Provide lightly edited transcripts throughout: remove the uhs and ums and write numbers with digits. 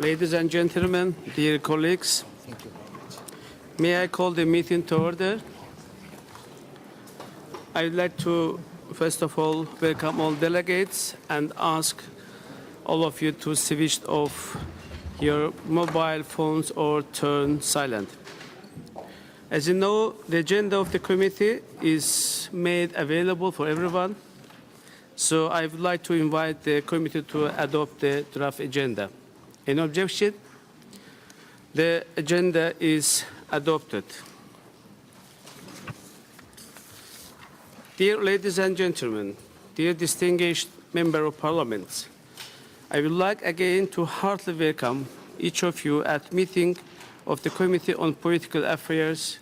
Ladies and gentlemen, dear colleagues, may I call the meeting to order? I would like to, first of all, welcome all delegates and ask all of you to switch off your mobile phones or turn silent. As you know, the agenda of the committee is made available for everyone, so I would like to invite the committee to adopt the draft agenda. Any objection? The agenda is adopted. Dear ladies and gentlemen, dear distinguished Member of Parliament, I would like again to heartily welcome each of you at meeting of the Committee on Political Affairs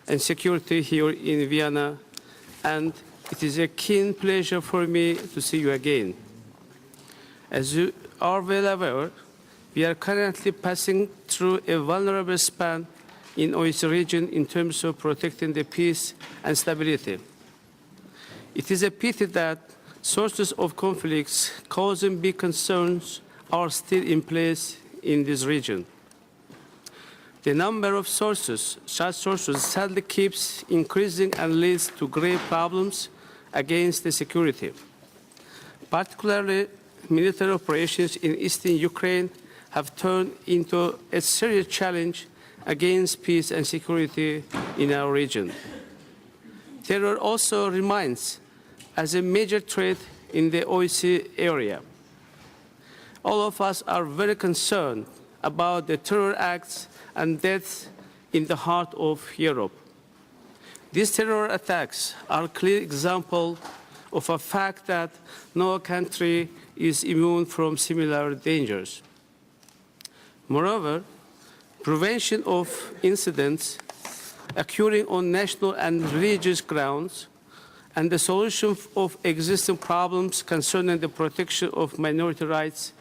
and Security here in Vienna, and it is a keen pleasure for me to see you again. As you are well aware, we are currently passing through a vulnerable span in OSCE region in terms of protecting the peace and stability. It is a pity that sources of conflicts causing big concerns are still in place in this region. The number of such sources sadly keeps increasing and leads to grave problems against the security. Particularly, military operations in eastern Ukraine have turned into a serious challenge against peace and security in our region. Terror also remains as a major threat in the OSCE area. All of us are very concerned about the terror acts and deaths in the heart of Europe. These terror attacks are a clear example of a fact that no country is immune from similar dangers. Moreover, prevention of incidents occurring on national and religious grounds and the solution of existing problems concerning the protection of minority rights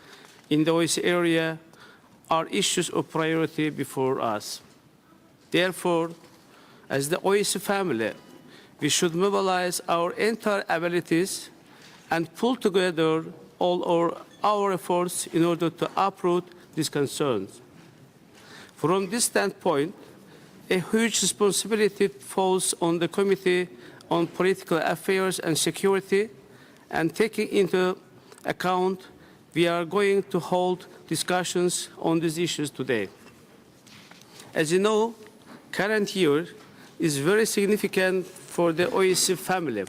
in the OSCE area are issues of priority before us. Therefore, as the OSCE family, we should mobilize our entire abilities and pull together all our efforts in order to uproot these concerns. From this standpoint, a huge responsibility falls on the Committee on Political Affairs and Security, and taking into account we are going to hold discussions on these issues today. As you know, current year is very significant for the OSCE family.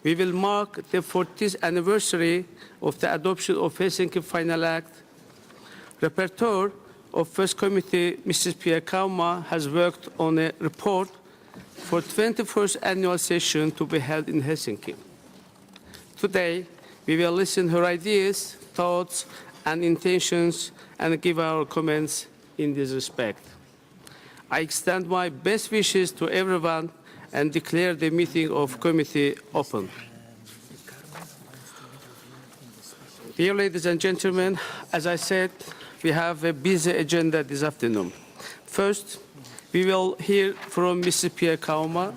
We will mark the 40th anniversary of the adoption of Helsinki Final Act. Rapporteur of First Committee, Mrs. Pia Kauma, has worked on a report for 21st annual session to be held in Helsinki. Today, we will listen to her ideas, thoughts, and intentions, and give our comments in this respect. I extend my best wishes to everyone and declare the meeting of committee open. Dear ladies and gentlemen, as I said, we have a busy agenda this afternoon. First, we will hear from Mrs. Pia Kauma,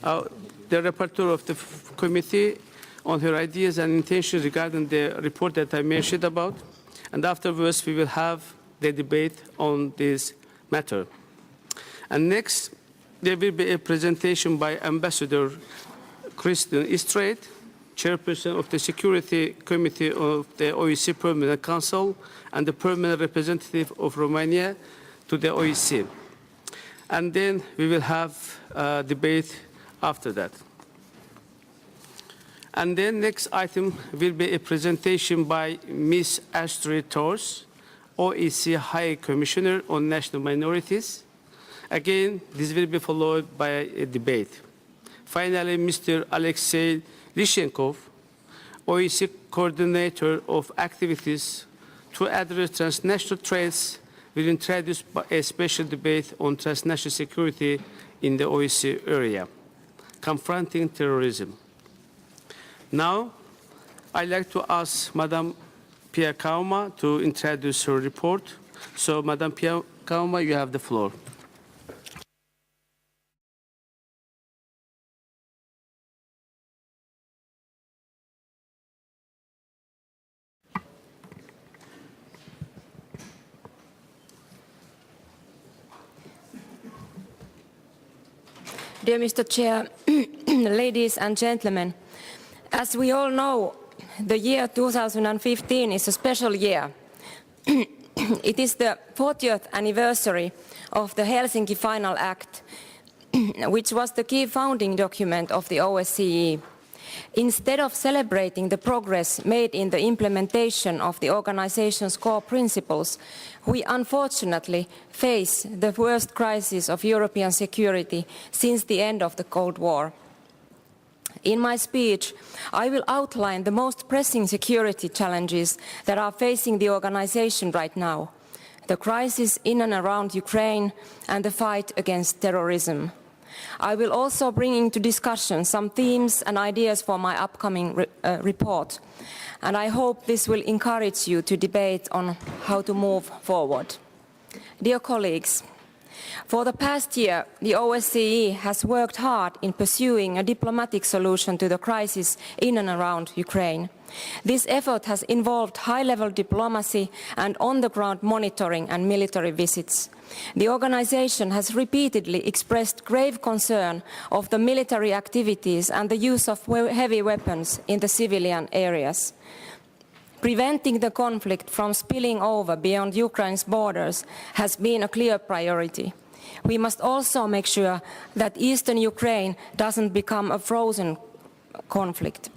the rapporteur of the committee, on her ideas and intentions regarding the report that I mentioned about. And afterwards, we will have the debate on this matter. And next, there will be a presentation by Ambassador Christian Istred, Chairperson of the Security Committee of the OSCE Permanent Council and the Permanent Representative of Romania to the OSCE. And then we will have a debate after that. And then next item will be a presentation by Ms. Astrid Thors, OSCE High Commissioner on National Minorities. Again, this will be followed by a debate. Finally, Mr. Alexei Lishenkov, OSCE Coordinator of Activities to Address Transnational Threats, will introduce a special debate on transnational security in the OSCE area, confronting terrorism. Now, I'd like to ask Madam Pia Kauma to introduce her report. So, Madam Pia Kauma, you have the floor. Dear Mr. Chair, ladies and gentlemen, as we all know, the year 2015 is a special year. It is the 40th anniversary of the Helsinki Final Act, which was the key founding document of the OSCE. Instead of celebrating the progress made in the implementation of the organization's core principles, we unfortunately face the worst crisis of European security since the end of the Cold War. In my speech, I will outline the most pressing security challenges that are facing the organization right now, the crisis in and around Ukraine and the fight against terrorism. I will also bring into discussion some themes and ideas for my upcoming report, and I hope this will encourage you to debate on how to move forward. Dear colleagues, for the past year, the OSCE has worked hard in pursuing a diplomatic solution to the crisis in and around Ukraine. This effort has involved high-level diplomacy and on-the-ground monitoring and military visits. The organization has repeatedly expressed grave concern of the military activities and the use of heavy weapons in the civilian areas. Preventing the conflict from spilling over beyond Ukraine's borders has been a clear priority. We must also make sure that eastern Ukraine doesn't become a frozen conflict.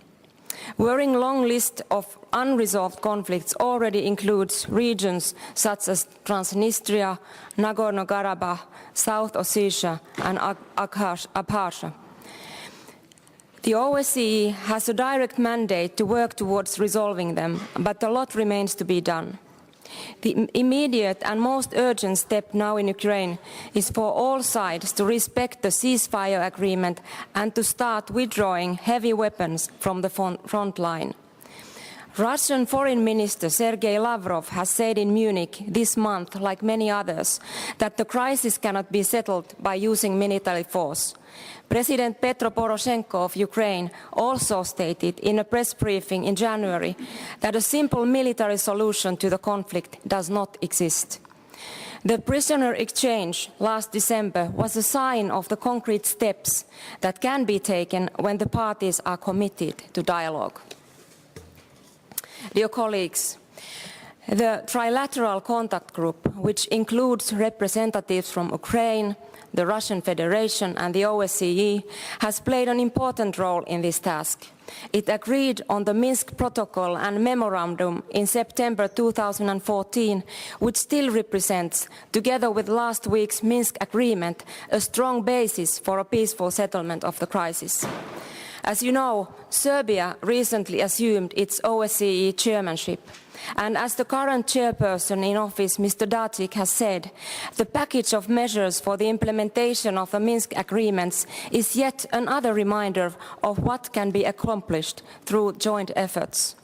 Worrying long list of unresolved conflicts already includes regions such as Transnistria, Nagorno-Karabakh, South Ossetia and Abkhazia. The OSCE has a direct mandate to work towards resolving them, but a lot remains to be done. The immediate and most urgent step now in Ukraine is for all sides to respect the ceasefire agreement and to start withdrawing heavy weapons from the front line. Russian Foreign Minister Sergei Lavrov has said in Munich this month, like many others, that the crisis cannot be settled by using military force. President Petro Poroshenko of Ukraine also stated in a press briefing in January that a simple military solution to the conflict does not exist. The prisoner exchange last December was a sign of the concrete steps that can be taken when the parties are committed to dialogue. Dear colleagues, the Trilateral Contact Group, which includes representatives from Ukraine, the Russian Federation and the OSCE, has played an important role in this task. It agreed on the Minsk Protocol and Memorandum in September 2014, which still represents, together with last week's Minsk Agreement, a strong basis for a peaceful settlement of the crisis. As you know, Serbia recently assumed its OSCE chairmanship. And as the current chairperson in office, Mr. Dacic, has said, the package of measures for the implementation of the Minsk agreements is yet another reminder of what can be accomplished through joint efforts.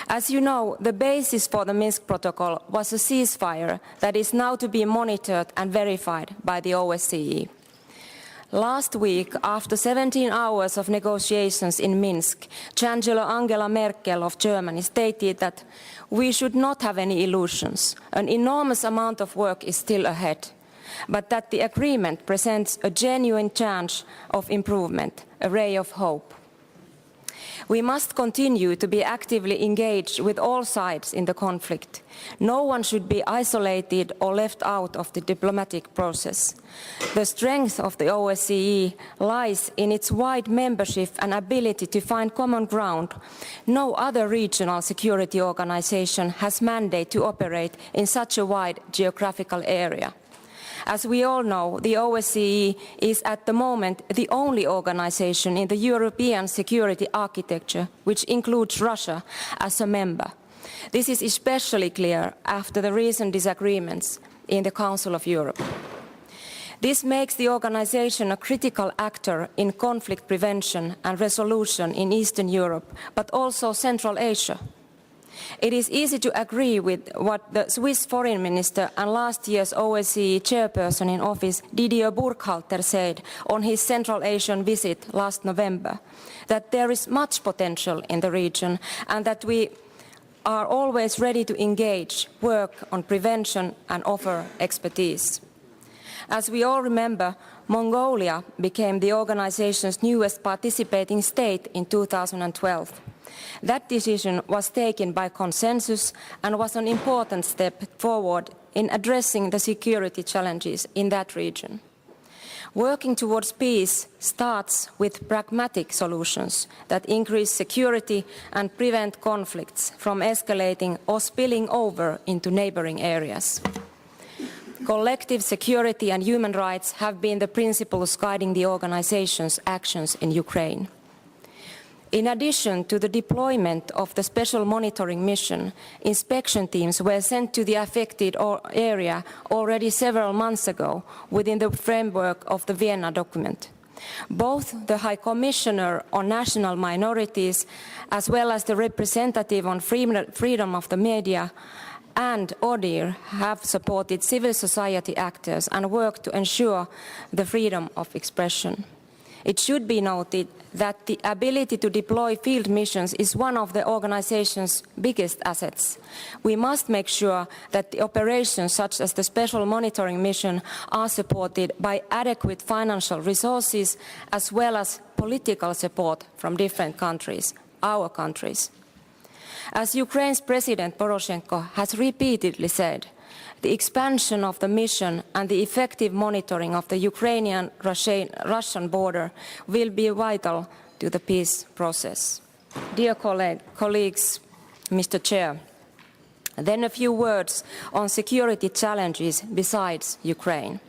As you know, the basis for the Minsk Protocol was a ceasefire that is now to be monitored and verified by the OSCE. Last week, after 17 hours of negotiations in Minsk, Chancellor Angela Merkel of Germany stated that we should not have any illusions. An enormous amount of work is still ahead, but that the agreement presents a genuine chance of improvement, a ray of hope. We must continue to be actively engaged with all sides in the conflict. No one should be isolated or left out of the diplomatic process. The strength of the OSCE lies in its wide membership and ability to find common ground. No other regional security organization has mandate to operate in such a wide geographical area. As we all know, the OSCE is at the moment the only organization in the European security architecture which includes Russia as a member. This is especially clear after the recent disagreements in the Council of Europe. This makes the organization a critical actor in conflict prevention and resolution in Eastern Europe, but also Central Asia. It is easy to agree with what the Swiss Foreign Minister and last year's OSCE chairperson in office, Didier Burkhalter, said on his Central Asian visit last November, that there is much potential in the region and that we are always ready to engage, work on prevention and offer expertise. As we all remember, Mongolia became the organization's newest participating state in 2012. That decision was taken by consensus and was an important step forward in addressing the security challenges in that region. Working towards peace starts with pragmatic solutions that increase security and prevent conflicts from escalating or spilling over into neighboring areas. Collective security and human rights have been the principles guiding the organization's actions in Ukraine. In addition to the deployment of the special monitoring mission, inspection teams were sent to the affected area already several months ago within the framework of the Vienna document. Both the High Commissioner on National Minorities as well as the representative on freedom of the media and ODIHR have supported civil society actors and worked to ensure the freedom of expression. It should be noted that the ability to deploy field missions is one of the organization's biggest assets. We must make sure that the operations such as the special monitoring mission are supported by adequate financial resources as well as political support from different countries, our countries. As Ukraine's President Poroshenko has repeatedly said, the expansion of the mission and the effective monitoring of the Ukrainian-Russian border will be vital to the peace process. Dear colleagues, Mr. Chair, then a few words on security challenges besides Ukraine,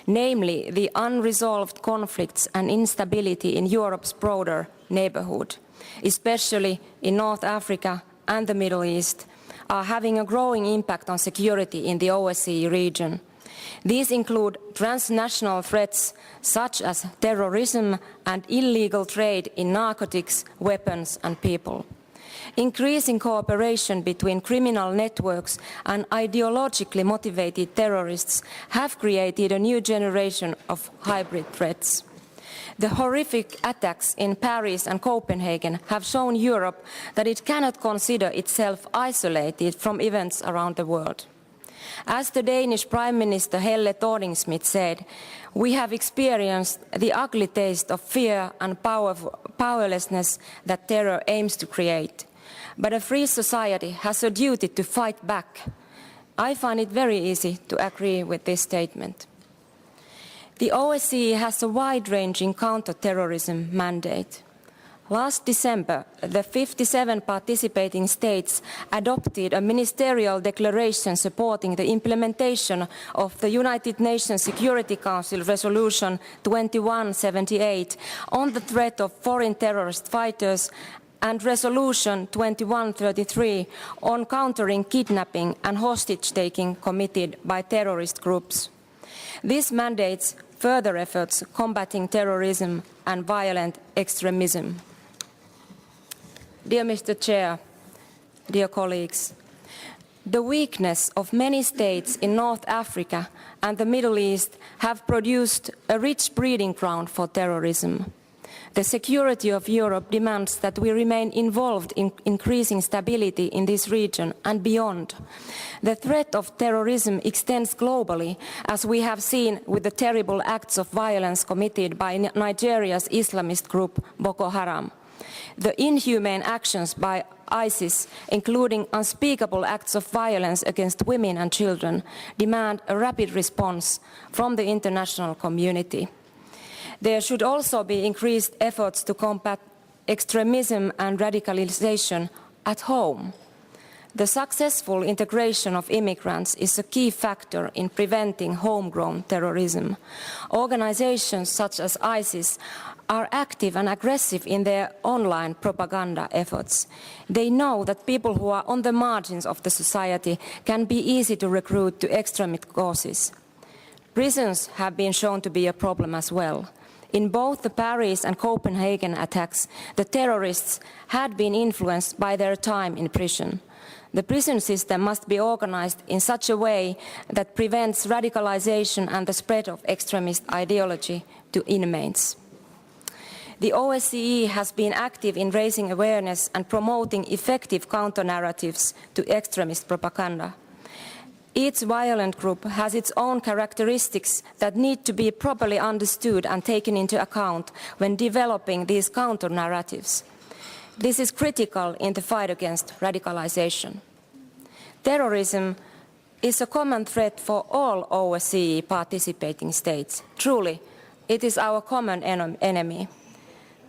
namely the unresolved conflicts and instability in Europe's broader neighborhood, especially in North Africa and the Middle East, are having a growing impact on security in the OSCE region. These include transnational threats such as terrorism and illegal trade in narcotics, weapons and people. Increasing cooperation between criminal networks and ideologically motivated terrorists have created a new generation of hybrid threats. The horrific attacks in Paris and Copenhagen have shown Europe that it cannot consider itself isolated from events around the world. As the Danish Prime Minister Helle Thorning-Schmidt said, we have experienced the ugly taste of fear and powerlessness that terror aims to create. But a free society has a duty to fight back. I find it very easy to agree with this statement. The OSCE has a wide-ranging counter-terrorism mandate. Last December, the 57 participating states adopted a ministerial declaration supporting the implementation of the United Nations Security Council Resolution 2178 on the threat of foreign terrorist fighters and Resolution 2133 on countering kidnapping and hostage-taking committed by terrorist groups. This mandates further efforts combating terrorism and violent extremism. Dear Mr. Chair, dear colleagues, the weakness of many states in North Africa and the Middle East have produced a rich breeding ground for terrorism. The security of Europe demands that we remain involved in increasing stability in this region and beyond. The threat of terrorism extends globally, as we have seen with the terrible acts of violence committed by Nigeria's Islamist group Boko Haram. The inhumane actions by ISIS, including unspeakable acts of violence against women and children, demand a rapid response from the international community. There should also be increased efforts to combat extremism and radicalization at home. The successful integration of immigrants is a key factor in preventing homegrown terrorism. Organizations such as ISIS are active and aggressive in their online propaganda efforts. They know that people who are on the margins of the society can be easy to recruit to extremist causes. Prisons have been shown to be a problem as well. In both the Paris and Copenhagen attacks, the terrorists had been influenced by their time in prison. The prison system must be organized in such a way that prevents radicalization and the spread of extremist ideology to inmates. The OSCE has been active in raising awareness and promoting effective counter-narratives to extremist propaganda. Each violent group has its own characteristics that need to be properly understood and taken into account when developing these counter-narratives. This is critical in the fight against radicalization. Terrorism is a common threat for all OSCE participating states. Truly, it is our common enemy.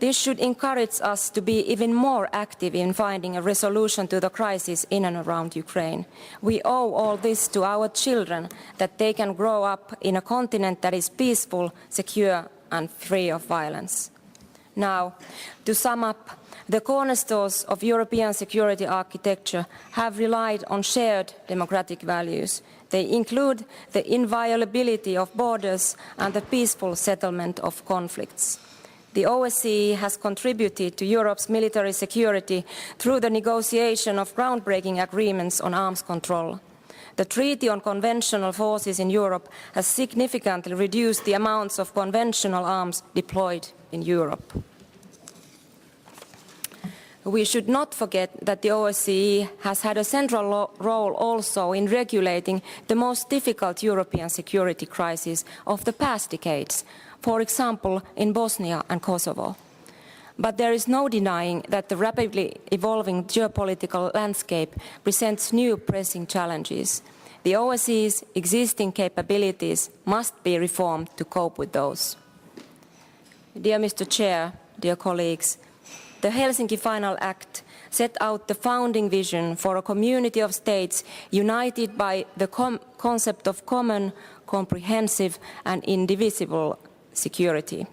This should encourage us to be even more active in finding a resolution to the crisis in and around Ukraine. We owe all this to our children, that they can grow up in a continent that is peaceful, secure, and free of violence. Now, to sum up, the cornerstones of European security architecture have relied on shared democratic values. They include the inviolability of borders and the peaceful settlement of conflicts. The OSCE has contributed to Europe's military security through the negotiation of groundbreaking agreements on arms control. The Treaty on Conventional Forces in Europe has significantly reduced the amounts of conventional arms deployed in Europe. We should not forget that the OSCE has had a central role also in regulating the most difficult European security crises of the past decades, for example, in Bosnia and Kosovo. But there is no denying that the rapidly evolving geopolitical landscape presents new pressing challenges. The OSCE's existing capabilities must be reformed to cope with those. Dear Mr. Chair, dear colleagues, the Helsinki Final Act set out the founding vision for a community of states united by the concept of common, comprehensive, and indivisible security.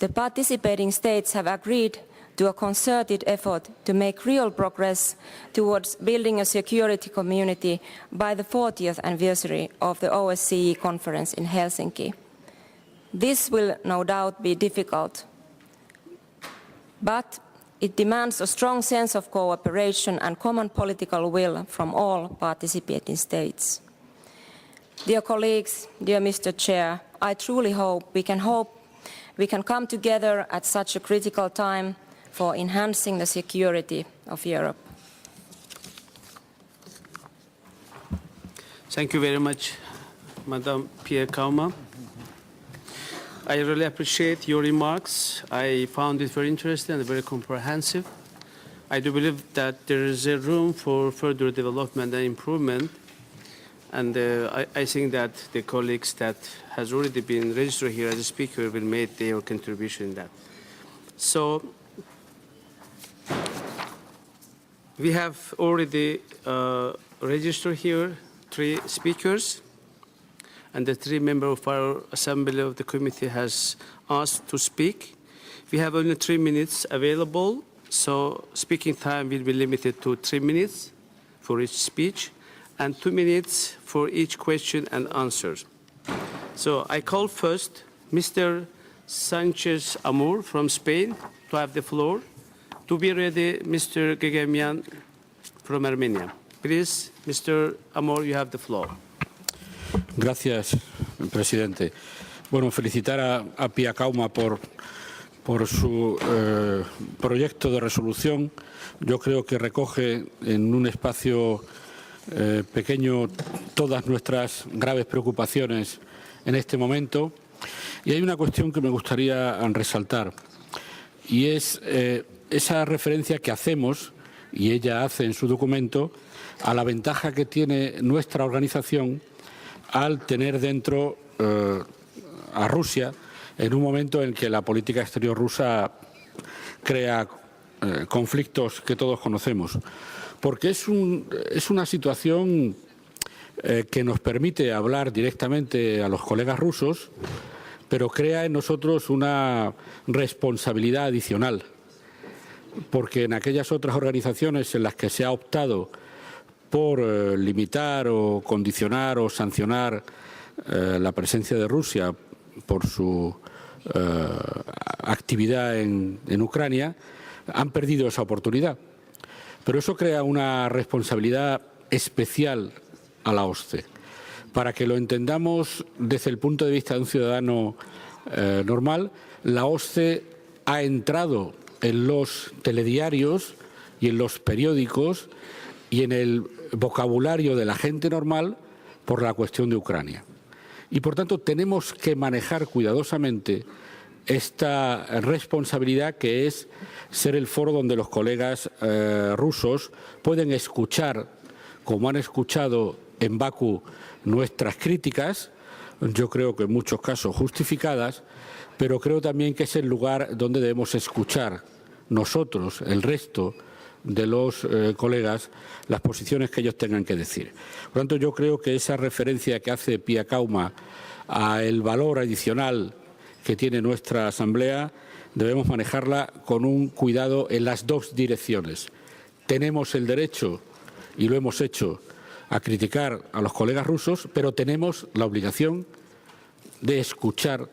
The participating states have agreed to a concerted effort to make real progress towards building a security community by the 40th anniversary of the OSCE conference in Helsinki. This will no doubt be difficult, but it demands a strong sense of cooperation and common political will from all participating states. Dear colleagues, dear Mr. Chair, I truly hope we can come together at such a critical time for enhancing the security of Europe. Thank you very much, Madam Pierre Kauma. I really appreciate your remarks. I found it very interesting and very comprehensive. I do believe that there is a room for further development and improvement. And I think that the colleagues that has already been registered here as a speaker will make their contribution in that. So we have already registered here 3 speakers. And the 3 members of our assembly of the committee has asked to speak. We have only 3 minutes available, so speaking time will be limited to 3 minutes for each speech and 2 minutes for each question and answer. So I call first Mr. Sanchez Amor from Spain to have the floor. To be ready, Mr. Gegemian from Armenia. Please, Mr. Amor, you have the floor. Gracias, presidente. Bueno, felicitar a Pia Kauma por su proyecto de resolución. Yo creo que recoge en un espacio pequeño todas nuestras graves preocupaciones en este momento. Y hay una cuestión que me gustaría resaltar, y es esa referencia que hacemos, y ella hace en su documento, a la ventaja que tiene nuestra organización al tener dentro a Rusia en un momento en que la política exterior rusa crea conflictos que todos conocemos. Porque es una situación que nos permite hablar directamente a los colegas rusos, pero crea en nosotros una responsabilidad adicional. Porque en aquellas otras organizaciones en las que se ha optado por limitar o condicionar o sancionar la presencia de Rusia por su actividad en Ucrania, han perdido esa oportunidad. Pero eso crea una responsabilidad especial a la OSCE. Para que lo entendamos desde el punto de vista de un ciudadano normal, la OSCE ha entrado en los telediarios y en los periódicos y en el vocabulario de la gente normal por la cuestión de Ucrania. Y, por tanto, tenemos que manejar cuidadosamente esta responsabilidad que es ser el foro donde los colegas rusos pueden escuchar, como han escuchado en Bakú, nuestras críticas, yo creo que en muchos casos justificadas, pero creo también que es el lugar donde debemos escuchar nosotros, el resto de los colegas, las posiciones que ellos tengan que decir. Por lo tanto, yo creo que esa referencia que hace Pia Kauma al valor adicional que tiene nuestra Asamblea, debemos manejarla con un cuidado en las dos direcciones. Tenemos el derecho, y lo hemos hecho, a criticar a los colegas rusos, pero tenemos la obligación de escuchar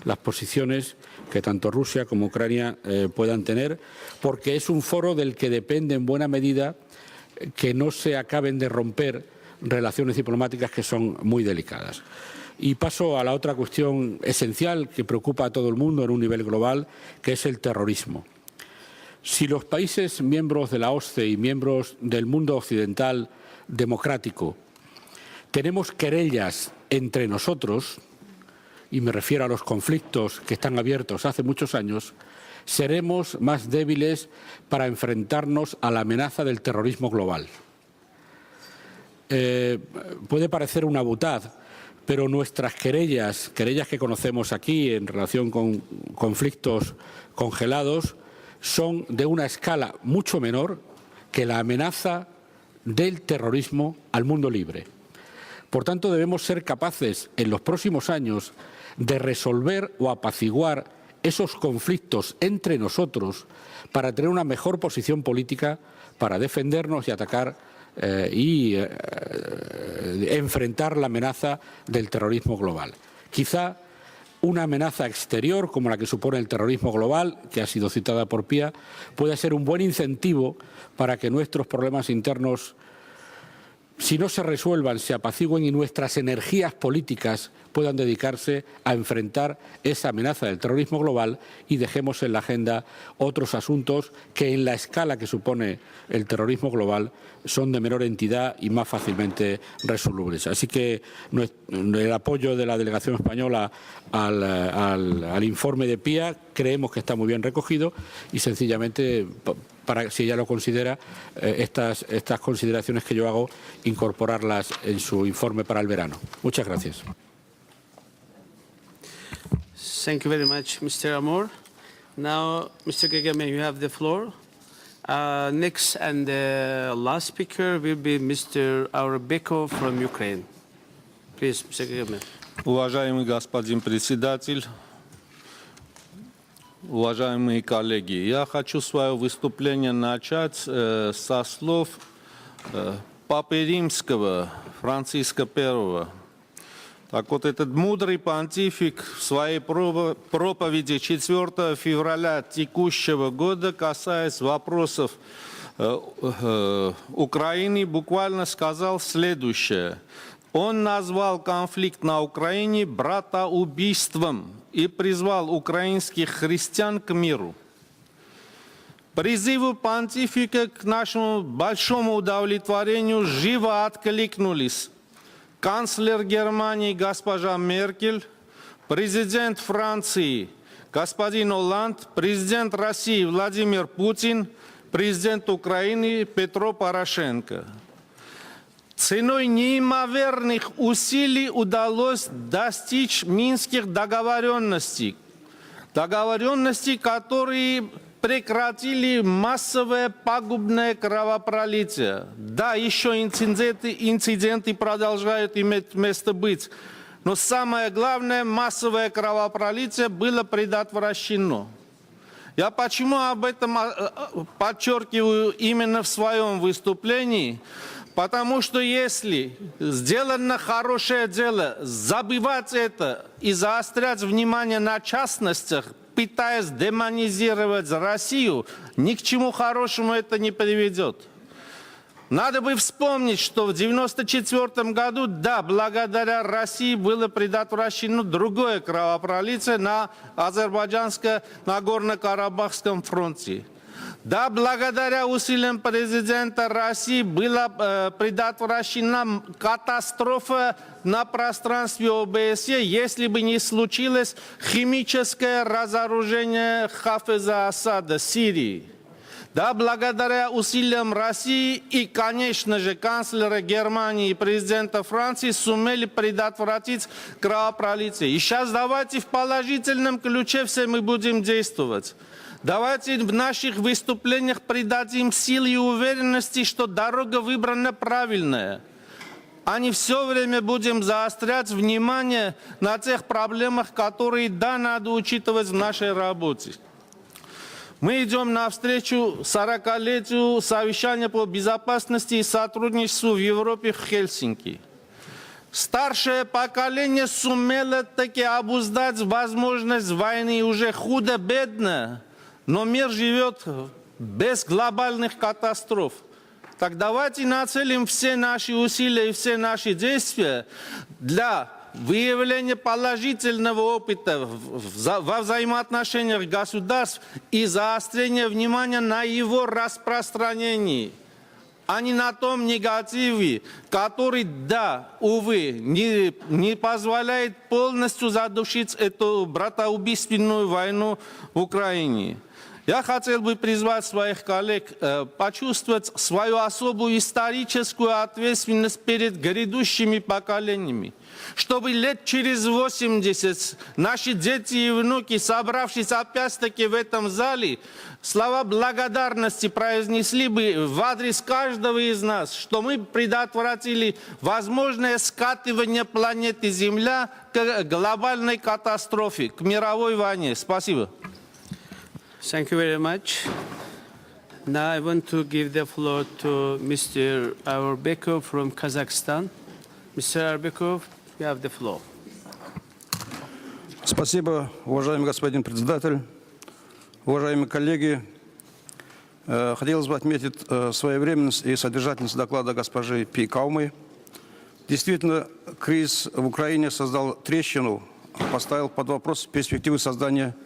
las posiciones que tanto Rusia como Ucrania puedan tener, porque es un foro del que depende en buena medida que no se acaben de romper relaciones diplomáticas que son muy delicadas. Y paso a la otra cuestión esencial que preocupa a todo el mundo en un nivel global, que es el terrorismo. Si los países miembros de la OSCE y miembros del mundo occidental democrático tenemos querellas entre nosotros, y me refiero a los conflictos que están abiertos hace muchos años, seremos más débiles para enfrentarnos a la amenaza del terrorismo global. Puede parecer una butad, pero nuestras querellas que conocemos aquí en relación con conflictos congelados, son de una escala mucho menor que la amenaza del terrorismo al mundo libre. Por tanto, debemos ser capaces en los próximos años de resolver o apaciguar esos conflictos entre nosotros para tener una mejor posición política para defendernos y atacar y enfrentar la amenaza del terrorismo global. Quizá una amenaza exterior como la que supone el terrorismo global, que ha sido citada por Pia, puede ser un buen incentivo para que nuestros problemas internos, si no se resuelvan, se apacigüen y nuestras energías políticas puedan dedicarse a enfrentar esa amenaza del terrorismo global y dejemos en la agenda otros asuntos que en la escala que supone el terrorismo global son de menor entidad y más fácilmente resolubles. Así que el apoyo de la delegación española al informe de Pia creemos que está muy bien recogido y sencillamente, si ella lo considera, estas consideraciones que yo hago, incorporarlas en su informe para el verano. Muchas gracias. Thank you very much, Mr. Amor. Now, Mr. Gegame, you have the floor. Next and the last speaker will be Mr. Aurbeko from Ukraine. Please, Mr. Gegame. Уважаемый господин председатель, уважаемые коллеги, я хочу свое выступление начать со слов Папы Римского, Франциска I. Так вот, этот мудрый понтифик в своей проповеди 4 февраля текущего года, касаясь вопросов Украины, буквально сказал следующее. Он назвал конфликт на Украине братоубийством и призвал украинских христиан к миру. Призывы понтифика к нашему большому удовлетворению живо откликнулись канцлер Германии госпожа Меркель, президент Франции господин Олланд, президент России Владимир Путин, президент Украины Петро Порошенко. Ценой неимоверных усилий удалось достичь минских договоренностей, которые прекратили массовое пагубное кровопролитие. Да, еще инциденты продолжают иметь место быть, но самое главное, массовое кровопролитие было предотвращено. Я почему об этом подчеркиваю именно в своем выступлении? Потому что если сделано хорошее дело, забывать это и заострять внимание на частностях, пытаясь демонизировать Россию, ни к чему хорошему это не приведет. Надо бы вспомнить, что в 1994 году, да, благодаря России было предотвращено другое кровопролитие на Азербайджанско-Нагорно-Карабахском фронте. Да, благодаря усилиям президента России была предотвращена катастрофа на пространстве ОБСЕ, если бы не случилось химическое разоружение Хафеза Асада Сирии. Да, благодаря усилиям России и, конечно же, канцлера Германии и президента Франции сумели предотвратить кровопролитие. И сейчас давайте в положительном ключе все мы будем действовать. Давайте в наших выступлениях придадим силы и уверенности, что дорога выбрана правильная. А не все время будем заострять внимание на тех проблемах, которые, да, надо учитывать в нашей работе. Мы идем навстречу 40-летию совещания по безопасности и сотрудничеству в Европе в Хельсинки. Старшее поколение сумело таки обуздать возможность войны уже худо-бедно, но мир живет без глобальных катастроф. Так давайте нацелим все наши усилия и все наши действия для выявление положительного опыта во взаимоотношениях государств и заострение внимания на его распространении, а не на том негативе, который, да, увы, не позволяет полностью задушить эту братоубийственную войну в Украине. Я хотел бы призвать своих коллег почувствовать свою особую историческую ответственность перед грядущими поколениями, чтобы лет через 80 наши дети и внуки, собравшись опять-таки в этом зале, слова благодарности произнесли бы в адрес каждого из нас, что мы предотвратили возможное скатывание планеты Земля к глобальной катастрофе, к мировой войне. Спасибо. Thank you very much. Now I want to give the floor to Mr. Arbekov from Kazakhstan. Mr. Arbekov, you have the floor. Спасибо, уважаемый господин председатель, уважаемые коллеги. Хотелось бы отметить своевременность и содержательность доклада госпожи Пи Каумы. Действительно, кризис в Украине создал трещину, поставил под вопрос перспективы создания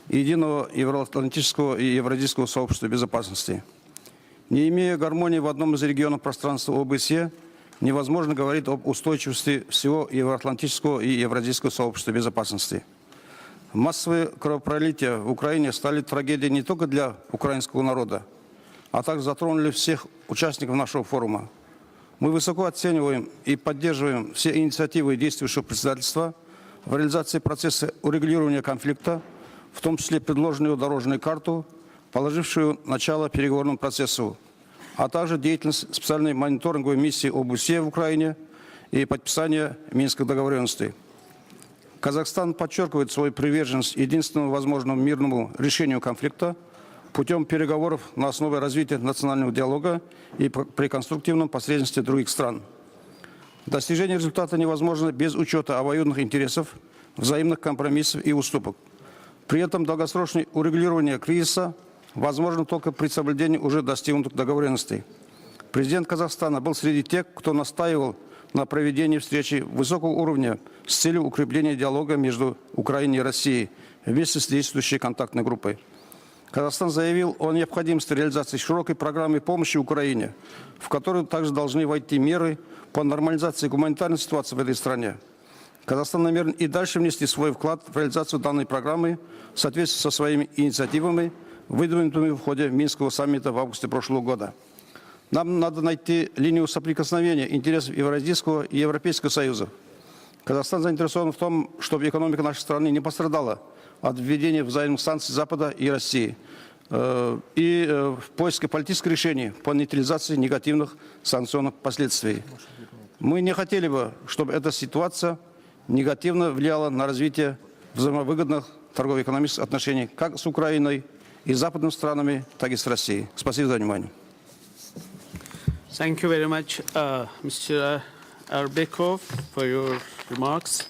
единого евроатлантического и евразийского сообщества безопасности. Не имея гармонии в одном из регионов пространства ОБСЕ, невозможно говорить об устойчивости всего евроатлантического и евразийского сообщества безопасности. Массовые кровопролития в Украине стали трагедией не только для украинского народа, а также затронули всех участников нашего форума. Мы высоко оцениваем и поддерживаем все инициативы действующего председательства в реализации процесса урегулирования конфликта, в том числе предложенную дорожную карту, положившую начало переговорному процессу, а также деятельность специальной мониторинговой миссии ОБСЕ в Украине и подписание Минских договоренностей. Казахстан подчеркивает свою приверженность единственному возможному мирному решению конфликта путем переговоров на основе развития национального диалога и при конструктивном посредничестве других стран. Достижение результата невозможно без учета обоюдных интересов, взаимных компромиссов и уступок. При этом долгосрочное урегулирование кризиса возможно только при соблюдении уже достигнутых договоренностей. Президент Казахстана был среди тех, кто настаивал на проведении встречи высокого уровня с целью укрепления диалога между Украиной и Россией вместе с действующей контактной группой. Казахстан заявил о необходимости реализации широкой программы помощи Украине, в которую также должны войти меры по нормализации гуманитарной ситуации в этой стране. Казахстан намерен и дальше внести свой вклад в реализацию данной программы в соответствии со своими инициативами, выдвинутыми в ходе Минского саммита в августе прошлого года. Нам надо найти линию соприкосновения интересов Евразийского и Европейского Союза. Казахстан заинтересован в том, чтобы экономика нашей страны не пострадала от введения взаимных санкций Запада и России и в поиске политического решения по нейтрализации негативных санкционных последствий. Мы не хотели бы, чтобы эта ситуация негативно влияла на развитие взаимовыгодных торгово-экономических отношений как с Украиной и западными странами, так и с Россией. Спасибо за внимание. Thank you very much, Mr. Arbekov, for your remarks.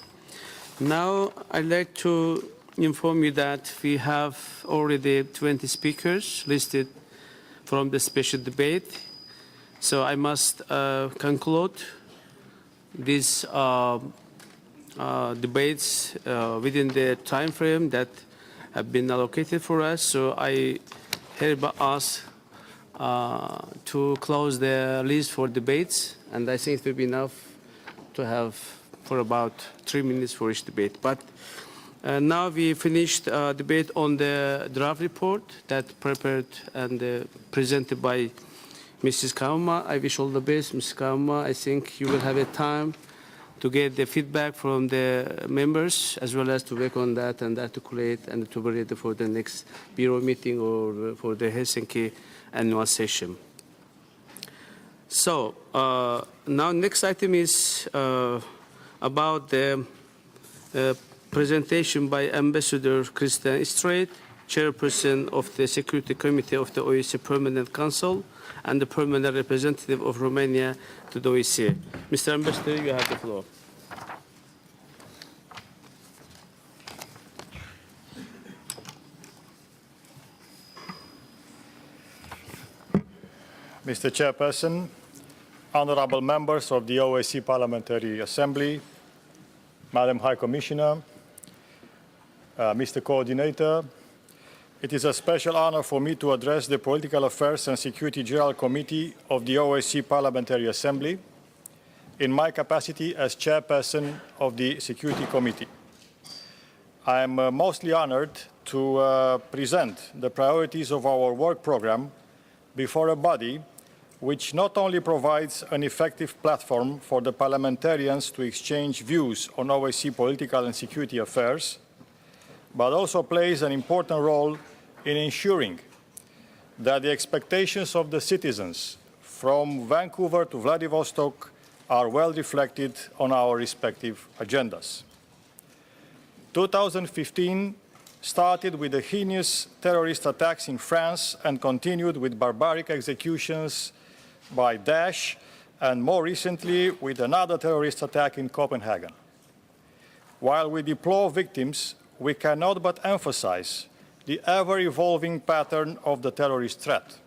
Now, I'd like to inform you that we have already 20 speakers listed from the special debate. So I must conclude these debates within the time frame that have been allocated for us. So I hereby ask to close the list for debates, and I think it will be enough to have for about 3 minutes for each debate. But now we finished debate on the draft report that prepared and presented by Mrs. Kauma. I wish all the best, Mrs. Kauma. I think you will have a time to get the feedback from the members, as well as to work on that and articulate and to be ready for the next Bureau meeting or for the Helsinki annual session. So now next item is about the presentation by Ambassador Christian Strait, Chairperson of the Security Committee of the OSCE Permanent Council and the Permanent Representative of Romania to the OSCE. Mr. Ambassador, you have the floor. Mr. Chairperson, honorable members of the OSCE Parliamentary Assembly, Madam High Commissioner, Mr. Coordinator, it is a special honor for me to address the Political Affairs and Security General Committee of the OSCE Parliamentary Assembly in my capacity as Chairperson of the Security Committee. I am mostly honored to present the priorities of our work program before a body which not only provides an effective platform for the parliamentarians to exchange views on OSCE political and security affairs, but also plays an important role in ensuring that the expectations of the citizens from Vancouver to Vladivostok are well reflected on our respective agendas. 2015 started with the heinous terrorist attacks in France and continued with barbaric executions by Daesh, and more recently with another terrorist attack in Copenhagen. While we deplore victims, we cannot but emphasize the ever-evolving pattern of the terrorist threat.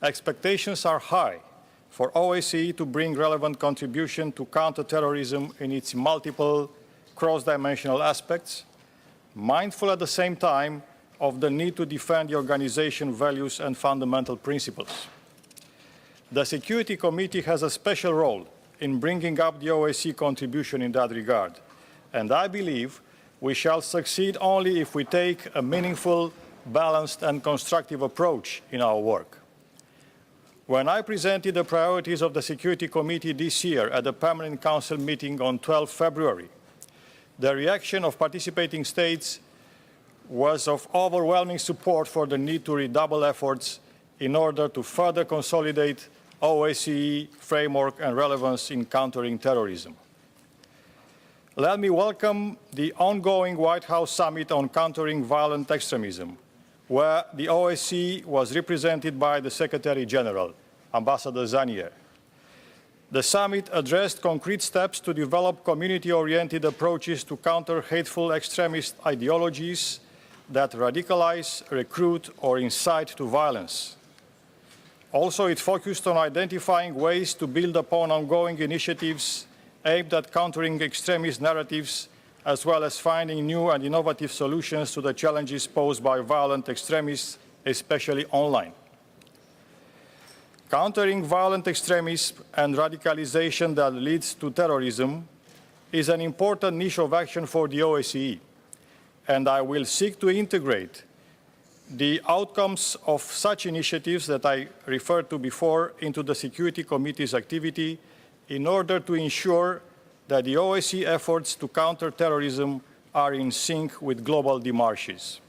Expectations are high for OSCE to bring relevant contribution to counter-terrorism in its multiple cross-dimensional aspects, mindful at the same time of the need to defend the organization values and fundamental principles. The Security Committee has a special role in bringing up the OSCE contribution in that regard, and I believe we shall succeed only if we take a meaningful, balanced and constructive approach in our work. When I presented the priorities of the Security Committee this year at the Permanent Council meeting on 12 February, the reaction of participating states was of overwhelming support for the need to redouble efforts in order to further consolidate OSCE framework and relevance in countering terrorism. Let me welcome the ongoing White House Summit on Countering Violent Extremism, where the OSCE was represented by the Secretary General, Ambassador Zanier. The summit addressed concrete steps to develop community-oriented approaches to counter hateful extremist ideologies that radicalize, recruit, or incite to violence. Also, it focused on identifying ways to build upon ongoing initiatives aimed at countering extremist narratives, as well as finding new and innovative solutions to the challenges posed by violent extremists, especially online. Countering violent extremism and radicalization that leads to terrorism is an important niche of action for the OSCE, and I will seek to integrate the outcomes of such initiatives that I referred to before into the Security Committee's activity in order to ensure that the OSCE efforts to counter terrorism are in sync with global démarches.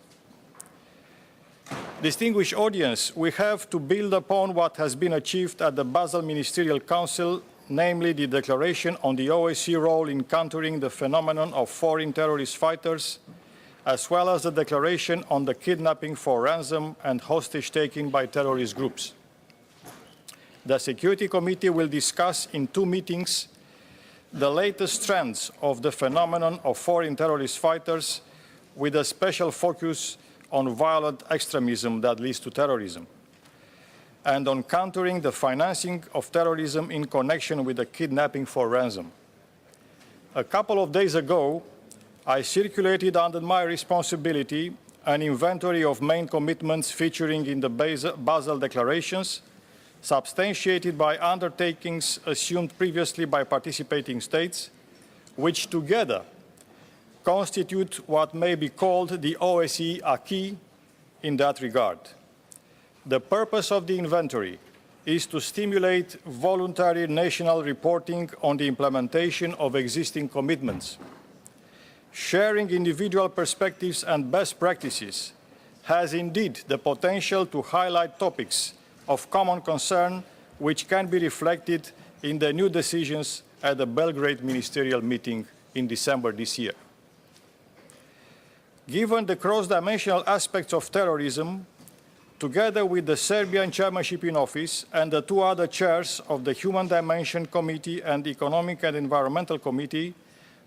Distinguished audience, we have to build upon what has been achieved at the Basel Ministerial Council, namely the Declaration on the OSCE role in countering the phenomenon of foreign terrorist fighters, as well as the Declaration on the kidnapping for ransom and hostage-taking by terrorist groups. The Security Committee will discuss in 2 meetings the latest trends of the phenomenon of foreign terrorist fighters, with a special focus on violent extremism that leads to terrorism, and on countering the financing of terrorism in connection with the kidnapping for ransom. A couple of days ago, I circulated under my responsibility an inventory of main commitments featuring in the Basel declarations, substantiated by undertakings assumed previously by participating states, which together constitute what may be called the OSCE acquis in that regard. The purpose of the inventory is to stimulate voluntary national reporting on the implementation of existing commitments. Sharing individual perspectives and best practices has indeed the potential to highlight topics of common concern which can be reflected in the new decisions at the Belgrade ministerial meeting in December this year. Given the cross-dimensional aspects of terrorism, together with the Serbian chairmanship in office and the two other chairs of the Human Dimension Committee and the Economic and Environmental Committee,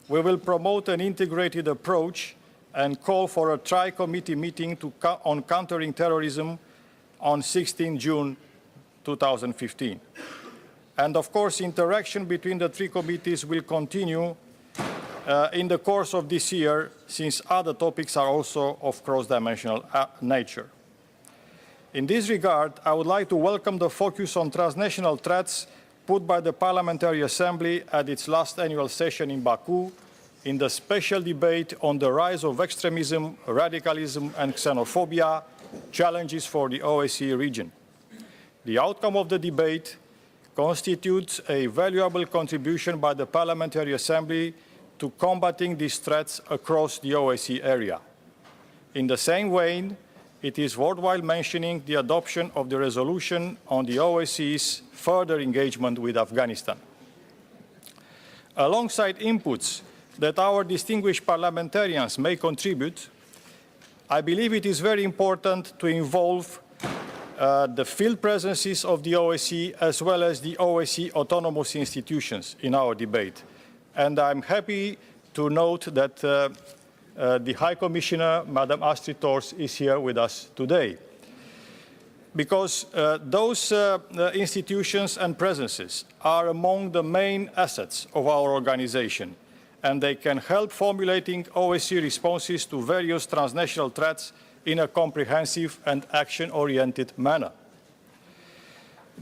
we will promote an integrated approach and call for a tri-committee meeting on countering terrorism on 16 June 2015. And of course, interaction between the three committees will continue in the course of this year, since other topics are also of cross-dimensional nature. In this regard, I would like to welcome the focus on transnational threats put by the Parliamentary Assembly at its last annual session in Baku in the special debate on the rise of extremism, radicalism and xenophobia, challenges for the OSCE region. The outcome of the debate constitutes a valuable contribution by the Parliamentary Assembly to combating these threats across the OSCE area. In the same vein, it is worthwhile mentioning the adoption of the resolution on the OSCE's further engagement with Afghanistan. Alongside inputs that our distinguished parliamentarians may contribute, I believe it is very important to involve the field presences of the OSCE as well as the OSCE autonomous institutions in our debate. And I'm happy to note that the High Commissioner, Madam Astrid Thors, is here with us today. Because those institutions and presences are among the main assets of our organization, and they can help formulating OSCE responses to various transnational threats in a comprehensive and action-oriented manner.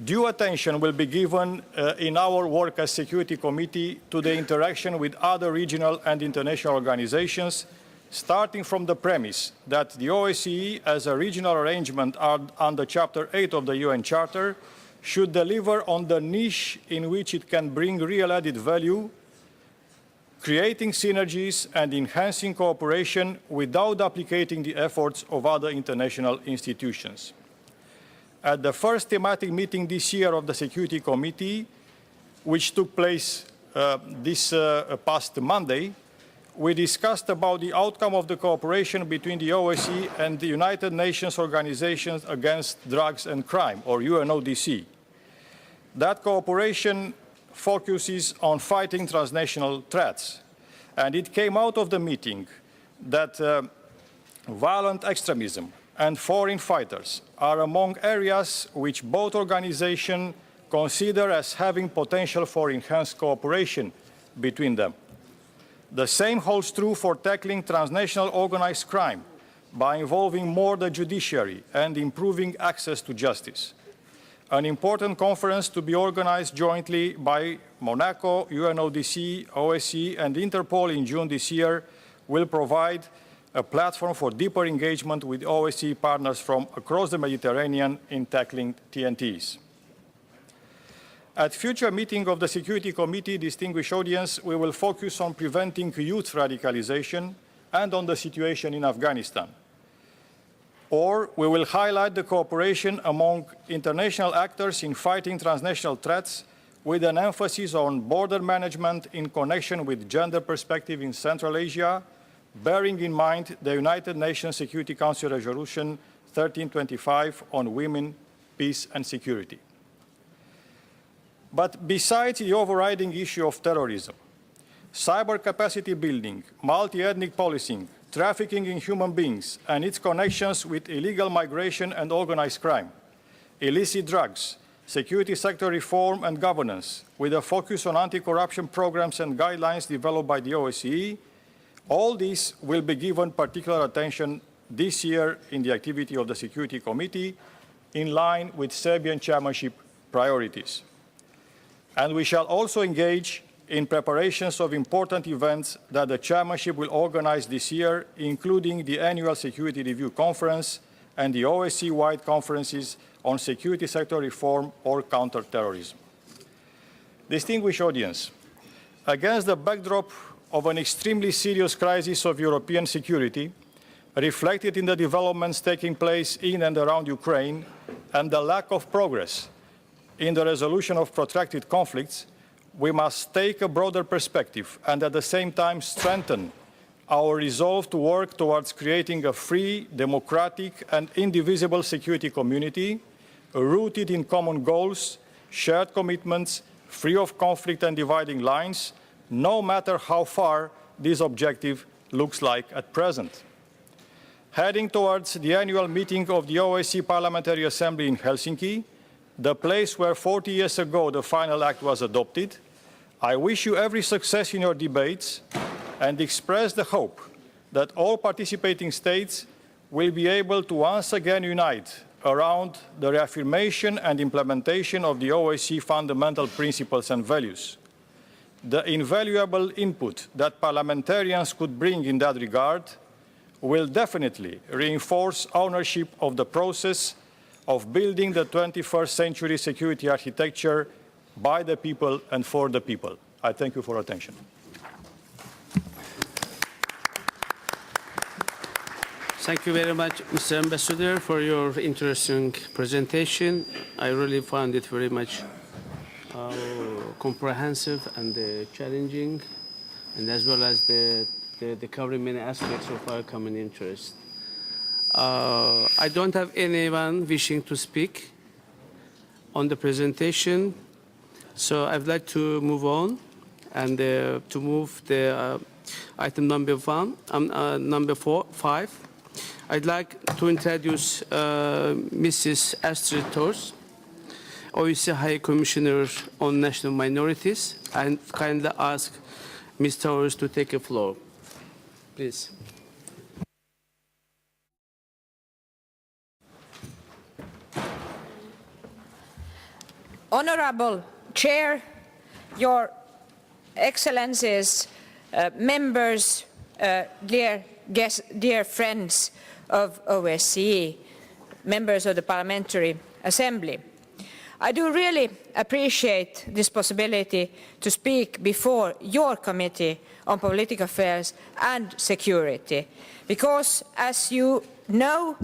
Due attention will be given in our work as Security Committee to the interaction with other regional and international organizations, starting from the premise that the OSCE, as a regional arrangement under Chapter 8 of the UN Charter, should deliver on the niche in which it can bring real added value, creating synergies and enhancing cooperation without duplicating the efforts of other international institutions. At the first thematic meeting this year of the Security Committee, which took place this past Monday, we discussed about the outcome of the cooperation between the OSCE and the United Nations Organization Against Drugs and Crime, or UNODC. That cooperation focuses on fighting transnational threats. And it came out of the meeting that violent extremism and foreign fighters are among areas which both organizations consider as having potential for enhanced cooperation between them. The same holds true for tackling transnational organized crime by involving more the judiciary and improving access to justice. An important conference to be organized jointly by Monaco, UNODC, OSCE and Interpol in June this year will provide a platform for deeper engagement with OSCE partners from across the Mediterranean in tackling TNTs. At future meeting of the Security Committee, distinguished audience, we will focus on preventing youth radicalization and on the situation in Afghanistan. Or we will highlight the cooperation among international actors in fighting transnational threats with an emphasis on border management in connection with gender perspective in Central Asia, bearing in mind the United Nations Security Council Resolution 1325 on women, peace and security. But besides the overriding issue of terrorism, cyber capacity building, multi-ethnic policing, trafficking in human beings and its connections with illegal migration and organized crime, illicit drugs, security sector reform and governance, with a focus on anti-corruption programs and guidelines developed by the OSCE, all these will be given particular attention this year in the activity of the Security Committee, in line with Serbian chairmanship priorities. And we shall also engage in preparations of important events that the chairmanship will organize this year, including the annual Security Review Conference and the OSCE-wide conferences on security sector reform or counter-terrorism. Distinguished audience, against the backdrop of an extremely serious crisis of European security, reflected in the developments taking place in and around Ukraine, and the lack of progress in the resolution of protracted conflicts, we must take a broader perspective and at the same time strengthen our resolve to work towards creating a free, democratic and indivisible security community rooted in common goals, shared commitments, free of conflict and dividing lines, no matter how far this objective looks like at present. Heading towards the annual meeting of the OSCE Parliamentary Assembly in Helsinki, the place where 40 years ago the final act was adopted, I wish you every success in your debates and express the hope that all participating states will be able to once again unite around the reaffirmation and implementation of the OSCE fundamental principles and values. The invaluable input that parliamentarians could bring in that regard will definitely reinforce ownership of the process of building the 21st century security architecture by the people and for the people. I thank you for your attention. Thank you very much, Mr. Ambassador, for your interesting presentation. I really found it very much comprehensive and challenging, and as well as the covering many aspects of our common interest. I don't have anyone wishing to speak on the presentation, so I'd like to move on and to move the item number 5. I'd like to introduce Mrs. Astrid Thors, OSCE High Commissioner on National Minorities, and kindly ask Ms. Thors to take the floor. Please. Honorable Chair, Your Excellencies, members, dear guests, dear friends of OSCE, members of the Parliamentary Assembly. I do really appreciate this possibility to speak before your Committee on Political Affairs and Security, because, as you know,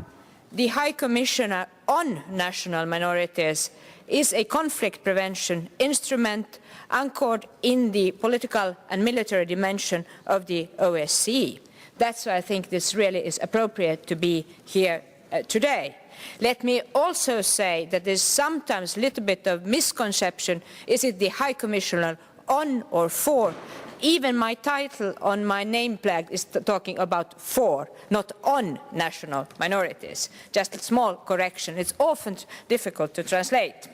the High Commissioner on National Minorities is a conflict prevention instrument anchored in the political and military dimension of the OSCE. That's why I think this really is appropriate to be here today. Let me also say that there's sometimes a little bit of misconception. Is it the High Commissioner on or for? Even my title on my name flag is talking about for, not on national minorities. Just a small correction. It's often difficult to translate.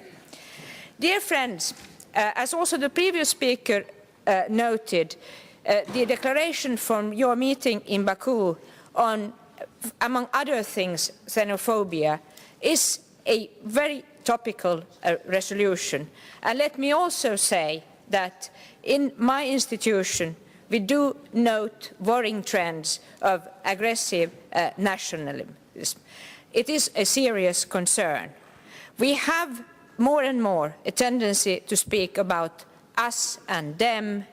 Dear friends, as also the previous speaker noted, the declaration from your meeting in Baku on, among other things, xenophobia, is a very topical resolution. And let me also say that in my institution, we do note worrying trends of aggressive nationalism. It is a serious concern. We have more and more a tendency to speak about us and them.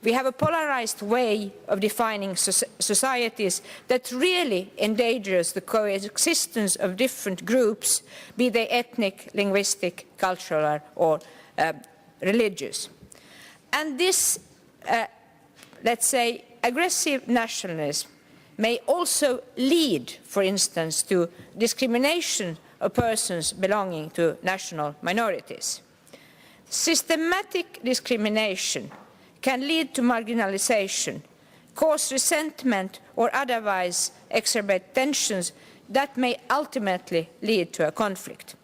We have a polarized way of defining societies that really endangers the coexistence of different groups, be they ethnic, linguistic, cultural, or religious. And this, let's say, aggressive nationalism may also lead, for instance, to discrimination of persons belonging to national minorities. Systematic discrimination can lead to marginalization, cause resentment, or otherwise exacerbate tensions that may ultimately lead to a conflict.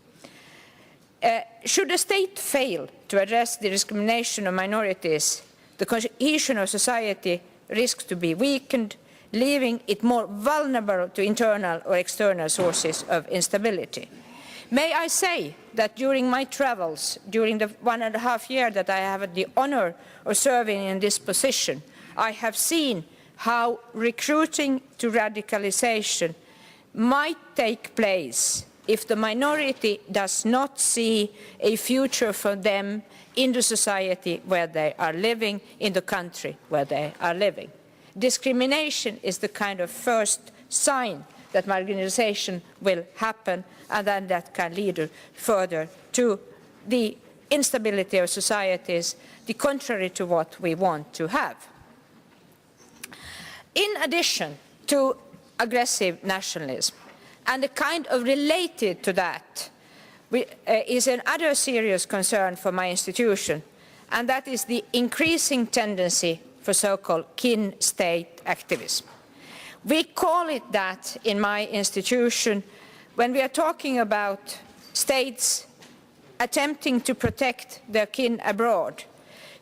Should a state fail to address the discrimination of minorities, the cohesion of society risks to be weakened, leaving it more vulnerable to internal or external sources of instability. May I say that during my travels, during the 1.5 years that I have had the honor of serving in this position, I have seen how recruiting to radicalization might take place if the minority does not see a future for them in the society where they are living, in the country where they are living. Discrimination is the kind of first sign that marginalization will happen, and then that can lead further to the instability of societies, the contrary to what we want to have. In addition to aggressive nationalism, and a kind of related to that is another serious concern for my institution, and that is the increasing tendency for so-called kin state activism. We call it that in my institution when we are talking about states attempting to protect their kin abroad,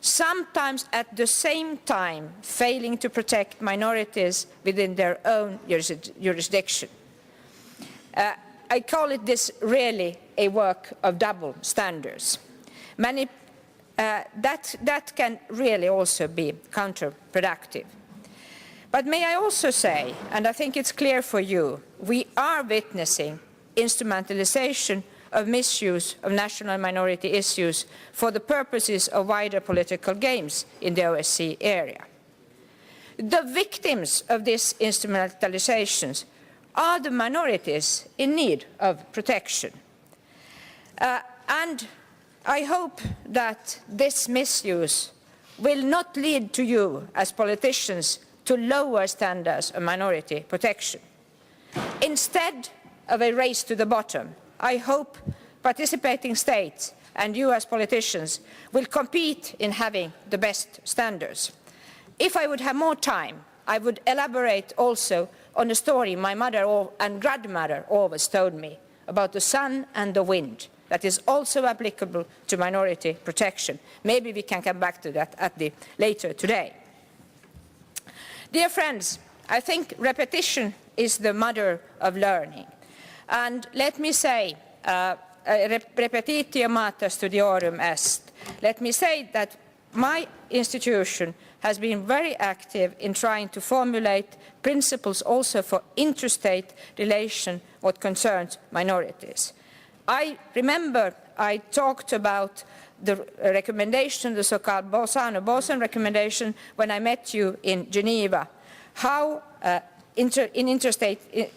sometimes at the same time failing to protect minorities within their own jurisdiction. I call it this really a work of double standards. That can really also be counterproductive. But may I also say, and I think it's clear for you, we are witnessing instrumentalization of misuse of national minority issues for the purposes of wider political games in the OSCE area. The victims of these instrumentalizations are the minorities in need of protection. And I hope that this misuse will not lead to you as politicians to lower standards of minority protection. Instead of a race to the bottom, I hope participating states and you as politicians will compete in having the best standards. If I would have more time, I would elaborate also on the story my mother and grandmother always told me about the sun and the wind. That is also applicable to minority protection. Maybe we can come back to that later today. Dear friends, I think repetition is the mother of learning. And let me say, repetitio mater studiorum est. Let me say that my institution has been very active in trying to formulate principles also for interstate relation what concerns minorities. I remember I talked about the recommendation, the so-called Bolzano-Boson recommendation, when I met you in Geneva, how in interstate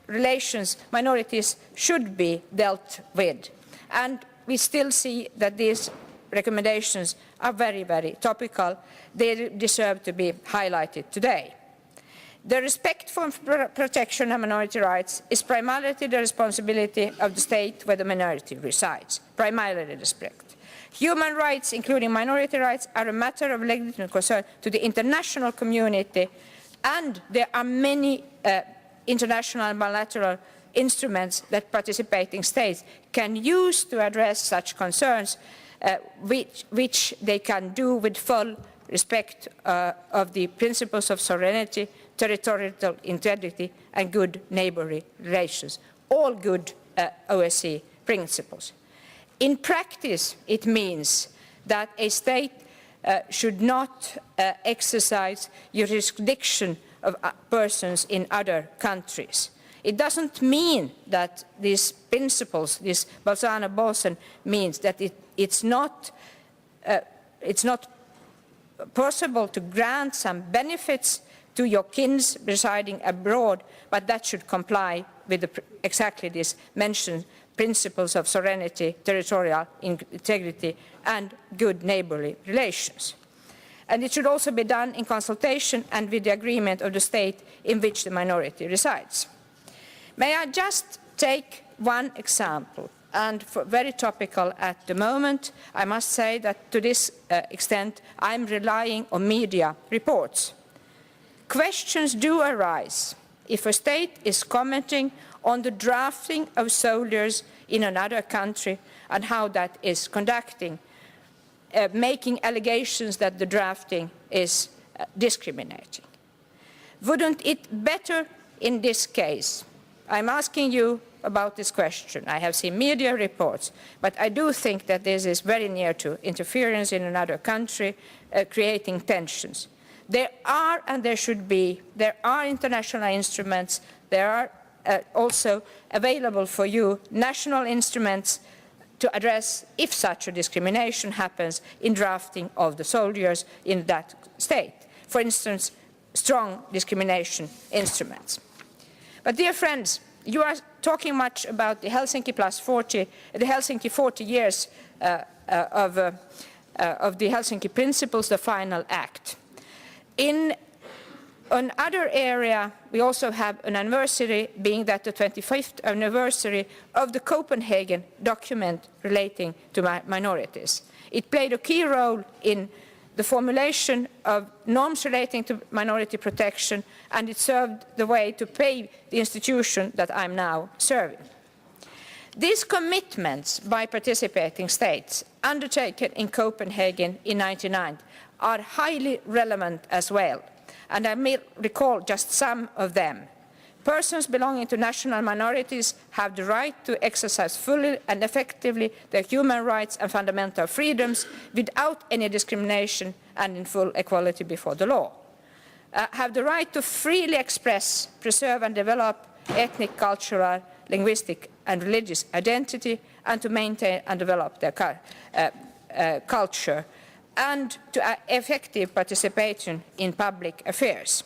relations minorities should be dealt with. And we still see that these recommendations are very, very topical. They deserve to be highlighted today. The respect for protection of minority rights is primarily the responsibility of the state where the minority resides, primarily respect. Human rights, including minority rights, are a matter of legitimate concern to the international community, and there are many international and bilateral instruments that participating states can use to address such concerns, which they can do with full respect of the principles of sovereignty, territorial integrity and good neighbourly relations, all good OSCE principles. In practice, it means that a state should not exercise jurisdiction of persons in other countries. It doesn't mean that these principles, this Bolzano-Boson, means that it's not possible to grant some benefits to your kins residing abroad, but that should comply with exactly these mentioned principles of sovereignty, territorial integrity, and good neighbourly relations. And it should also be done in consultation and with the agreement of the state in which the minority resides. May I just take one example, and very topical at the moment. I must say that to this extent I'm relying on media reports. Questions do arise if a state is commenting on the drafting of soldiers in another country and how that is conducting, making allegations that the drafting is discriminating. Wouldn't it better in this case? I'm asking you about this question. I have seen media reports, but I do think that this is very near to interference in another country, creating tensions. There are, and there should be, there are international instruments, there are also available for you national instruments to address if such a discrimination happens in drafting of the soldiers in that state. For instance, strong discrimination instruments. But dear friends, you are talking much about the Helsinki Plus 40, the Helsinki 40 years of the Helsinki Principles, the final act. In another area, we also have an anniversary, being that the 25th anniversary of the Copenhagen document relating to minorities. It played a key role in the formulation of norms relating to minority protection, and it served the way to pave the institution that I'm now serving. These commitments by participating states undertaken in Copenhagen in 1999 are highly relevant as well, and I may recall just some of them. Persons belonging to national minorities have the right to exercise fully and effectively their human rights and fundamental freedoms without any discrimination and in full equality before the law. Have the right to freely express, preserve and develop ethnic, cultural, linguistic and religious identity, and to maintain and develop their culture, and to effective participation in public affairs.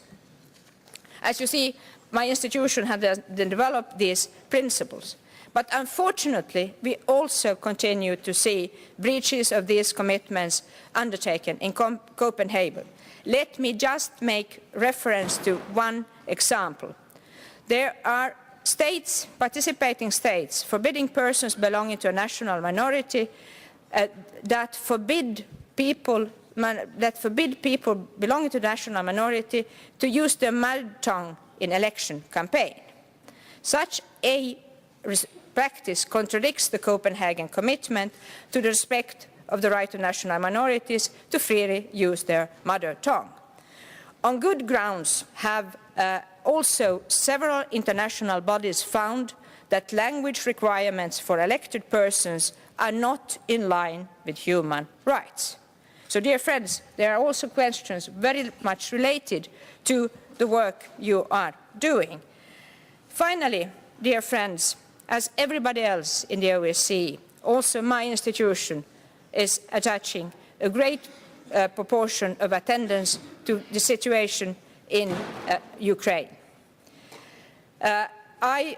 As you see, my institution has developed these principles. But unfortunately, we also continue to see breaches of these commitments undertaken in Copenhagen. Let me just make reference to one example. There are states, participating states, forbidding persons belonging to a national minority that forbid people belonging to the national minority to use their mother tongue in election campaign. Such a practice contradicts the Copenhagen commitment to the respect of the right of national minorities to freely use their mother tongue. On good grounds have also several international bodies found that language requirements for elected persons are not in line with human rights. So, dear friends, there are also questions very much related to the work you are doing. Finally, dear friends, as everybody else in the OSCE, also my institution is attaching a great proportion of attendance to the situation in Ukraine. I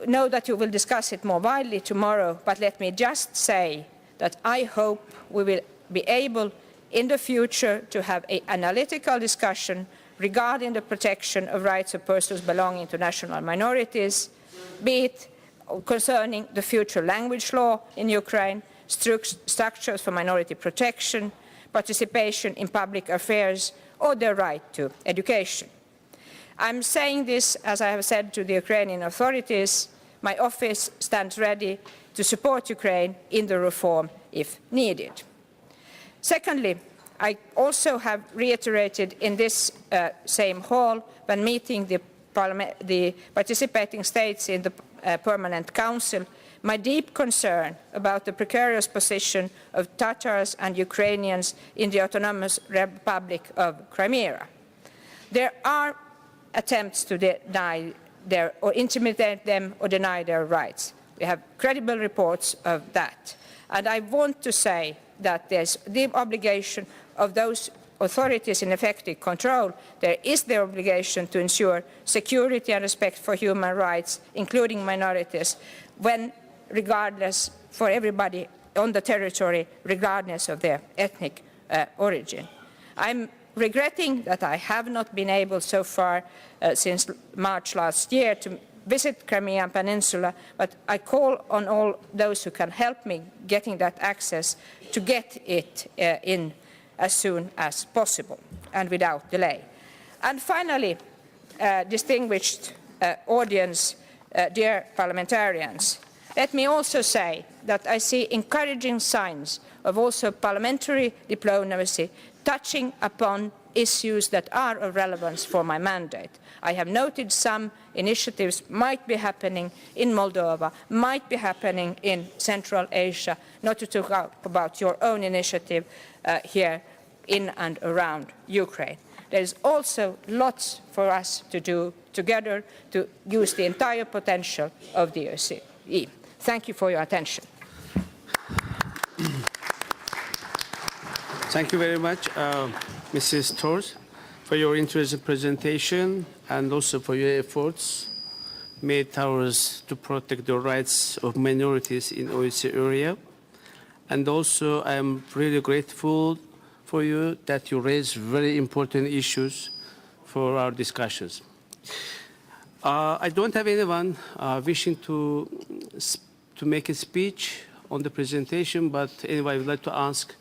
know that you will discuss it more widely tomorrow, but let me just say that I hope we will be able in the future to have an analytical discussion regarding the protection of rights of persons belonging to national minorities, be it concerning the future language law in Ukraine, structures for minority protection, participation in public affairs, or their right to education. I'm saying this, as I have said to the Ukrainian authorities. My office stands ready to support Ukraine in the reform if needed. Secondly, I also have reiterated in this same hall when meeting the participating states in the Permanent Council my deep concern about the precarious position of Tatars and Ukrainians in the Autonomous Republic of Crimea. There are attempts to deny or intimidate them or deny their rights. We have credible reports of that. And I want to say that there's the obligation of those authorities in effective control. There is the obligation to ensure security and respect for human rights, including minorities, regardless for everybody on the territory, regardless of their ethnic origin. I'm regretting that I have not been able so far since March last year to visit Crimean Peninsula, but I call on all those who can help me getting that access to get it in as soon as possible and without delay. And finally, distinguished audience, dear parliamentarians, let me also say that I see encouraging signs of also parliamentary diplomacy touching upon issues that are of relevance for my mandate. I have noted some initiatives might be happening in Moldova, might be happening in Central Asia, not to talk about your own initiative here in and around Ukraine. There is also lots for us to do together to use the entire potential of the OSCE. Thank you for your attention. Thank you very much, Mrs. Tors, for your interesting presentation and also for your efforts made towards to protect the rights of minorities in OSCE area. And also, I am really grateful for you that you raised very important issues for our discussions. I don't have anyone wishing to make a speech on the presentation, but anyway, I would like to ask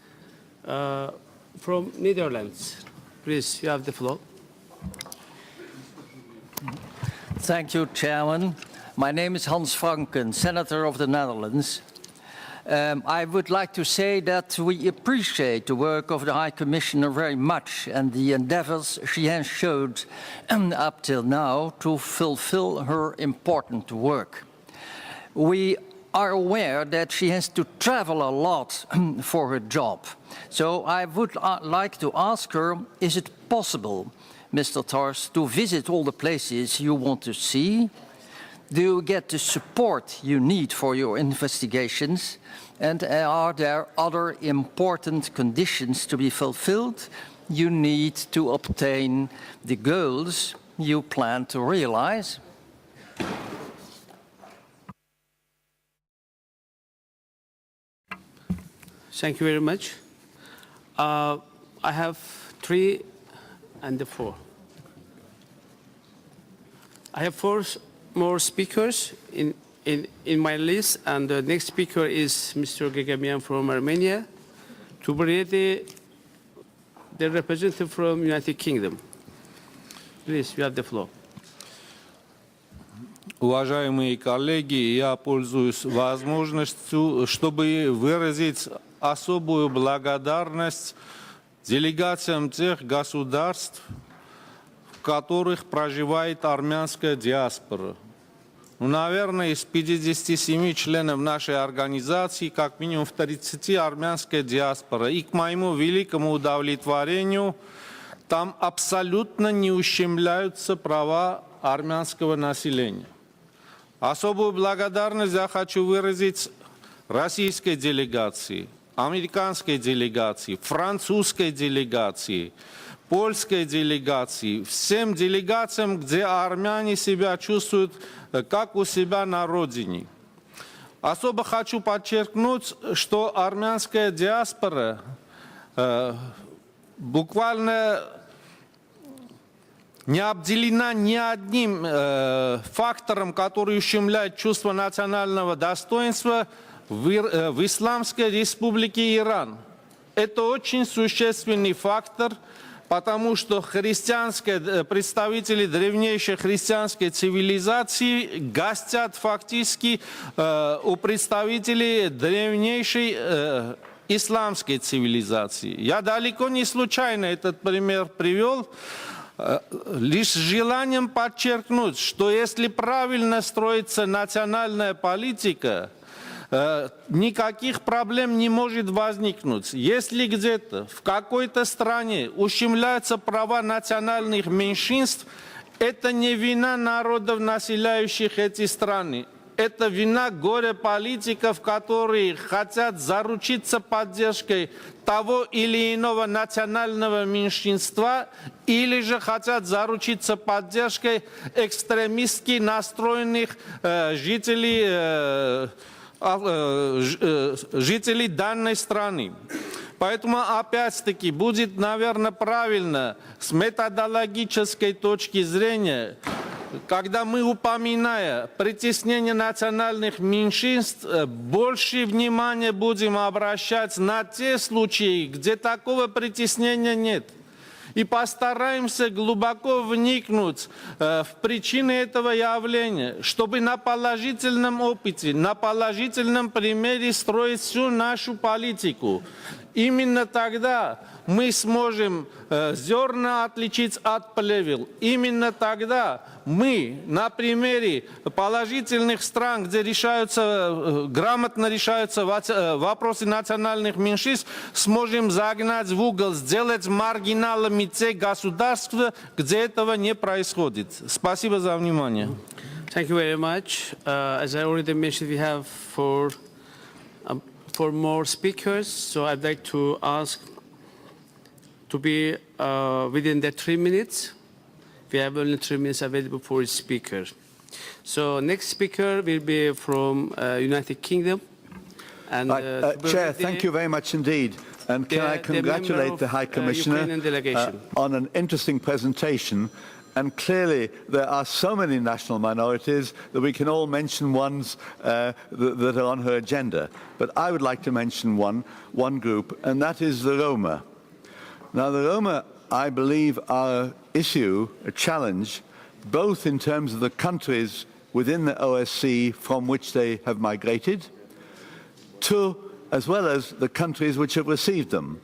from Netherlands. Please, you have the floor. Thank you, Chairman. My name is Hans Franken, Senator of the Netherlands. I would like to say that we appreciate the work of the High Commissioner very much and the endeavors she has showed up till now to fulfill her important work. We are aware that she has to travel a lot for her job. So I would like to ask her, is it possible, Mr. Tors, to visit all the places you want to see? Do you get the support you need for your investigations? And are there other important conditions to be fulfilled you need to obtain the goals you plan to realize? Thank you very much. I have 3 and 4. I have 4 more speakers in my list, and the next speaker is Mr. Gagamian from Armenia, Tubredi, the representative from United Kingdom. Please, you have the floor. Уважаемые коллеги, я пользуюсь возможностью, чтобы выразить особую благодарность делегациям тех государств, в которых проживает армянская диаспора. Наверное, из 57 членов нашей организации, как минимум в 30 армянская диаспора. И к моему великому удовлетворению, там абсолютно не ущемляются права армянского населения. Особую благодарность я хочу выразить российской делегации, американской делегации, французской делегации, польской делегации, всем делегациям, где армяне себя чувствуют как у себя на родине. Особо хочу подчеркнуть, что армянская диаспора буквально не обделена ни одним фактором, который ущемляет чувство национального достоинства в Исламской Республике Иран. Это очень существенный фактор, потому что представители древнейшей христианской цивилизации гостят фактически у представителей древнейшей исламской цивилизации. Я далеко не случайно этот пример привел, лишь с желанием подчеркнуть, что если правильно строится национальная политика, никаких проблем не может возникнуть. Если где-то в какой-то стране ущемляются права национальных меньшинств, это не вина народов, населяющих эти страны. Это вина горе-политиков, которые хотят заручиться поддержкой того или иного национального меньшинства или же хотят заручиться поддержкой экстремистски настроенных жителей данной страны. Поэтому, опять-таки, будет, наверное, правильно с методологической точки зрения, когда мы, упоминая притеснение национальных меньшинств, больше внимания будем обращать на те случаи, где такого притеснения нет. и постараемся глубоко вникнуть в причины этого явления, чтобы на положительном опыте, на положительном примере строить всю нашу политику. Именно тогда мы сможем зерна отличить от плевел. Именно тогда мы на примере положительных стран, где грамотно решаются вопросы национальных меньшинств, сможем загнать в угол, сделать маргиналами те государства, где этого не происходит. Спасибо за внимание. Thank you very much. As I already mentioned, we have four more speakers, so I'd like to ask to be within the 3 minutes. We have only 3 minutes available for each speaker. So next speaker will be from United Kingdom. And, Chair, thank you very much indeed. And can I congratulate the High Commissioner on an interesting presentation. And clearly, there are so many national minorities that we can all mention ones that are on her agenda. But I would like to mention one group, and that is the Roma. Now, the Roma, I believe, are an issue, a challenge, both in terms of the countries within the OSCE from which they have migrated, as well as the countries which have received them.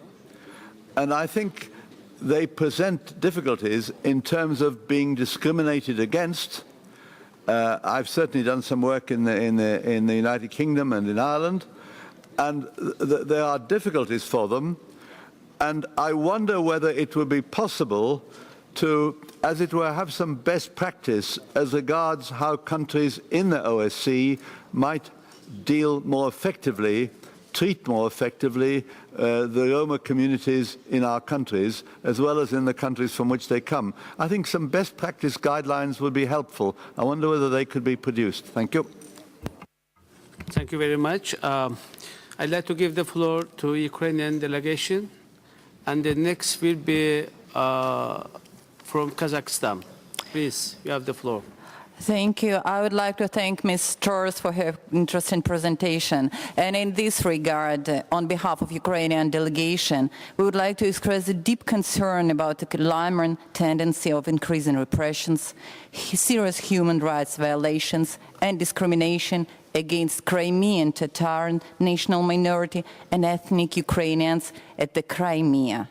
And I think they present difficulties in terms of being discriminated against. I've certainly done some work in the United Kingdom and in Ireland, and there are difficulties for them. And I wonder whether it would be possible to, as it were, have some best practice as regards how countries in the OSCE might deal more effectively, treat more effectively the Roma communities in our countries, as well as in the countries from which they come. I think some best practice guidelines would be helpful. I wonder whether they could be produced. Thank you. Thank you very much. I'd like to give the floor to Ukrainian delegation. And the next will be from Kazakhstan. Please, you have the floor. Thank you. I would like to thank Ms. Torres for her interesting presentation. And in this regard, on behalf of Ukrainian delegation, we would like to express a deep concern about the alarming tendency of increasing repressions, serious human rights violations, and discrimination against Crimean Tatar national minority and ethnic Ukrainians at the Crimea.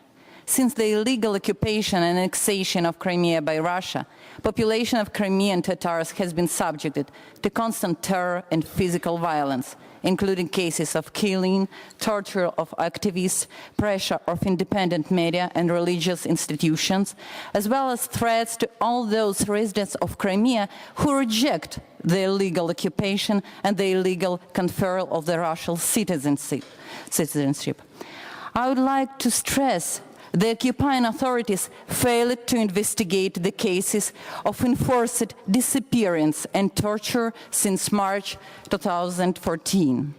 Since the illegal occupation and annexation of Crimea by Russia, population of Crimean Tatars has been subjected to constant terror and physical violence, including cases of killing, torture of activists, pressure of independent media and religious institutions, as well as threats to all those residents of Crimea who reject the illegal occupation and the illegal conferral of the Russian citizenship. I would like to stress the occupying authorities failed to investigate the cases of enforced disappearance and torture since March 2014.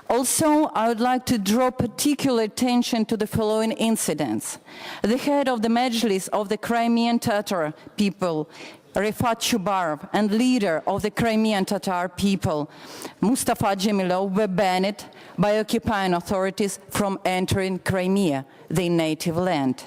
Also, I would like to draw particular attention to the following incidents. The head of the Majlis of the Crimean Tatar people, Rifat Chubarov, and leader of the Crimean Tatar people, Mustafa Jamilov, were banned by occupying authorities from entering Crimea, their native land.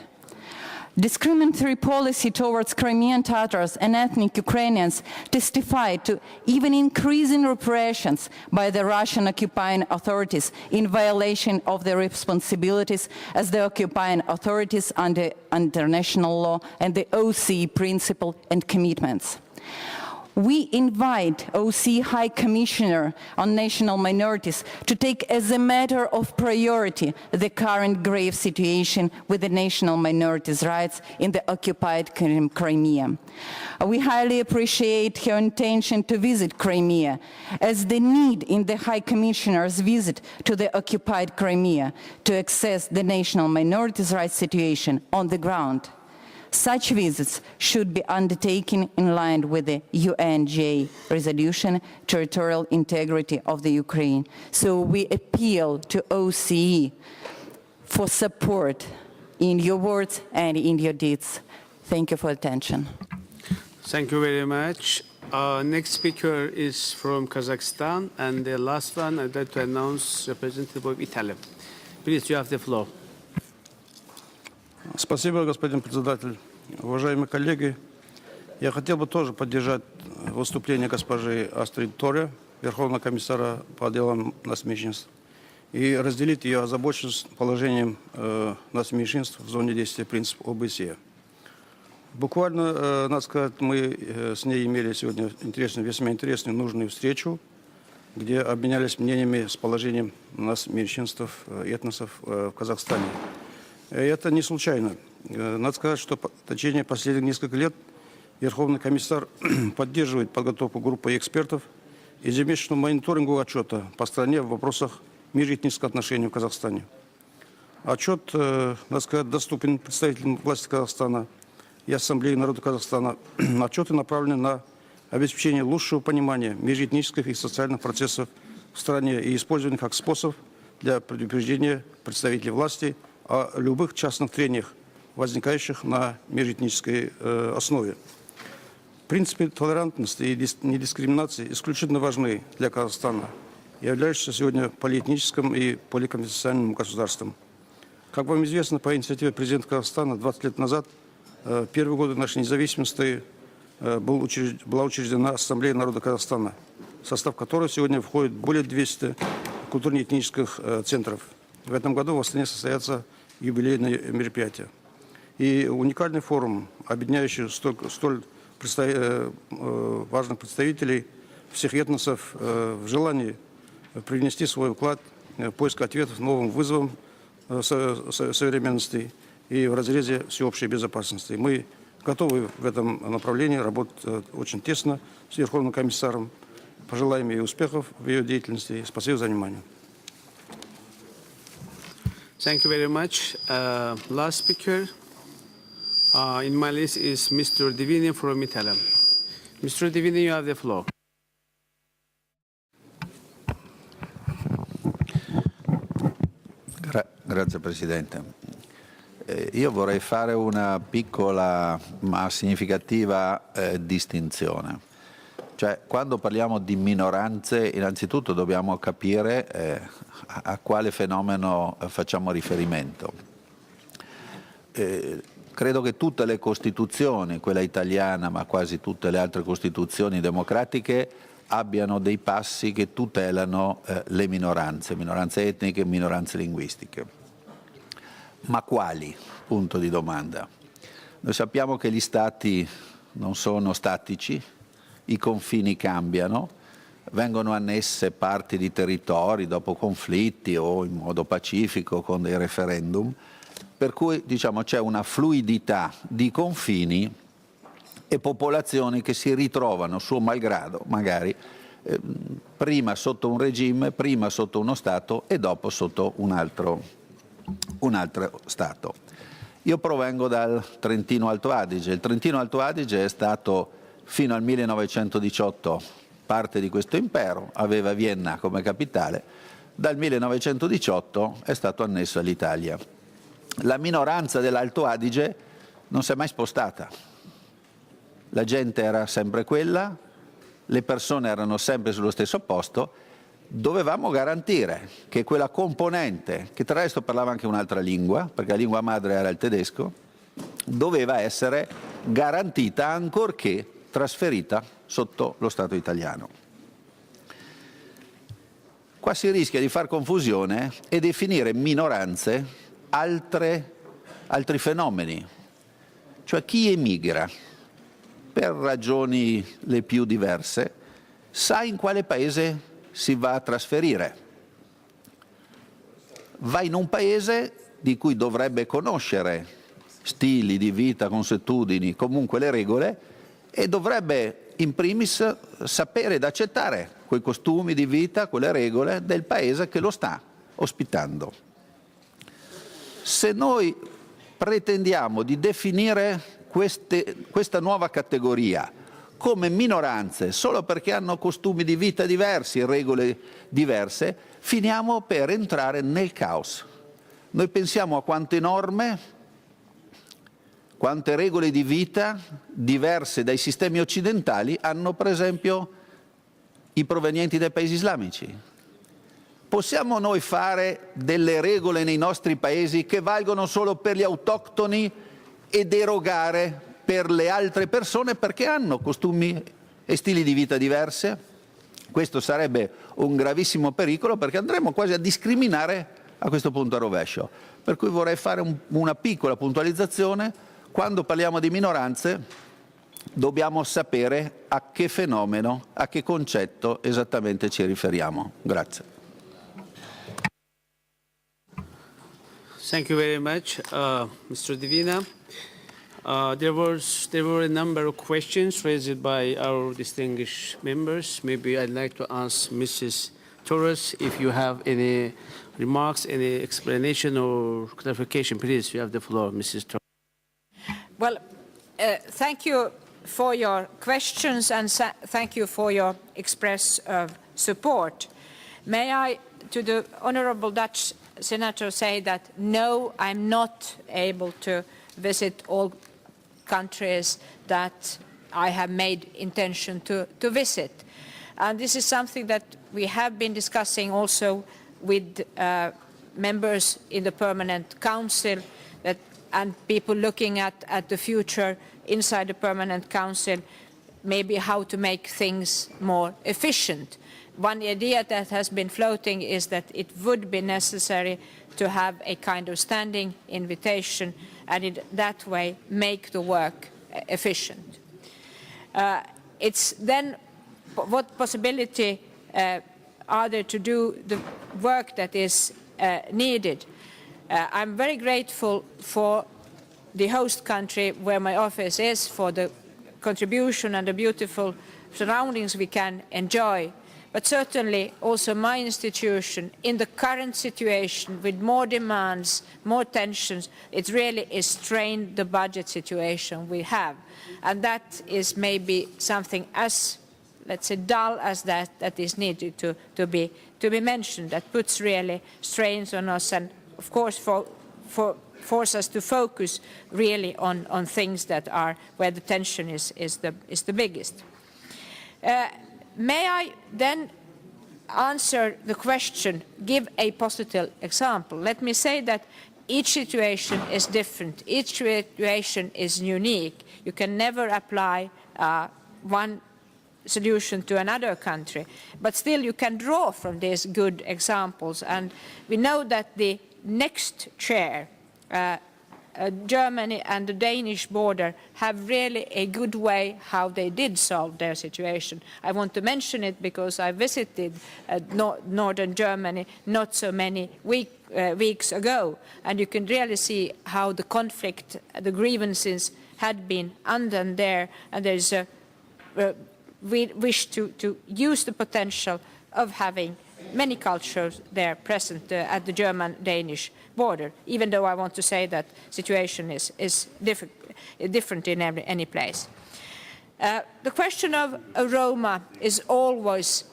Discriminatory policy towards Crimean Tatars and ethnic Ukrainians testified to even increasing repressions by the Russian occupying authorities in violation of their responsibilities as the occupying authorities under international law and the OSCE principle and commitments. We invite OSCE High Commissioner on National Minorities to take as a matter of priority the current grave situation with the national minorities' rights in the occupied Crimea. We highly appreciate her intention to visit Crimea, as the need in the High Commissioner's visit to the occupied Crimea to assess the national minorities' rights situation on the ground. Such visits should be undertaken in line with the UNJ resolution, territorial integrity of the Ukraine. So we appeal to OSCE for support in your words and in your deeds. Thank you for attention. Thank you very much. Next speaker is from Kazakhstan, and the last one I'd like to announce Representative of Italy. Please, you have the floor. Спасибо, господин председатель. Уважаемые коллеги, я хотел бы тоже поддержать выступление госпожи Астрид Торе, Верховного комиссара по делам нацменьшинств, и разделить ее озабоченность положением нацменьшинств в зоне действия принципа ОБСЕ. Буквально, надо сказать, мы с ней имели сегодня весьма интересную, нужную встречу, где обменялись мнениями с положением нацменьшинств, этносов в Казахстане. И это не случайно. Надо сказать, что в течение последних нескольких лет Верховный комиссар поддерживает подготовку группы экспертов ежемесячного мониторингового отчета по стране в вопросах межэтнических отношений в Казахстане. Отчет, надо сказать, доступен представителям власти Казахстана и Ассамблеи народа Казахстана. Отчеты направлены на обеспечение лучшего понимания межэтнических и социальных процессов в стране и использование как способ для предупреждения представителей власти о любых частных трениях, возникающих на межэтнической основе. Принципы толерантности и недискриминации исключительно важны для Казахстана, являющегося сегодня полиэтническим и поликонфессиональным государством. Как вам известно, по инициативе президента Казахстана 20 лет назад, в первые годы нашей независимости, была учреждена Ассамблея народа Казахстана, в состав которой сегодня входит более 200 культурно-этнических центров. В этом году в Астане состоятся юбилейные мероприятия. И уникальный форум, объединяющий столь важных представителей всех этносов в желании привнести свой вклад в поиск ответов новым вызовам современности и в разрезе всеобщей безопасности. Мы готовы в этом направлении работать очень тесно с Верховным комиссаром. Пожелаем ей успехов в ее деятельности. Спасибо за внимание. Thank you very much. Last speaker in my list is Mr. Divini from Italy. Mr. Divini, you have the floor. Grazie Presidente. Io vorrei fare una piccola ma significativa distinzione. Cioè, quando parliamo di minoranze, innanzitutto dobbiamo capire a quale fenomeno facciamo riferimento. Credo che tutte le Costituzioni, quella italiana ma quasi tutte le altre Costituzioni democratiche, abbiano dei passi che tutelano le minoranze etniche e minoranze linguistiche. Ma quali? Punto di domanda. Noi sappiamo che gli Stati non sono statici, i confini cambiano, vengono annesse parti di territori dopo conflitti o in modo pacifico con dei referendum, per cui diciamo c'è una fluidità di confini e popolazioni che si ritrovano suo malgrado magari prima sotto un regime, prima sotto uno Stato e dopo sotto un altro Stato. Io provengo dal Trentino Alto Adige. Il Trentino Alto Adige è stato fino al 1918 parte di questo impero, aveva Vienna come capitale, dal 1918 è stato annesso all'Italia. La minoranza dell'Alto Adige non si è mai spostata, la gente era sempre quella, le persone erano sempre sullo stesso posto, dovevamo garantire che quella componente, che tra l'altro parlava anche un'altra lingua, perché la lingua madre era il tedesco, doveva essere garantita ancorché trasferita sotto lo Stato italiano. Qua si rischia di far confusione e definire minoranze altri fenomeni, cioè chi emigra per ragioni le più diverse sa in quale paese si va a trasferire. Va in un paese di cui dovrebbe conoscere stili di vita, consuetudini, comunque le regole, e dovrebbe in primis sapere ed accettare quei costumi di vita, quelle regole del paese che lo sta ospitando. Se noi pretendiamo di definire questa nuova categoria come minoranze solo perché hanno costumi di vita diversi e regole diverse, finiamo per entrare nel caos. Noi pensiamo a quante norme, quante regole di vita diverse dai sistemi occidentali hanno per esempio i provenienti dai paesi islamici. Possiamo noi fare delle regole nei nostri paesi che valgono solo per gli autoctoni e derogare per le altre persone perché hanno costumi e stili di vita diversi? Questo sarebbe un gravissimo pericolo perché andremo quasi a discriminare a questo punto a rovescio. Per cui vorrei fare una piccola puntualizzazione. Quando parliamo di minoranze dobbiamo sapere a che fenomeno, a che concetto esattamente ci riferiamo. Grazie. Thank you very much, Mr. Divina. There were a number of questions raised by our distinguished members. Maybe I'd like to ask Mrs. Torres if you have any remarks, any explanation or clarification. Please, you have the floor, Mrs. Torres. Well, thank you for your questions and thank you for your express of support. May I, to the Honourable Dutch Senator, say that no, I'm not able to visit all countries that I have made intention to visit. And this is something that we have been discussing also with members in the Permanent Council and people looking at the future inside the Permanent Council, maybe how to make things more efficient. One idea that has been floating is that it would be necessary to have a kind of standing invitation and in that way make the work efficient. It's then what possibility are there to do the work that is needed? I'm very grateful for the host country where my office is for the contribution and the beautiful surroundings we can enjoy. But certainly also my institution, in the current situation with more demands, more tensions, it really is strained the budget situation we have. And that is maybe something as, let's say, dull as that is needed to be mentioned, that puts really strains on us and, of course, force us to focus really on things that are where the tension is the biggest. May I then answer the question, give a positive example? Let me say that each situation is different. Each situation is unique. You can never apply one solution to another country. But still you can draw from these good examples. And we know that the next chair, Germany and the Danish border have really a good way how they did solve their situation. I want to mention it because I visited northern Germany not so many weeks ago, and you can really see how the conflict, the grievances had been undone there, and there is a wish to use the potential of having many cultures there present at the German-Danish border, even though I want to say that situation is different in any place. The question of Roma is always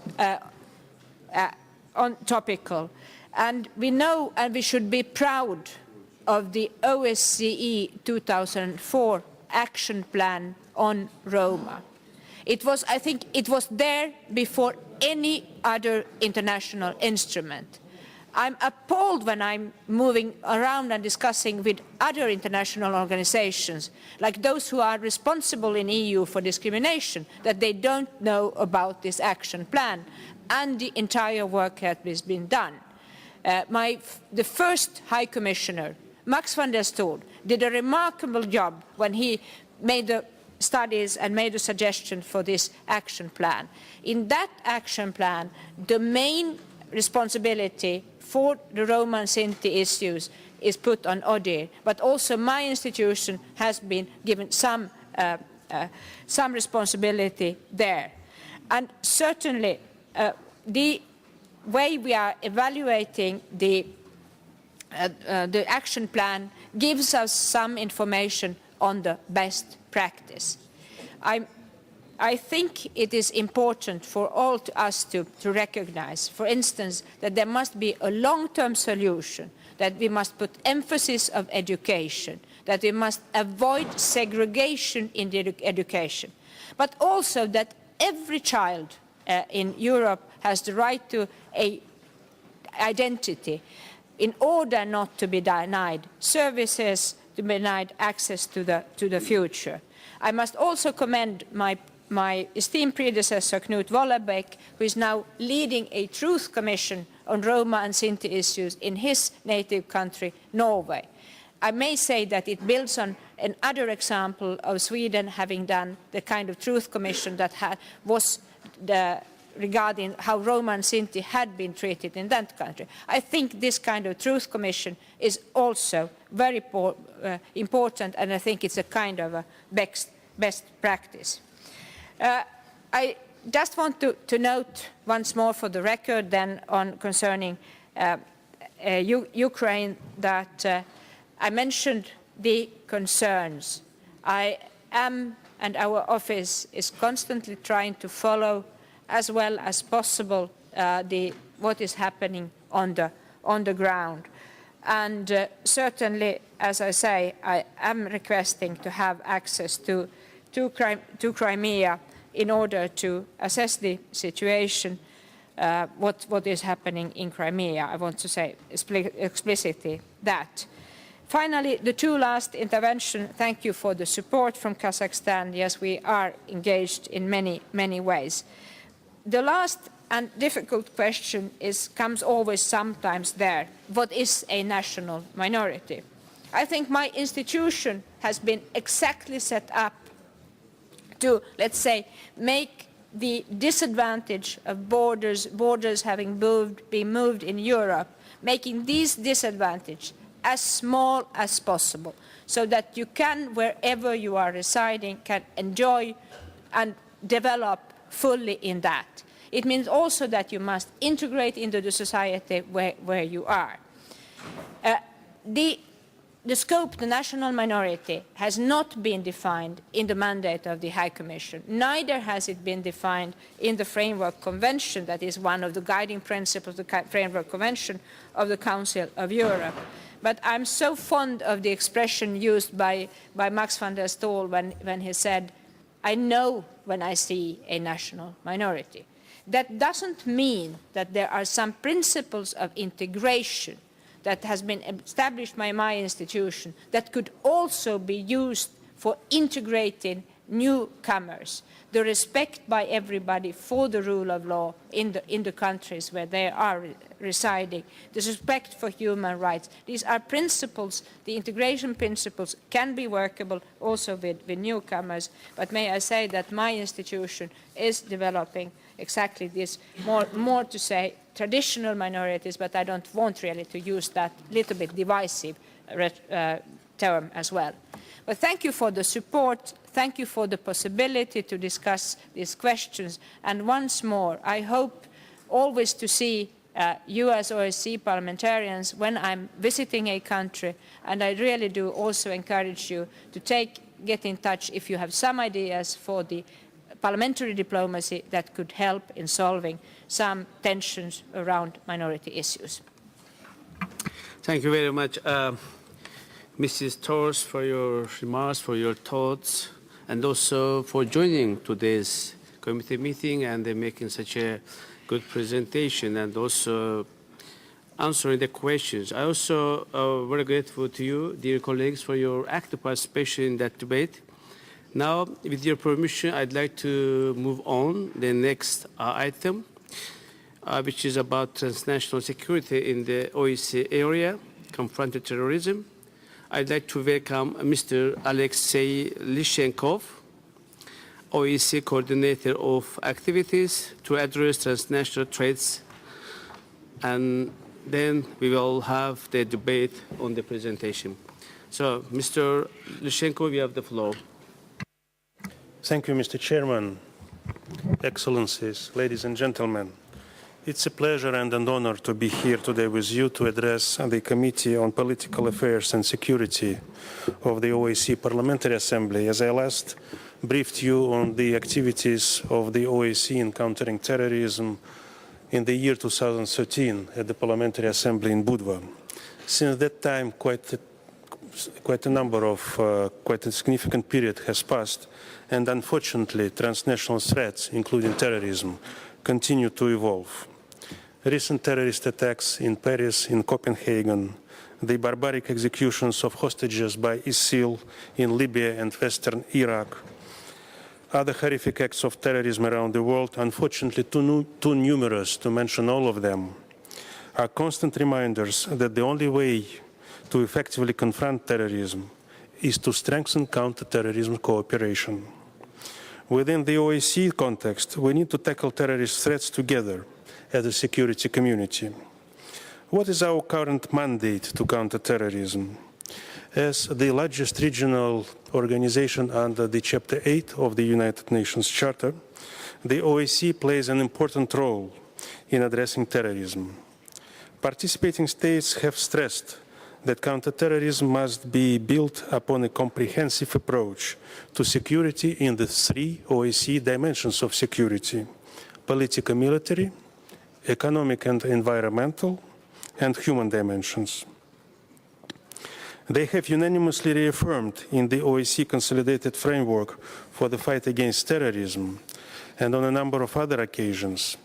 topical, and we know and we should be proud of the OSCE 2004 action plan on Roma. It was, I think, it was there before any other international instrument. I'm appalled when I'm moving around and discussing with other international organizations, like those who are responsible in EU for discrimination, that they don't know about this action plan and the entire work that has been done. The first High Commissioner, Max van der Stoel, did a remarkable job when he made the studies and made a suggestion for this action plan. In that action plan, the main responsibility for the Roma and Sinti issues is put on ODIHR, but also my institution has been given some responsibility there. And certainly the way we are evaluating the action plan gives us some information on the best practice. I think it is important for all us to recognize, for instance, that there must be a long-term solution, that we must put emphasis on education, that we must avoid segregation in the education, but also that every child in Europe has the right to identity in order not to be denied services, to be denied access to the future. I must also commend my esteemed predecessor, Knut Vollebæk, who is now leading a truth commission on Roma and Sinti issues in his native country, Norway. I may say that it builds on another example of Sweden having done the kind of truth commission that was regarding how Roma and Sinti had been treated in that country. I think this kind of truth commission is also very important, and I think it's a kind of a best practice. I just want to note once more for the record then concerning Ukraine that I mentioned the concerns. I am, and our office is constantly trying to follow as well as possible what is happening on the ground. And certainly, as I say, I am requesting to have access to Crimea in order to assess the situation, what is happening in Crimea. I want to say explicitly that. Finally, the two last interventions, thank you for the support from Kazakhstan. Yes, we are engaged in many ways. The last and difficult question comes always sometimes there. What is a national minority? I think my institution has been exactly set up to, let's say, make the disadvantage of borders having been moved in Europe, making these disadvantages as small as possible, so that you can, wherever you are residing, can enjoy and develop fully in that. It means also that you must integrate into the society where you are. The scope, the national minority, has not been defined in the mandate of the High Commission. Neither has it been defined in the Framework Convention, that is one of the guiding principles of the Framework Convention of the Council of Europe. But I'm so fond of the expression used by Max van der Stoel when he said, "I know when I see a national minority." That doesn't mean that there are some principles of integration that has been established by my institution that could also be used for integrating newcomers. The respect by everybody for the rule of law in the countries where they are residing, the respect for human rights. These are principles, the integration principles can be workable also with newcomers, but may I say that my institution is developing exactly this, more to say traditional minorities, but I don't want really to use that little bit divisive term as well. But thank you for the support, thank you for the possibility to discuss these questions, and once more, I hope always to see you as OSCE parliamentarians when I'm visiting a country, and I really do also encourage you to get in touch if you have some ideas for the parliamentary diplomacy that could help in solving some tensions around minority issues. Thank you very much, Mrs. Thors, for your remarks, for your thoughts, and also for joining today's committee meeting and making such a good presentation and also answering the questions. I also very grateful to you, dear colleagues, for your active participation in that debate. Now, with your permission, I'd like to move on the next item, which is about transnational security in the OSCE area, confronting terrorism. I'd like to welcome Mr. Alexei Lishenkov, OSCE Coordinator of Activities, to address transnational threats, and then we will have the debate on the presentation. So, Mr. Lishenkov, you have the floor. Thank you, Mr. Chairman, Excellencies, ladies and gentlemen. It's a pleasure and an honor to be here today with you to address the Committee on Political Affairs and Security of the OSCE Parliamentary Assembly, as I last briefed you on the activities of the OSCE in countering terrorism in the year 2013 at the Parliamentary Assembly in Budva. Since that time, quite a significant period has passed, and unfortunately, transnational threats, including terrorism, continue to evolve. recent terrorist attacks in Paris, in Copenhagen, the barbaric executions of hostages by ISIL in Libya and western Iraq, other horrific acts of terrorism around the world, unfortunately too numerous to mention all of them, are constant reminders that the only way to effectively confront terrorism is to strengthen counter-terrorism cooperation. Within the OSCE context, we need to tackle terrorist threats together as a security community. What is our current mandate to counter terrorism? As the largest regional organization under the Chapter 8 of the United Nations Charter, the OSCE plays an important role in addressing terrorism. Participating states have stressed that counterterrorism must be built upon a comprehensive approach to security in the three OSCE dimensions of security: politico-military, economic and environmental, and human dimensions. They have unanimously reaffirmed in the OSCE Consolidated Framework for the Fight Against Terrorism and on a number of other occasions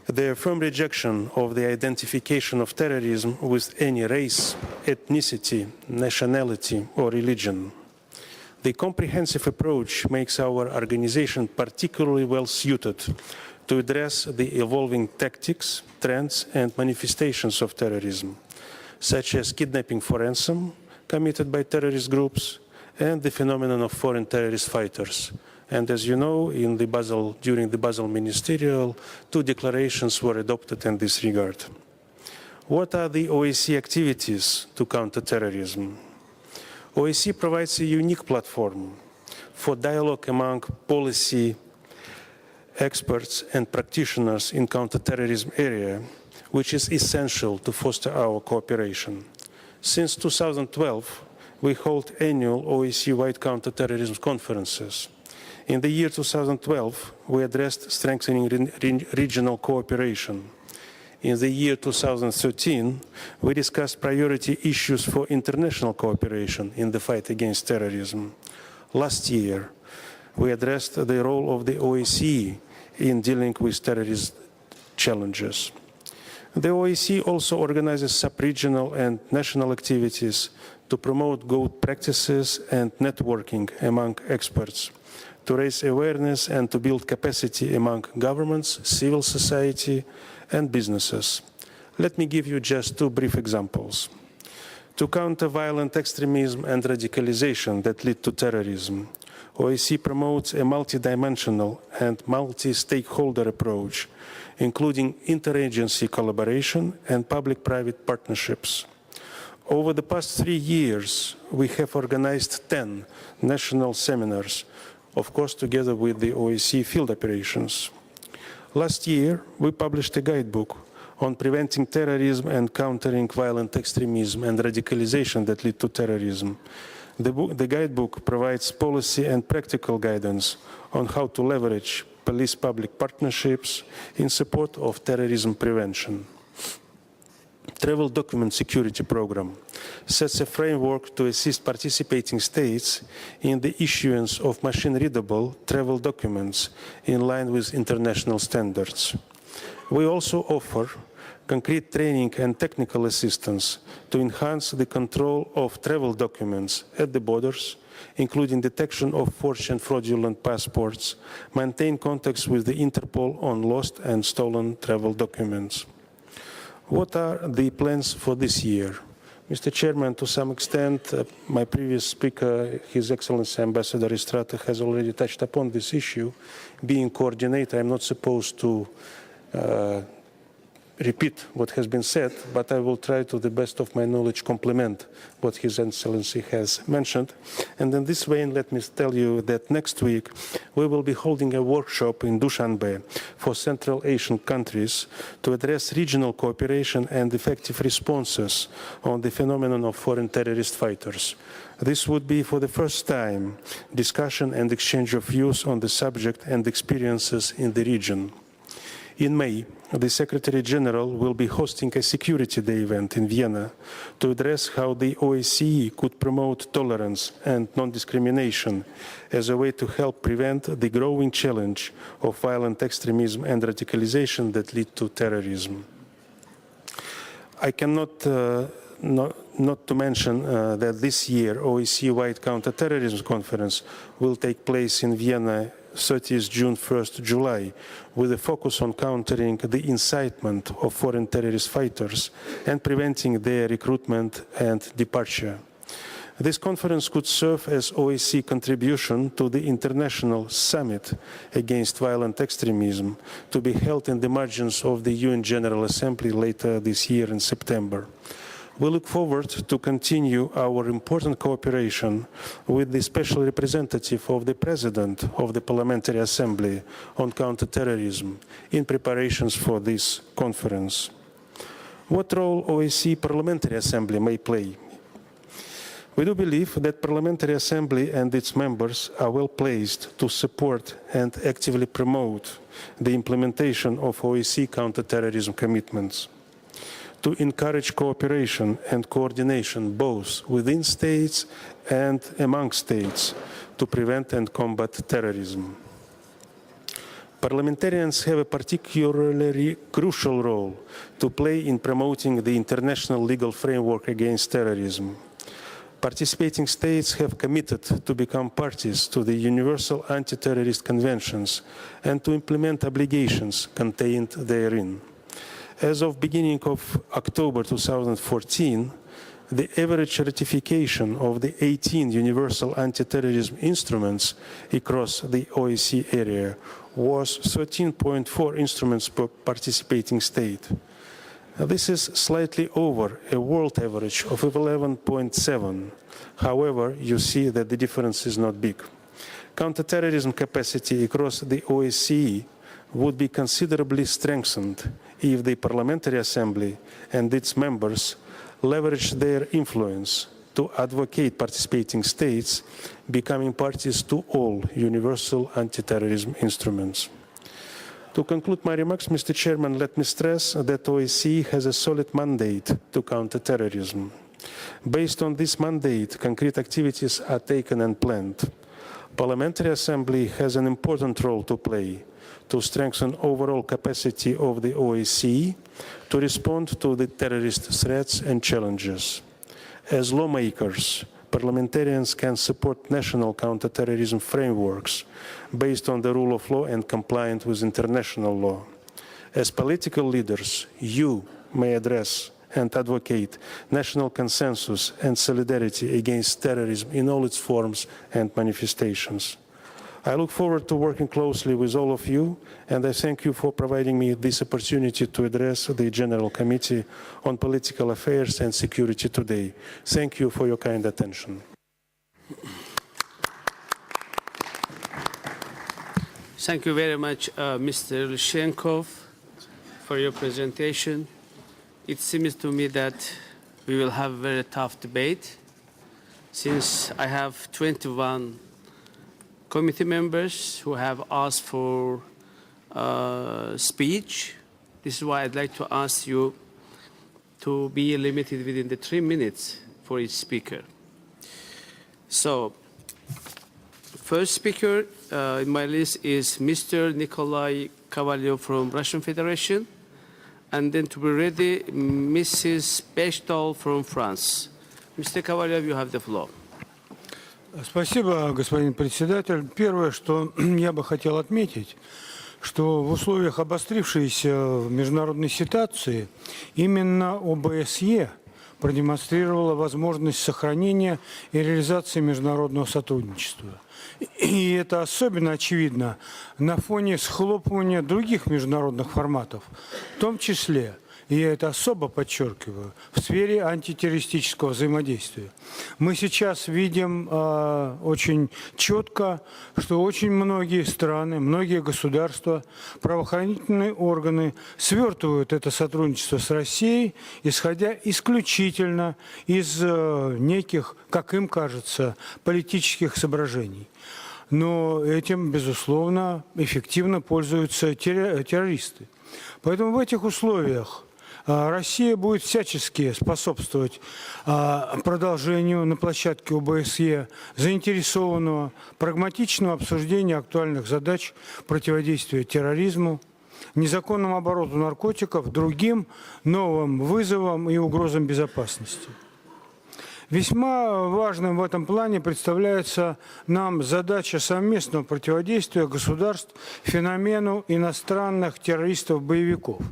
their firm rejection of the identification of terrorism with any race, ethnicity, nationality, or religion. The comprehensive approach makes our organization particularly well suited to address the evolving tactics, trends, and manifestations of terrorism, such as kidnapping for ransom committed by terrorist groups and the phenomenon of foreign terrorist fighters. And as you know, during the Basel Ministerial, 2 declarations were adopted in this regard. What are the OSCE activities to counter terrorism? OSCE provides a unique platform for dialogue among policy experts and practitioners in counterterrorism area, which is essential to foster our cooperation. Since 2012, we hold annual OSCE-wide counterterrorism conferences. In the year 2012, we addressed strengthening regional cooperation. In the year 2013, we discussed priority issues for international cooperation in the fight against terrorism. Last year, we addressed the role of the OSCE in dealing with terrorist challenges. The OSCE also organizes sub-regional and national activities to promote good practices and networking among experts, to raise awareness and to build capacity among governments, civil society, and businesses. Let me give you just 2 brief examples. To counter violent extremism and radicalization that lead to terrorism, OSCE promotes a multidimensional and multi-stakeholder approach, including interagency collaboration and public-private partnerships. Over the past 3 years, we have organized 10 national seminars, of course together with the OSCE field operations. Last year, we published a guidebook on preventing terrorism and countering violent extremism and radicalization that lead to terrorism. The guidebook provides policy and practical guidance on how to leverage police-public partnerships in support of terrorism prevention. Travel Document Security Program sets a framework to assist participating states in the issuance of machine-readable travel documents in line with international standards. We also offer concrete training and technical assistance to enhance the control of travel documents at the borders, including detection of forged and fraudulent passports, maintain contacts with the Interpol on lost and stolen travel documents. What are the plans for this year? Mr. Chairman, to some extent, my previous speaker, His Excellency Ambassador Estrada, has already touched upon this issue. Being coordinator, I'm not supposed to repeat what has been said, but I will try to the best of my knowledge complement what His Excellency has mentioned. And in this way, let me tell you that next week we will be holding a workshop in Dushanbe for Central Asian countries to address regional cooperation and effective responses on the phenomenon of foreign terrorist fighters. This would be for the first time discussion and exchange of views on the subject and experiences in the region. In May, the Secretary General will be hosting a Security Day event in Vienna to address how the OSCE could promote tolerance and non-discrimination as a way to help prevent the growing challenge of violent extremism and radicalization that lead to terrorism. I cannot not to mention that this year OSCE-wide counterterrorism conference will take place in Vienna 30th June, 1st July, with a focus on countering the incitement of foreign terrorist fighters and preventing their recruitment and departure. This conference could serve as OSCE contribution to the International Summit Against Violent Extremism to be held in the margins of the UN General Assembly later this year in September. We look forward to continue our important cooperation with the Special Representative of the President of the Parliamentary Assembly on counterterrorism in preparations for this conference. What role OSCE Parliamentary Assembly may play? We do believe that Parliamentary Assembly and its members are well placed to support and actively promote the implementation of OSCE counterterrorism commitments, to encourage cooperation and coordination both within states and among states to prevent and combat terrorism. Parliamentarians have a particularly crucial role to play in promoting the international legal framework against terrorism. Participating states have committed to become parties to the Universal Anti-Terrorist Conventions and to implement obligations contained therein. As of beginning of October 2014, the average ratification of the 18 universal anti-terrorism instruments across the OSCE area was 13.4 instruments per participating state. This is slightly over a world average of 11.7. However, you see that the difference is not big. Counterterrorism capacity across the OSCE would be considerably strengthened if the Parliamentary Assembly and its members leverage their influence to advocate participating states becoming parties to all universal anti-terrorism instruments. To conclude my remarks, Mr. Chairman, let me stress that OSCE has a solid mandate to counter terrorism. Based on this mandate, concrete activities are taken and planned. Parliamentary Assembly has an important role to play to strengthen overall capacity of the OSCE to respond to the terrorist threats and challenges. As lawmakers, parliamentarians can support national counterterrorism frameworks based on the rule of law and compliant with international law. As political leaders, you may address and advocate national consensus and solidarity against terrorism in all its forms and manifestations. I look forward to working closely with all of you, and I thank you for providing me this opportunity to address the General Committee on Political Affairs and Security today. Thank you for your kind attention. Thank you very much, Mr. Lyshenkov, for your presentation. It seems to me that we will have a very tough debate, since I have 21 committee members who have asked for speech. This is why I'd like to ask you to be limited within the 3 minutes for each speaker. So, first speaker in my list is Mr. Nikolai Kovalyev from Russian Federation, and then to be ready, Mrs. Bechtel from France. Mr. Kovalyev, you have the floor. Спасибо, господин председатель. Первое, что я бы хотел отметить, что в условиях обострившейся международной ситуации именно ОБСЕ продемонстрировала возможность сохранения и реализации международного сотрудничества. И это особенно очевидно на фоне схлопывания других международных форматов, в том числе, и я это особо подчеркиваю, в сфере антитеррористического взаимодействия. Мы сейчас видим очень четко, что очень многие страны, многие государства, правоохранительные органы свертывают это сотрудничество с Россией, исходя исключительно из неких, как им кажется, политических соображений. Но этим, безусловно, эффективно пользуются террористы. Поэтому в этих условиях Россия будет всячески способствовать продолжению на площадке ОБСЕ заинтересованного, прагматичного обсуждения актуальных задач противодействия терроризму, незаконному обороту наркотиков, другим новым вызовам и угрозам безопасности. Весьма важным в этом плане представляется нам задача совместного противодействия государств феномену иностранных террористов-боевиков.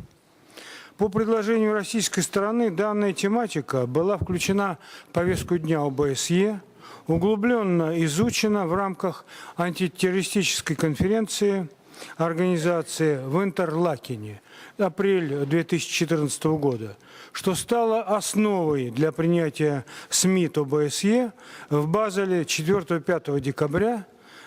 По предложению российской стороны данная тематика была включена в повестку дня ОБСЕ, углубленно изучена в рамках антитеррористической конференции организации в Интерлакене, апрель 2014 года, что стало основой для принятия СМИТ ОБСЕ в Базеле 4-5 декабря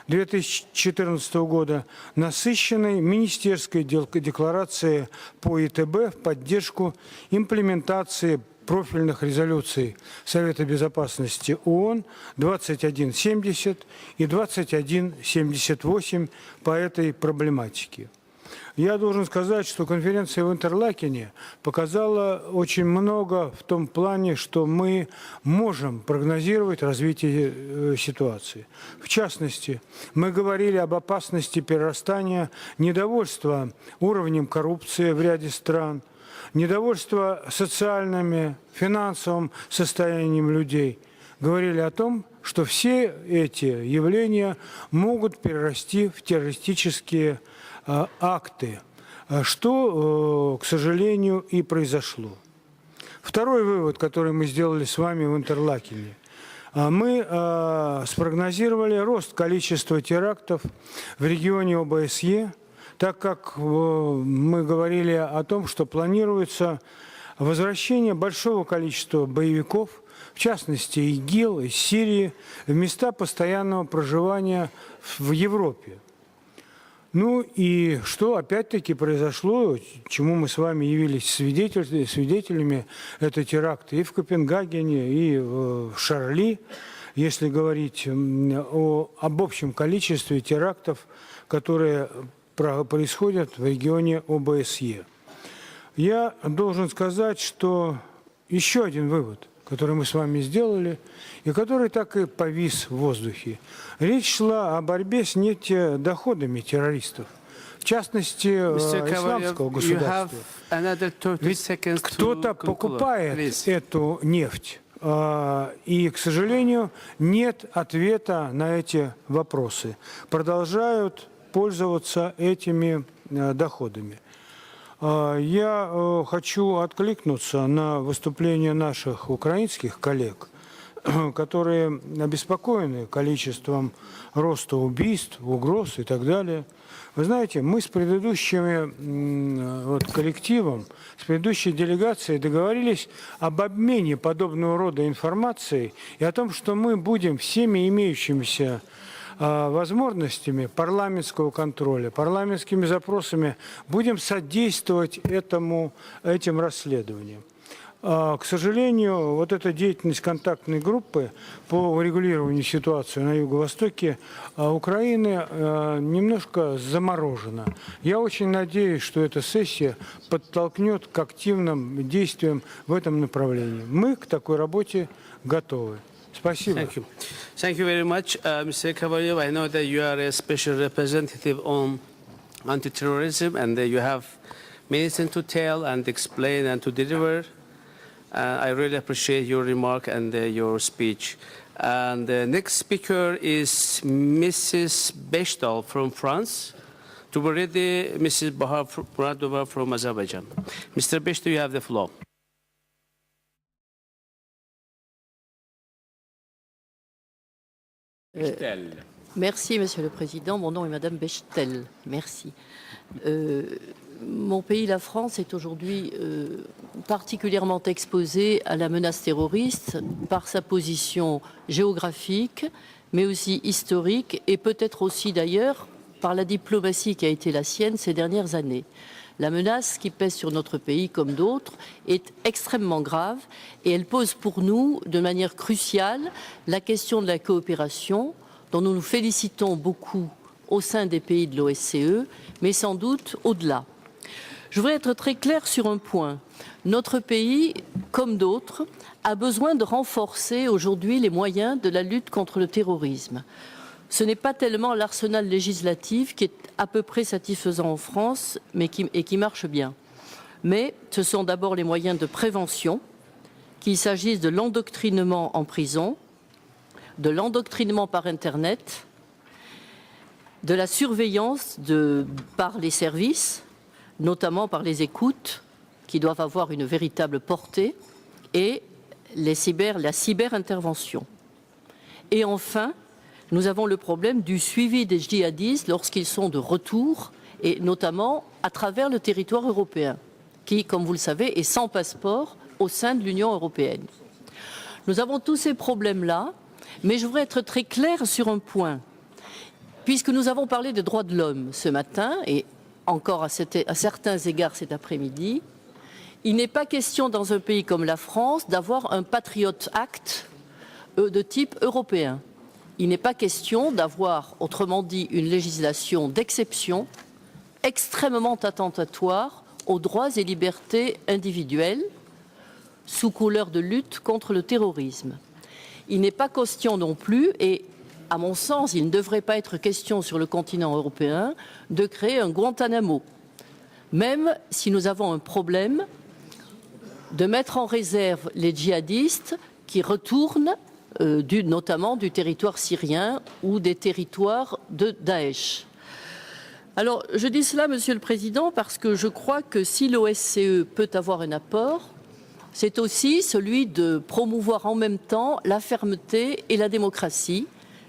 2014 года, насыщенной министерской декларацией по ИТБ в поддержку имплементации профильных резолюций Совета Безопасности ООН 2170 и 2178 по этой проблематике. Я должен сказать, что конференция в Интерлакене показала очень много в том плане, что мы можем прогнозировать развитие ситуации. В частности, мы говорили об опасности перерастания недовольства уровнем коррупции в ряде стран, недовольство социальным, финансовым состоянием людей. Говорили о том, что все эти явления могут перерасти в террористические акты, что, к сожалению, и произошло. Второй вывод, который мы сделали с вами в Интерлакене. Мы спрогнозировали рост количества терактов в регионе ОБСЕ, так как мы говорили о том, что планируется возвращение большого количества боевиков, в частности ИГИЛ из Сирии, в места постоянного проживания в Европе. Ну и что опять-таки произошло, чему мы с вами явились свидетелями, это теракты и в Копенгагене, и в Шарли, если говорить об общем количестве терактов, которые происходят в регионе ОБСЕ. Я должен сказать, что еще один вывод, который мы с вами сделали, и который так и повис в воздухе. Речь шла о борьбе с нефтедоходами террористов, в частности, исламского государства. Ведь кто-то покупает эту нефть, и, к сожалению, нет ответа на эти вопросы. Продолжают пользоваться этими доходами. Я хочу откликнуться на выступление наших украинских коллег, которые обеспокоены количеством роста убийств, угроз и так далее. Вы знаете, мы с предыдущим коллективом, с предыдущей делегацией договорились об обмене подобного рода информацией и о том, что мы будем всеми имеющимися возможностями парламентского контроля, парламентскими запросами будем содействовать этим расследованиям. К сожалению, вот эта деятельность контактной группы по урегулированию ситуации на Юго-Востоке Украины немножко заморожена. Я очень надеюсь, что эта сессия подтолкнет к активным действиям в этом направлении. Мы к такой работе готовы. Спасибо. Thank you. Thank you very much, Mr. Kavalyev. I know that you are a special representative on anti-terrorism and you have many things to tell and explain and to deliver. I really appreciate your remark and your speech. And the next speaker is Mrs. Bechtal from France. To be ready, Mrs. Bahar Muradova from Azerbaijan. Mr. Bechtal, you have the floor. Merci, Monsieur le Président. Mon nom est Madame Bechtel. Merci. Mon pays, la France, est aujourd'hui particulièrement exposé à la menace terroriste par sa position géographique, mais aussi historique, et peut-être aussi d'ailleurs par la diplomatie qui a été la sienne ces dernières années. La menace qui pèse sur notre pays, comme d'autres, est extrêmement grave et elle pose pour nous, de manière cruciale, la question de la coopération, dont nous nous félicitons beaucoup au sein des pays de l'OSCE, mais sans doute au-delà. Je voudrais être très clair sur un point. Notre pays, comme d'autres, a besoin de renforcer aujourd'hui les moyens de la lutte contre le terrorisme. Ce n'est pas tellement l'arsenal législatif qui est à peu près satisfaisant en France et qui marche bien. Mais ce sont d'abord les moyens de prévention, qu'il s'agisse de l'endoctrinement en prison, de l'endoctrinement par Internet, de la surveillance par les services, notamment par les écoutes, qui doivent avoir une véritable portée, et la cyberintervention. Et enfin, nous avons le problème du suivi des djihadistes lorsqu'ils sont de retour, et notamment à travers le territoire européen, qui, comme vous le savez, est sans passeport au sein de l'Union européenne. Nous avons tous ces problèmes-là, mais je voudrais être très clair sur un point. Puisque nous avons parlé des droits de l'homme ce matin, et encore à certains égards cet après-midi, il n'est pas question dans un pays comme la France d'avoir un Patriot Act de type européen. Il n'est pas question d'avoir, autrement dit, une législation d'exception extrêmement attentatoire aux droits et libertés individuelles sous couleur de lutte contre le terrorisme. Il n'est pas question non plus, et à mon sens, il ne devrait pas être question sur le continent européen de créer un Guantanamo, même si nous avons un problème de mettre en réserve les djihadistes qui retournent notamment du territoire syrien ou des territoires de Daesh. Alors, je dis cela, Monsieur le Président, parce que je crois que si l'OSCE peut avoir un apport, c'est aussi celui de promouvoir en même temps la fermeté et la démocratie,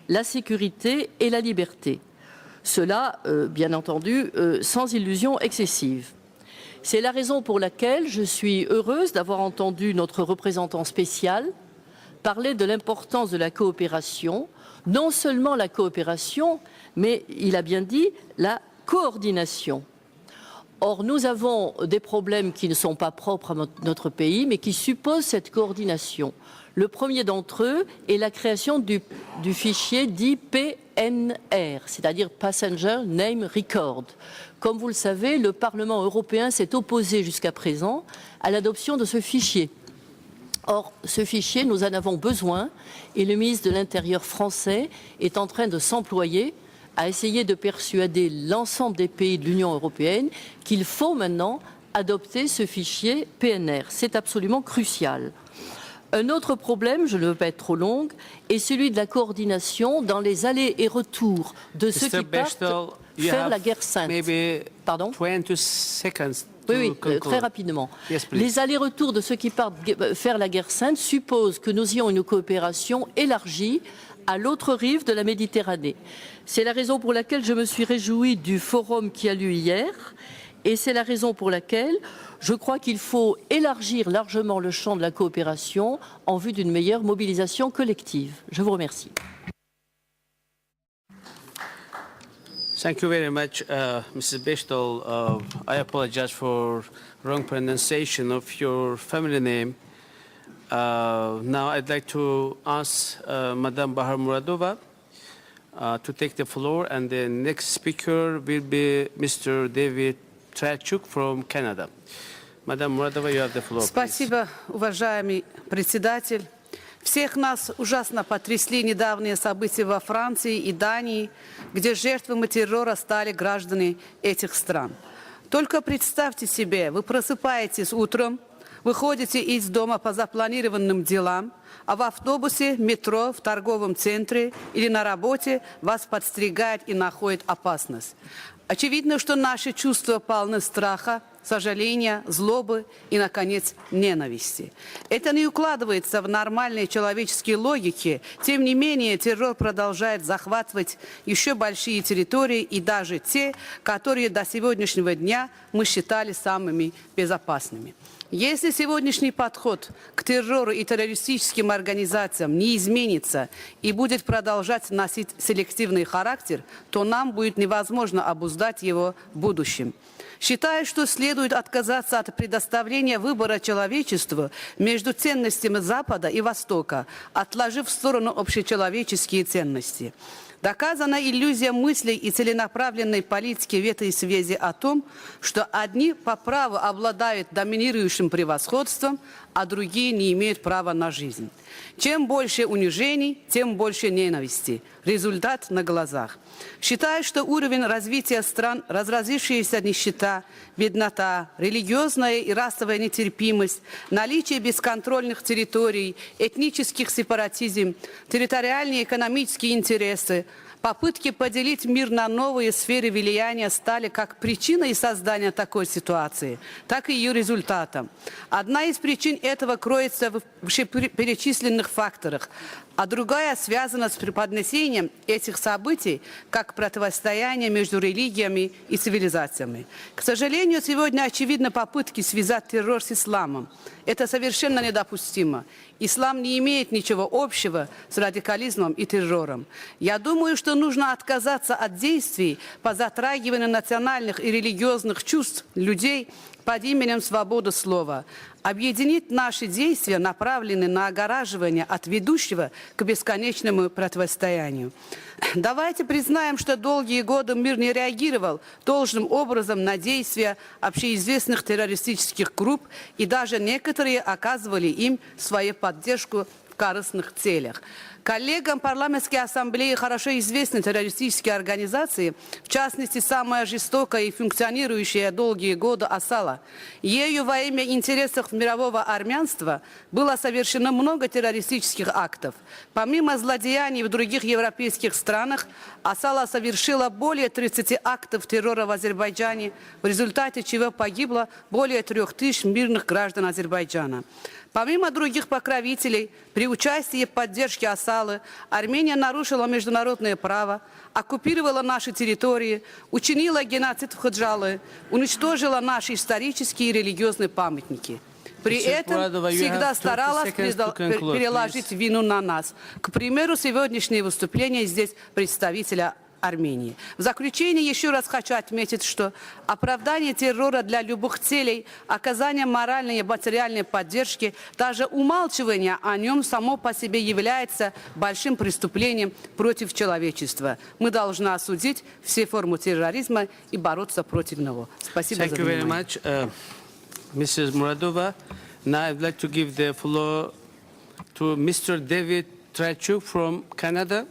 la sécurité et la liberté. Cela, bien entendu, sans illusion excessive. C'est la raison pour laquelle je suis heureuse d'avoir entendu notre représentant spécial parler de l'importance de la coopération, non seulement la coopération, mais il a bien dit la coordination. Or, nous avons des problèmes qui ne sont pas propres à notre pays, mais qui supposent cette coordination. Le premier d'entre eux est la création du fichier dit PNR, c'est-à-dire Passenger Name Record. Comme vous le savez, le Parlement européen s'est opposé jusqu'à présent à l'adoption de ce fichier. Or, ce fichier, nous en avons besoin et le ministre de l'Intérieur français est en train de s'employer à essayer de persuader l'ensemble des pays de l'Union européenne qu'il faut maintenant adopter ce fichier PNR. C'est absolument crucial. Un autre problème, je ne veux pas être trop longue, est celui de la coordination dans les allers et retours de ceux qui partent faire la guerre sainte. Pardon ? 20 seconds. Oui, très rapidement. Yes, les allers-retours de ceux qui partent faire la guerre sainte supposent que nous ayons une coopération élargie à l'autre rive de la Méditerranée. C'est la raison pour laquelle je me suis réjouie du forum qui a lieu hier et c'est la raison pour laquelle je crois qu'il faut élargir largement le champ de la coopération en vue d'une meilleure mobilisation collective. Je vous remercie. Thank you very much, Mrs. Bechtel. I apologize for wrong pronunciation of your family name. Now I'd like to ask Madame Bahar Muradova to take the floor, and the next speaker will be Mr. David Trachuk from Canada. Madame Muradova, you have the floor. Спасибо, уважаемый председатель. Всех нас ужасно потрясли недавние события во Франции и Дании, где жертвами террора стали граждане этих стран. Только представьте себе, вы просыпаетесь утром, выходите из дома по запланированным делам, а в автобусе, метро, в торговом центре или на работе вас подстерегает и находит опасность. Очевидно, что наши чувства полны страха, сожаления, злобы и, наконец, ненависти. Это не укладывается в нормальные человеческие логики. Тем не менее, террор продолжает захватывать еще большие территории и даже те, которые до сегодняшнего дня мы считали самыми безопасными. Если сегодняшний подход к террору и террористическим организациям не изменится и будет продолжать носить селективный характер, то нам будет невозможно обуздать его в будущем. Считаю, что следует отказаться от предоставления выбора человечеству между ценностями Запада и Востока, отложив в сторону общечеловеческие ценности. Доказана иллюзия мыслей и целенаправленной политики в этой связи о том, что одни по праву обладают доминирующим превосходством, а другие не имеют права на жизнь. Чем больше унижений, тем больше ненависти. Результат на глазах. Считаю, что уровень развития стран, разразившаяся нищета, беднота, религиозная и расовая нетерпимость, наличие бесконтрольных территорий, этнических сепаратизм, территориальные экономические интересы, попытки поделить мир на новые сферы влияния стали как причиной создания такой ситуации, так и ее результатом. Одна из причин этого кроется в вышеперечисленных факторах, а другая связана с преподнесением этих событий как противостояние между религиями и цивилизациями. К сожалению, сегодня очевидны попытки связать террор с исламом. Это совершенно недопустимо. Ислам не имеет ничего общего с радикализмом и террором. Я думаю, что нужно отказаться от действий по затрагиванию национальных и религиозных чувств людей под именем свободы слова. Объединить наши действия, направленные на огораживание от ведущего к бесконечному противостоянию. Давайте признаем, что долгие годы мир не реагировал должным образом на действия общеизвестных террористических групп, и даже некоторые оказывали им свою поддержку в корыстных целях. Коллегам парламентской ассамблеи хорошо известны террористические организации, в частности, самая жестокая и функционирующая долгие годы Асала. Ею во имя интересов мирового армянства было совершено много террористических актов. Помимо злодеяний в других европейских странах, Асала совершила более 30 актов террора в Азербайджане, в результате чего погибло более 3000 мирных граждан Азербайджана. Помимо других покровителей, при участии и поддержке Асалы Армения нарушила международное право, оккупировала наши территории, учинила геноцид в Хаджалы, уничтожила наши исторические и религиозные памятники. При этом всегда старалась переложить вину на нас. К примеру, сегодняшнее выступление здесь представителя Армении. В заключение еще раз хочу отметить, что оправдание террора для любых целей, оказание моральной и материальной поддержки, даже умалчивание о нем само по себе является большим преступлением против человечества. Мы должны осудить все формы терроризма и бороться против него. Спасибо за внимание. Mrs. Muradova. Now I'd like to give the floor to Mr. David Trachuk from Canada.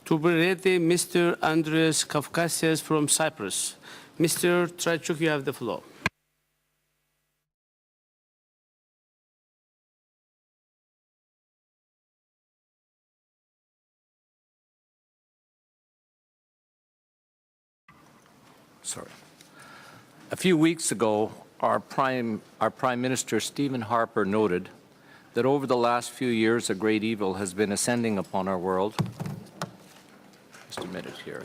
To be ready, Mr. Andreas Kafkasias from Cyprus. Mr. Trachuk, you have the floor. Sorry. A few weeks ago, our Prime Minister, Stephen Harper, noted that over the last few years, a great evil has been ascending upon our world. Just a minute here,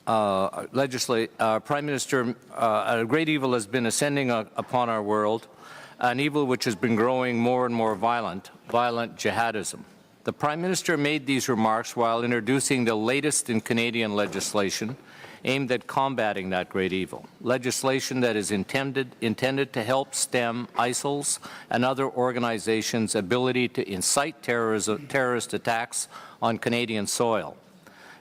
Prime Minister, a great evil has been ascending upon our world, an evil which has been growing more and more violent jihadism. The Prime Minister made these remarks while introducing the latest in Canadian legislation aimed at combating that great evil, legislation that is intended to help stem ISIL's and other organizations' ability to incite terrorist attacks on Canadian soil.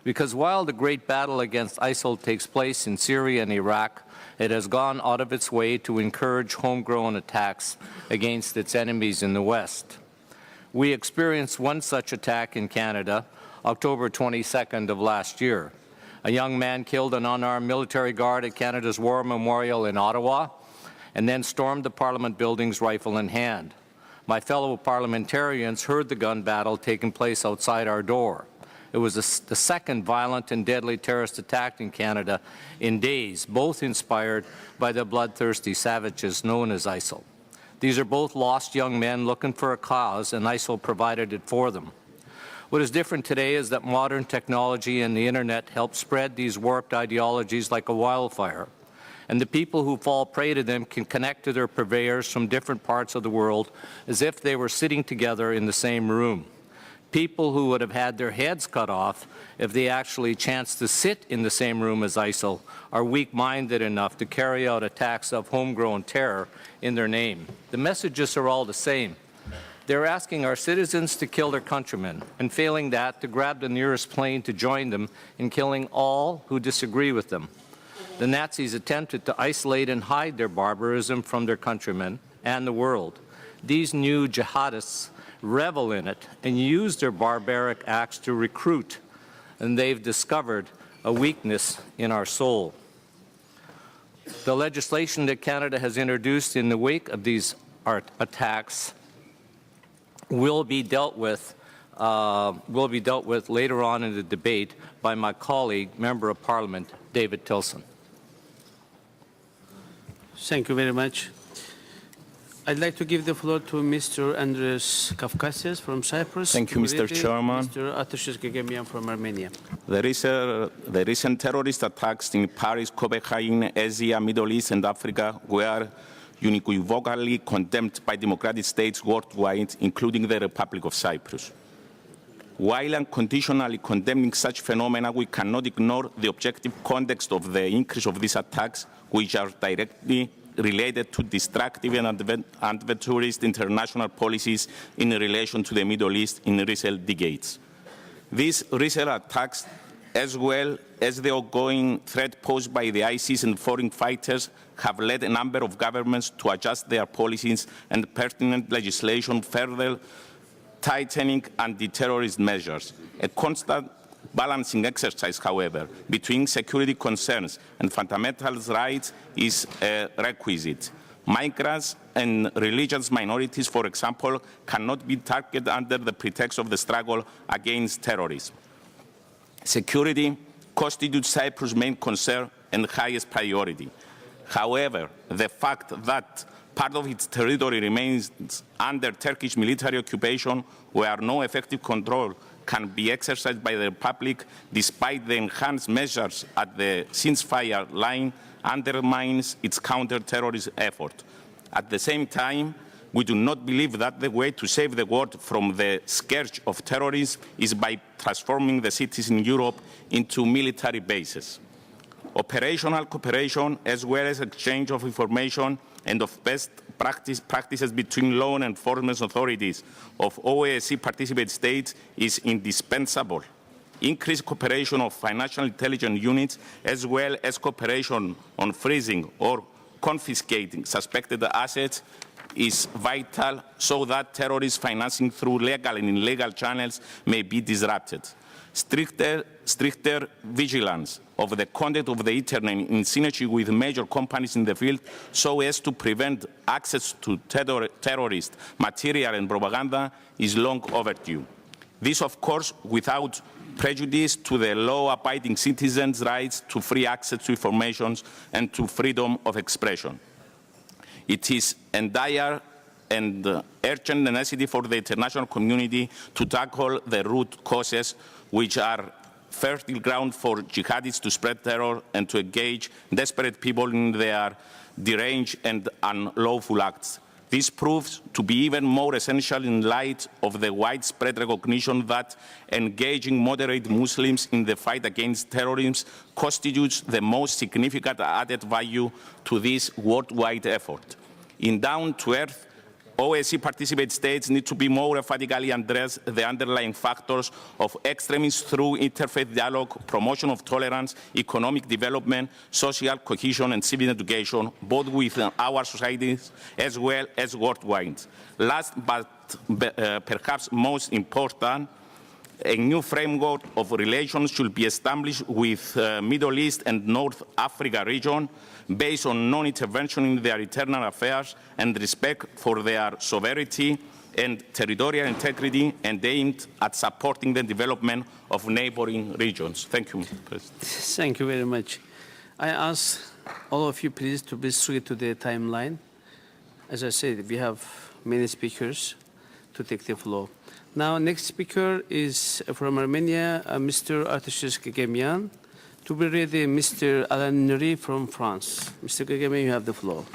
Because while the great battle against ISIL takes place in Syria and Iraq, it has gone out of its way to encourage homegrown attacks against its enemies in the West. We experienced one such attack in Canada, October 22nd of last year. A young man killed an unarmed military guard at Canada's War Memorial in Ottawa and then stormed the Parliament buildings rifle in hand. My fellow parliamentarians heard the gun battle taking place outside our door. It was the second violent and deadly terrorist attack in Canada in days, both inspired by the bloodthirsty savages known as ISIL. These are both lost young men looking for a cause, and ISIL provided it for them. What is different today is that modern technology and the internet help spread these warped ideologies like a wildfire, and the people who fall prey to them can connect to their purveyors from different parts of the world as if they were sitting together in the same room. People who would have had their heads cut off if they actually chanced to sit in the same room as ISIL are weak-minded enough to carry out attacks of homegrown terror in their name. The messages are all the same. They're asking our citizens to kill their countrymen, and failing that, to grab the nearest plane to join them in killing all who disagree with them. The Nazis attempted to isolate and hide their barbarism from their countrymen and the world. These new jihadists revel in it and use their barbaric acts to recruit, and they've discovered a weakness in our soul. The legislation that Canada has introduced in the wake of these attacks will be dealt with later on in the debate by my colleague, Member of Parliament, David Tilson. Thank you very much. I'd like to give the floor to Mr. Andreas Kavkasias from Cyprus. Thank you, Mr. Chairman. Mr. Atashes Gegemian from Armenia. The recent terrorist attacks in Paris, Copenhagen, Asia, Middle East, and Africa were unequivocally condemned by democratic states worldwide, including the Republic of Cyprus. While unconditionally condemning such phenomena, we cannot ignore the objective context of the increase of these attacks, which are directly related to destructive and adventurous international policies in relation to the Middle East in recent decades. These recent attacks, as well as the ongoing threat posed by the ISIS and foreign fighters, have led a number of governments to adjust their policies and pertinent legislation, further tightening anti-terrorist measures. A constant balancing exercise, however, between security concerns and fundamental rights is a requisite. Migrants and religious minorities, for example, cannot be targeted under the pretext of the struggle against terrorism. Security constitutes Cyprus' main concern and highest priority. However, the fact that part of its territory remains under Turkish military occupation, where no effective control can be exercised by the Republic, despite the enhanced measures at the ceasefire line, undermines its counter-terrorism effort. At the same time, we do not believe that the way to save the world from the scourge of terrorism is by transforming the cities in Europe into military bases. Operational cooperation, as well as exchange of information and of best practices between law enforcement authorities of OSCE participating states, is indispensable. Increased cooperation of financial intelligence units, as well as cooperation on freezing or confiscating suspected assets, is vital so that terrorist financing through legal and illegal channels may be disrupted. Stricter vigilance of the content of the Internet in synergy with major companies in the field so as to prevent access to terrorist material and propaganda is long overdue. This, of course, without prejudice to the law-abiding citizens' rights to free access to information and to freedom of expression. It is a dire and urgent necessity for the international community to tackle the root causes, which are fertile ground for jihadists to spread terror and to engage desperate people in their deranged and unlawful acts. This proves to be even more essential in light of the widespread recognition that engaging moderate Muslims in the fight against terrorism constitutes the most significant added value to this worldwide effort. In down-to-earth, OSCE participating states need to be more emphatically address the underlying factors of extremism through interfaith dialogue, promotion of tolerance, economic development, social cohesion, and civil education, both within our societies as well as worldwide. Last but perhaps most important, a new framework of relations should be established with Middle East and North Africa region, based on non-intervention in their internal affairs and respect for their sovereignty and territorial integrity, and aimed at supporting the development of neighboring regions. Thank you, Mr. President. Thank you very much. I ask all of you, please, to be strict to the timeline. As I said, we have many speakers to take the floor. Now, next speaker is from Armenia, Mr. Atashes Gegemian. To be ready, Mr. Alain Nury from France. Mr. Gegemian, you have the floor.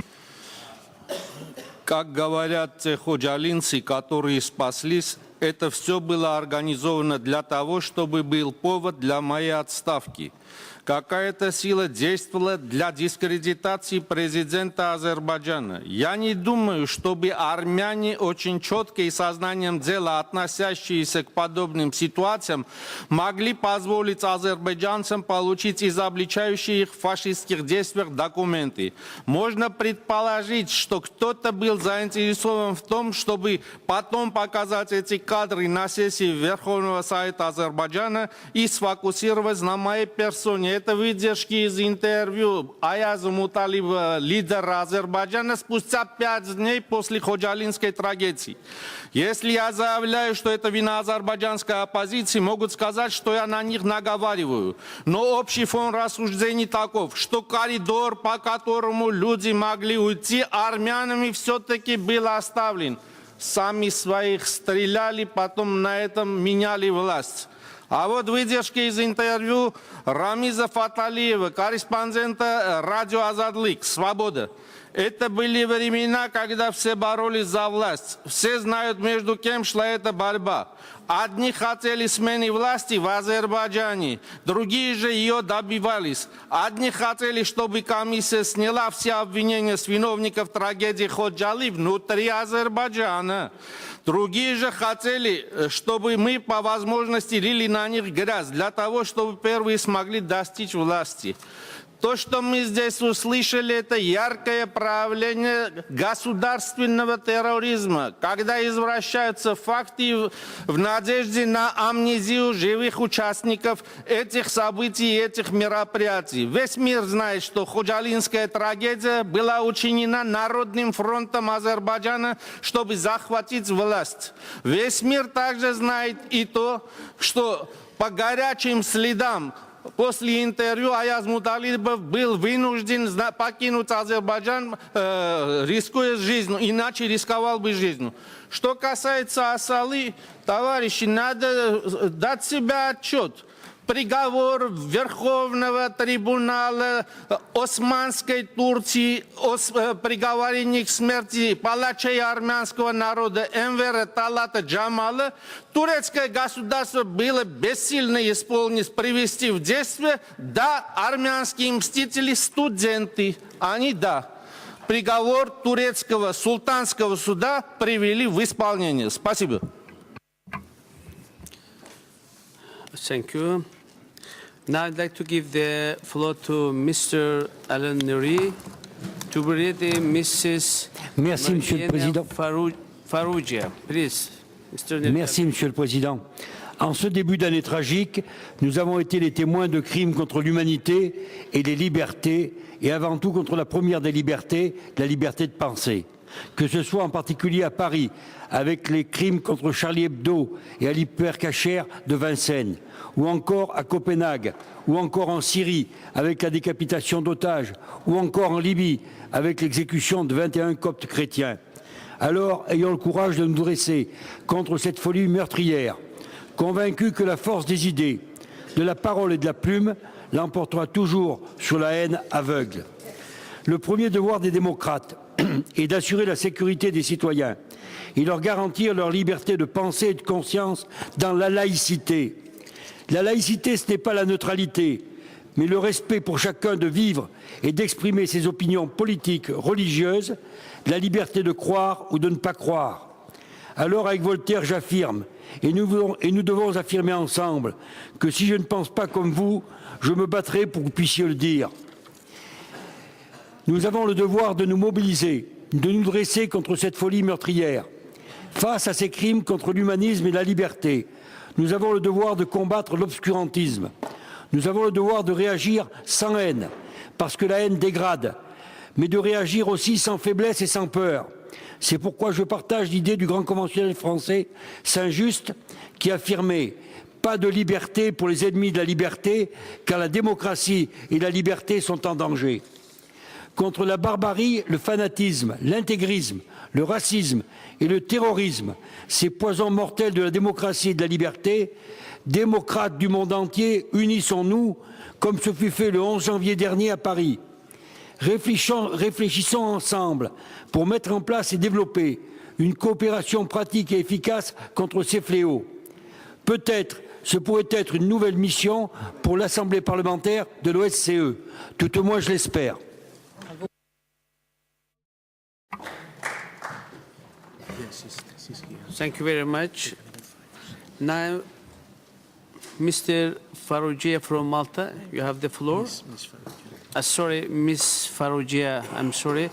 Как говорят ходжалинцы, которые спаслись, это все было организовано для того, чтобы был повод для моей отставки. Какая-то сила действовала для дискредитации президента Азербайджана. Я не думаю, чтобы армяне, очень четко и сознанием дела относящиеся к подобным ситуациям, могли позволить азербайджанцам получить изобличающие их в фашистских действиях документы. Можно предположить, что кто-то был заинтересован в том, чтобы потом показать эти кадры на сессии Верховного Совета Азербайджана и сфокусировать на моей персоне. Это выдержки из интервью Аяза Муталиба, лидера Азербайджана, спустя 5 дней после Ходжалинской трагедии. Если я заявляю, что это вина азербайджанской оппозиции, могут сказать, что я на них наговариваю. Но общий фон рассуждений таков, что коридор, по которому люди могли уйти, армянами все-таки был оставлен. Сами своих стреляли, потом на этом меняли власть. А вот выдержки из интервью Рамиза Фаталиева, корреспондента радио «Азадлык», «Свобода». Это были времена, когда все боролись за власть. Все знают, между кем шла эта борьба. Одни хотели смены власти в Азербайджане, другие же ее добивались. Одни хотели, чтобы комиссия сняла все обвинения с виновников трагедии Ходжали внутри Азербайджана. Другие же хотели, чтобы мы по возможности лили на них грязь, для того, чтобы первые смогли достичь власти. То, что мы здесь услышали, это яркое проявление государственного терроризма, когда извращаются факты в надежде на амнезию живых участников этих событий и этих мероприятий. Весь мир знает, что Ходжалинская трагедия была учинена Народным фронтом Азербайджана, чтобы захватить власть. Весь мир также знает и то, что по горячим следам после интервью Аяз Муталибов был вынужден покинуть Азербайджан, рискуя жизнью, иначе рисковал бы жизнью. Что касается Асалы, товарищи, надо дать себе отчет. Приговор Верховного трибунала Османской Турции, приговорение к смерти палачей армянского народа Энвера Талата Джамала, турецкое государство было бессильно исполнить, привести в действие. Да, армянские мстители студенты, они да. Приговор турецкого султанского суда привели в исполнение. Спасибо. Thank you. Now I'd like to give the floor to Mr. Alan Nuri to read Mrs. Merci, Monsieur le Président. Farougia. Please, Mr. Nuri. Merci, Monsieur le Président. En ce début d'année tragique, nous avons été les témoins de crimes contre l'humanité et les libertés, et avant tout contre la première des libertés, la liberté de penser. Que ce soit en particulier à Paris, avec les crimes contre Charlie Hebdo et Ali Perkacher de Vincennes, ou encore à Copenhague, ou encore en Syrie, avec la décapitation d'otages, ou encore en Libye, avec l'exécution de 21 coptes chrétiens. Alors, ayons le courage de nous dresser contre cette folie meurtrière, convaincus que la force des idées, de la parole et de la plume l'emportera toujours sur la haine aveugle. Le premier devoir des démocrates est d'assurer la sécurité des citoyens et leur garantir leur liberté de pensée et de conscience dans la laïcité. La laïcité, ce n'est pas la neutralité, mais le respect pour chacun de vivre et d'exprimer ses opinions politiques, religieuses, la liberté de croire ou de ne pas croire. Alors, avec Voltaire, j'affirme, et nous devons affirmer ensemble, que si je ne pense pas comme vous, je me battrai pour que vous puissiez le dire. Nous avons le devoir de nous mobiliser, de nous dresser contre cette folie meurtrière. Face à ces crimes contre l'humanisme et la liberté, nous avons le devoir de combattre l'obscurantisme. Nous avons le devoir de réagir sans haine, parce que la haine dégrade, mais de réagir aussi sans faiblesse et sans peur. C'est pourquoi je partage l'idée du grand conventionnel français Saint-Just qui affirmait « Pas de liberté pour les ennemis de la liberté, car la démocratie et la liberté sont en danger ». Contre la barbarie, le fanatisme, l'intégrisme, le racisme et le terrorisme, ces poisons mortels de la démocratie et de la liberté, démocrates du monde entier, unissons-nous, comme ce fut fait le 11 janvier dernier à Paris. Réfléchissons ensemble pour mettre en place et développer une coopération pratique et efficace contre ces fléaux. Peut-être ce pourrait être une nouvelle mission pour l'Assemblée parlementaire de l'OSCE. Tout au moins, je l'espère. Thank you very much. Now, Mr. Farrugia from Malta, you have the floor. Sorry, Ms. Farrugia, I'm sorry.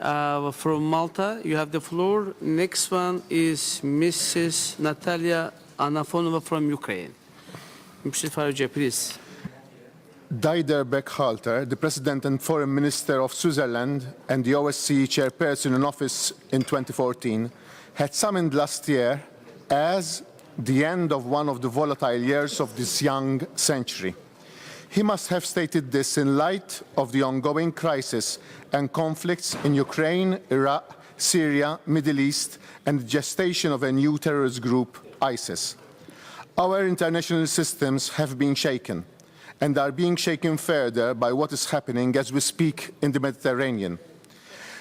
From Malta, you have the floor. Next one is Mrs. Natalia Anafonova from Ukraine. Mr. Farrugia, please. Dider Beckhalter, the President and Foreign Minister of Switzerland and the OSCE chairperson in office in 2014, had summoned last year as the end of one of the volatile years of this young century. He must have stated this in light of the ongoing crisis and conflicts in Ukraine, Iraq, Syria, Middle East, and the gestation of a new terrorist group, ISIS. Our international systems have been shaken and are being shaken further by what is happening as we speak in the Mediterranean.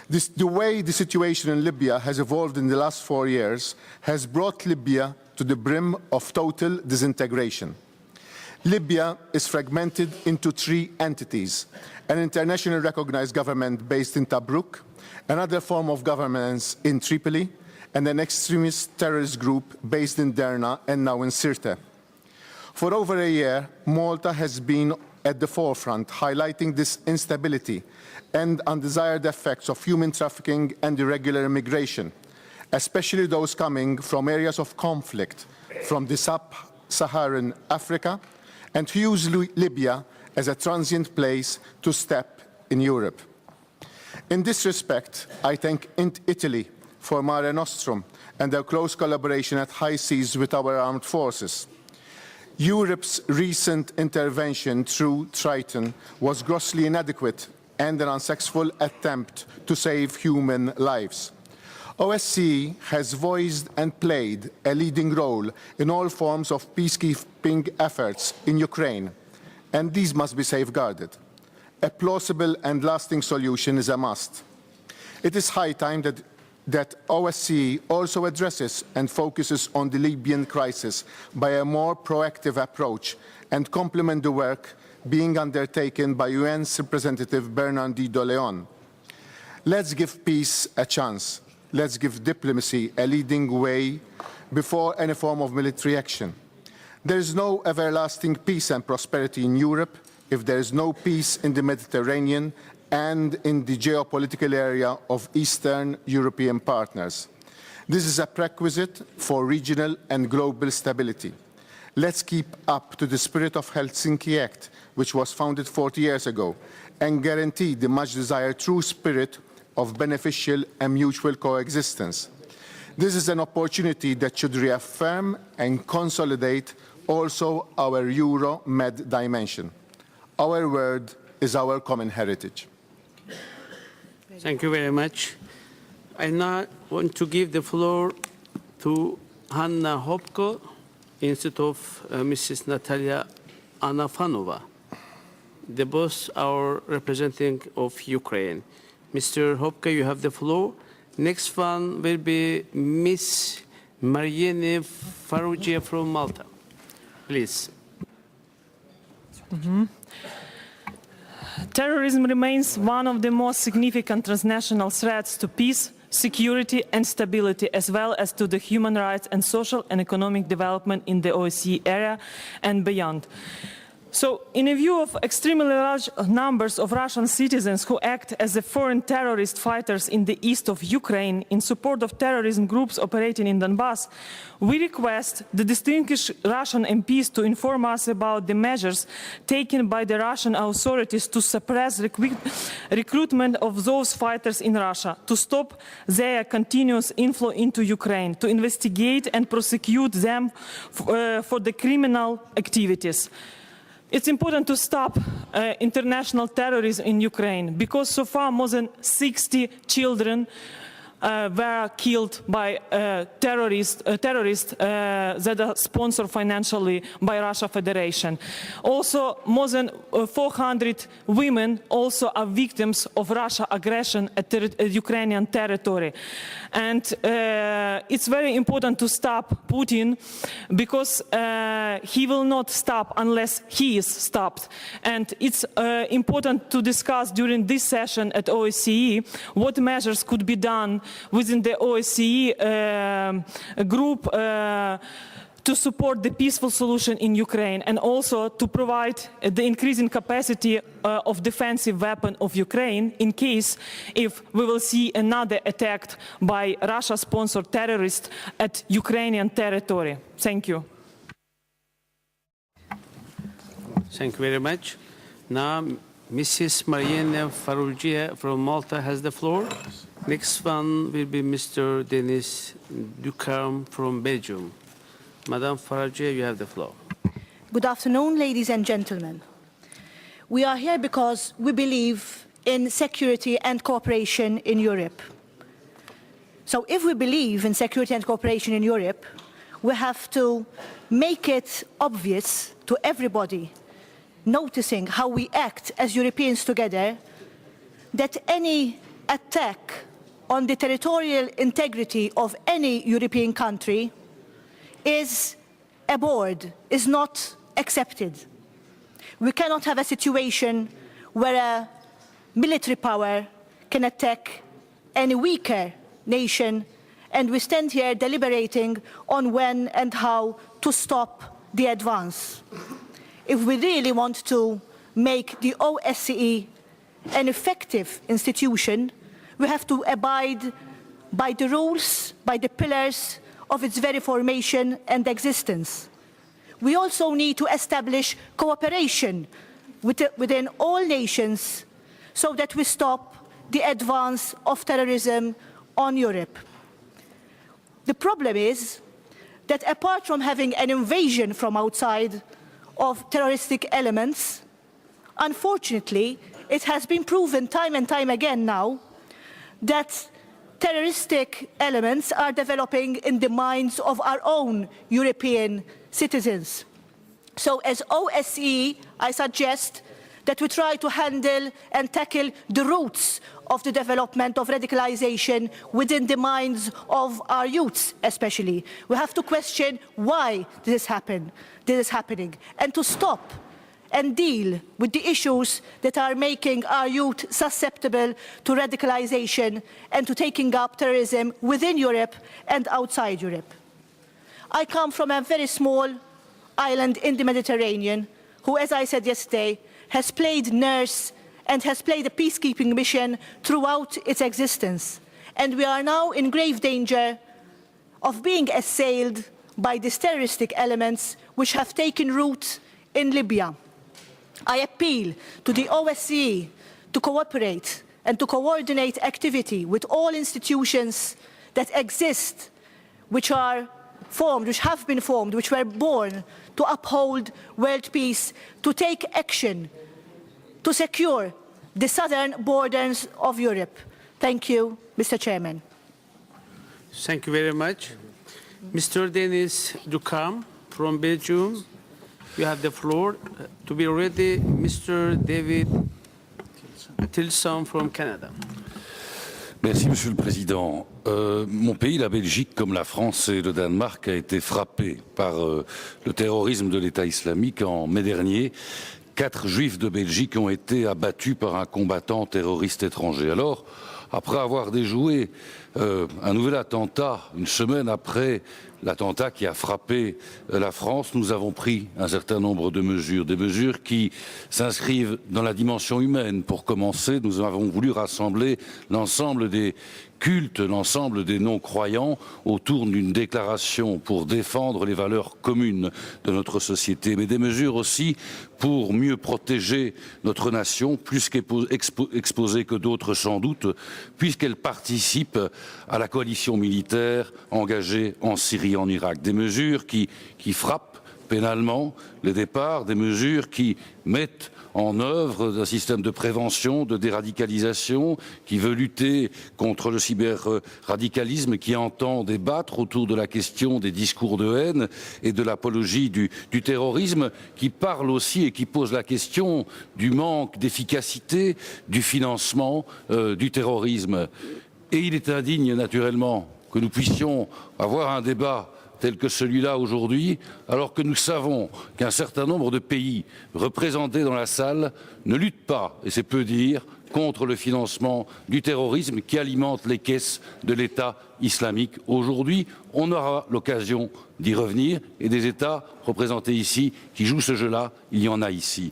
The way the situation in Libya has evolved in the last 4 years has brought Libya to the brim of total disintegration. Libya is fragmented into 3 entities: an internationally recognized government based in Tobruk, another form of governance in Tripoli, and an extremist terrorist group based in Derna and now in Sirte. For over a year, Malta has been at the forefront, highlighting this instability and undesired effects of human trafficking and irregular immigration, especially those coming from areas of conflict, from the sub-Saharan Africa, and who use Libya as a transient place to step in Europe. In this respect, I thank Italy for Mare Nostrum and their close collaboration at high seas with our armed forces. Europe's recent intervention through Triton was grossly inadequate and an unsuccessful attempt to save human lives. OSCE has voiced and played a leading role in all forms of peacekeeping efforts in Ukraine, and these must be safeguarded. A plausible and lasting solution is a must. It is high time that OSCE also addresses and focuses on the Libyan crisis by a more proactive approach and complement the work being undertaken by UN's representative Bernardino Leon. Let's give peace a chance. Let's give diplomacy a leading way before any form of military action. There is no everlasting peace and prosperity in Europe if there is no peace in the Mediterranean and in the geopolitical area of Eastern European partners. This is a prerequisite for regional and global stability. Let's keep up to the spirit of Helsinki Act, which was founded 40 years ago, and guarantee the much-desired true spirit of beneficial and mutual coexistence. This is an opportunity that should reaffirm and consolidate also our Euro-Med dimension. Our word is our common heritage. Thank you very much. I now want to give the floor to Hanna Hopko instead of Mrs. Natalia Anafonova. They both are representing of Ukraine. Mr. Hopko, you have the floor. Next one will be Ms. Mariene Farrugia from Malta. Please. Terrorism remains one of the most significant transnational threats to peace, security and stability, as well as to the human rights and social and economic development in the OSCE area and beyond. So, in a view of extremely large numbers of Russian citizens who act as the foreign terrorist fighters in the east of Ukraine in support of terrorism groups operating in Donbass, we request the distinguished Russian MPs to inform us about the measures taken by the Russian authorities to suppress recruitment of those fighters in Russia, to stop their continuous inflow into Ukraine, to investigate and prosecute them for the criminal activities. It's important to stop international terrorism in Ukraine because so far more than 60 children were killed by terrorists that are sponsored financially by Russia Federation. Also, more than 400 women also are victims of Russia aggression at Ukrainian territory. And it's very important to stop Putin because he will not stop unless he is stopped. And it's important to discuss during this session at OSCE what measures could be done within the OSCE group to support the peaceful solution in Ukraine and also to provide the increasing capacity of defensive weapon of Ukraine in case if we will see another attack by Russia-sponsored terrorists at Ukrainian territory. Thank you. Thank you very much. Now, Mrs. Mariana Farougia from Malta has the floor. Next one will be Mr. Denis Ducarme from Belgium. Madame Farougia, you have the floor. Good afternoon, ladies and gentlemen. We are here because we believe in security and cooperation in Europe. So if we believe in security and cooperation in Europe, we have to make it obvious to everybody noticing how we act as Europeans together, that any attack on the territorial integrity of any European country is abhorred, is not accepted. We cannot have a situation where a military power can attack any weaker nation, and we stand here deliberating on when and how to stop the advance. If we really want to make the OSCE an effective institution, we have to abide by the rules, by the pillars of its very formation and existence. We also need to establish cooperation within all nations so that we stop the advance of terrorism on Europe. The problem is that apart from having an invasion from outside of terroristic elements, unfortunately, it has been proven time and time again now that terroristic elements are developing in the minds of our own European citizens. So as OSCE, I suggest that we try to handle and tackle the roots of the development of radicalization within the minds of our youths especially. We have to question why this is happening, and to stop and deal with the issues that are making our youth susceptible to radicalization and to taking up terrorism within Europe and outside Europe. I come from a very small island in the Mediterranean who, as I said yesterday, has played nurse and has played a peacekeeping mission throughout its existence. And we are now in grave danger of being assailed by these terroristic elements which have taken root in Libya. I appeal to the OSCE to cooperate and to coordinate activity with all institutions that exist, which are formed, which have been formed, which were born to uphold world peace, to take action to secure the southern borders of Europe. Thank you, Mr. Chairman. Thank you very much. Mr. Denis Ducarme from Belgium, you have the floor. To be ready, Mr. David Tilson from Canada. Merci, Monsieur le Président. Mon pays, la Belgique, comme la France et le Danemark, a été frappé par le terrorisme de l'État islamique en mai dernier. 4 juifs de Belgique ont été abattus par un combattant terroriste étranger. Alors, après avoir déjoué un nouvel attentat, une semaine après l'attentat qui a frappé la France, nous avons pris un certain nombre de mesures, des mesures qui s'inscrivent dans la dimension humaine. Pour commencer, nous avons voulu rassembler l'ensemble des cultes, l'ensemble des non-croyants autour d'une déclaration pour défendre les valeurs communes de notre société, mais des mesures aussi pour mieux protéger notre nation, plus exposée que d'autres sans doute, puisqu'elle participe à la coalition militaire engagée en Syrie et en Irak. Des mesures qui frappent pénalement le départ des mesures qui mettent en œuvre un système de prévention, de déradicalisation, qui veut lutter contre le cyberradicalisme, qui entend débattre autour de la question des discours de haine et de l'apologie du terrorisme, qui parle aussi et qui pose la question du manque d'efficacité du financement du terrorisme. Et il est indigne, naturellement, que nous puissions avoir un débat tel que celui-là aujourd'hui, alors que nous savons qu'un certain nombre de pays représentés dans la salle ne luttent pas, et c'est peu dire, contre le financement du terrorisme qui alimente les caisses de l'État islamique. Aujourd'hui, on aura l'occasion d'y revenir, et des États représentés ici qui jouent ce jeu-là, il y en a ici.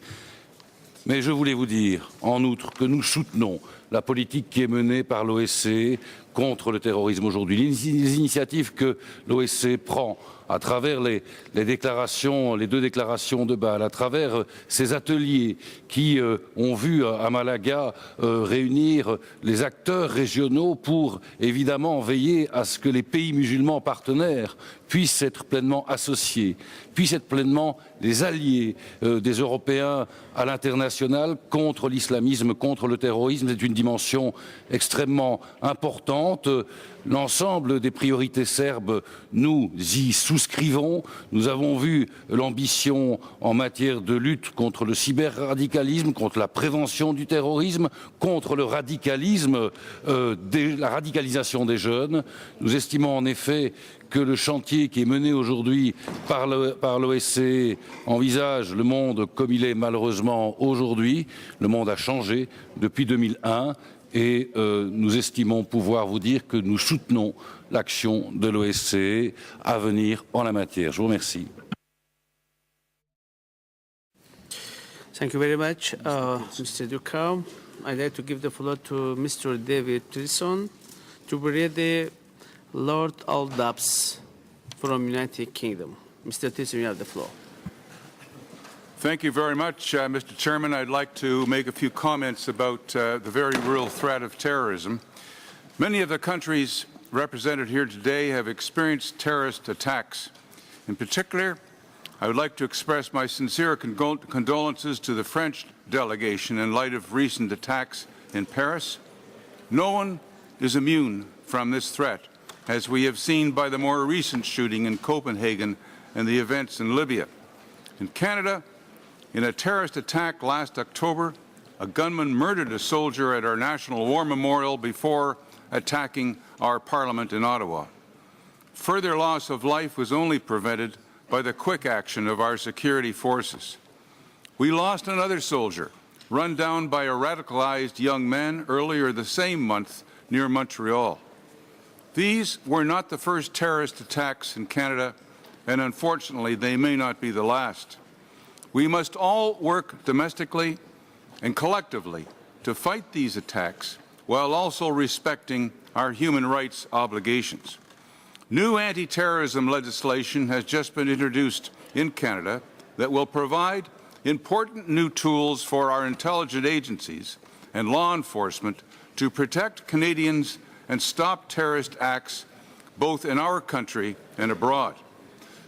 Mais je voulais vous dire, en outre, que nous soutenons la politique qui est menée par l'OSCE contre le terrorisme aujourd'hui. Les initiatives que l'OSCE prend à travers les deux déclarations de Bâle, à travers ces ateliers qui ont vu à Malaga réunir les acteurs régionaux pour évidemment veiller à ce que les pays musulmans partenaires puissent être pleinement associés, puissent être pleinement les alliés des Européens à l'international contre l'islamisme, contre le terrorisme. C'est une dimension extrêmement importante. L'ensemble des priorités serbes, nous y souscrivons. Nous avons vu l'ambition en matière de lutte contre le cyberradicalisme, contre la prévention du terrorisme, contre le radicalisme, la radicalisation des jeunes. Nous estimons en effet que le chantier qui est mené aujourd'hui par l'OSCE envisage le monde comme il est malheureusement aujourd'hui. Le monde a changé depuis 2001 et nous estimons pouvoir vous dire que nous soutenons l'action de l'OSCE à venir en la matière. Je vous remercie. Thank you very much, Mr. Ducau. I'd like to give the floor to Mr. David Tilson to read the Lord Aldabs from United Kingdom. Mr. Tilson, you have the floor. Thank you very much, Mr. Chairman. I'd like to make a few comments about the very real threat of terrorism. Many of the countries represented here today have experienced terrorist attacks. In particular, I would like to express my sincere condolences to the French delegation in light of recent attacks in Paris. No one is immune from this threat, as we have seen by the more recent shooting in Copenhagen and the events in Libya. In Canada, in a terrorist attack last October, a gunman murdered a soldier at our National War Memorial before attacking our Parliament in Ottawa. Further loss of life was only prevented by the quick action of our security forces. We lost another soldier, run down by a radicalized young man earlier the same month near Montreal. These were not the first terrorist attacks in Canada, and unfortunately, they may not be the last. We must all work domestically and collectively to fight these attacks while also respecting our human rights obligations. New anti-terrorism legislation has just been introduced in Canada that will provide important new tools for our intelligence agencies and law enforcement to protect Canadians and stop terrorist acts both in our country and abroad.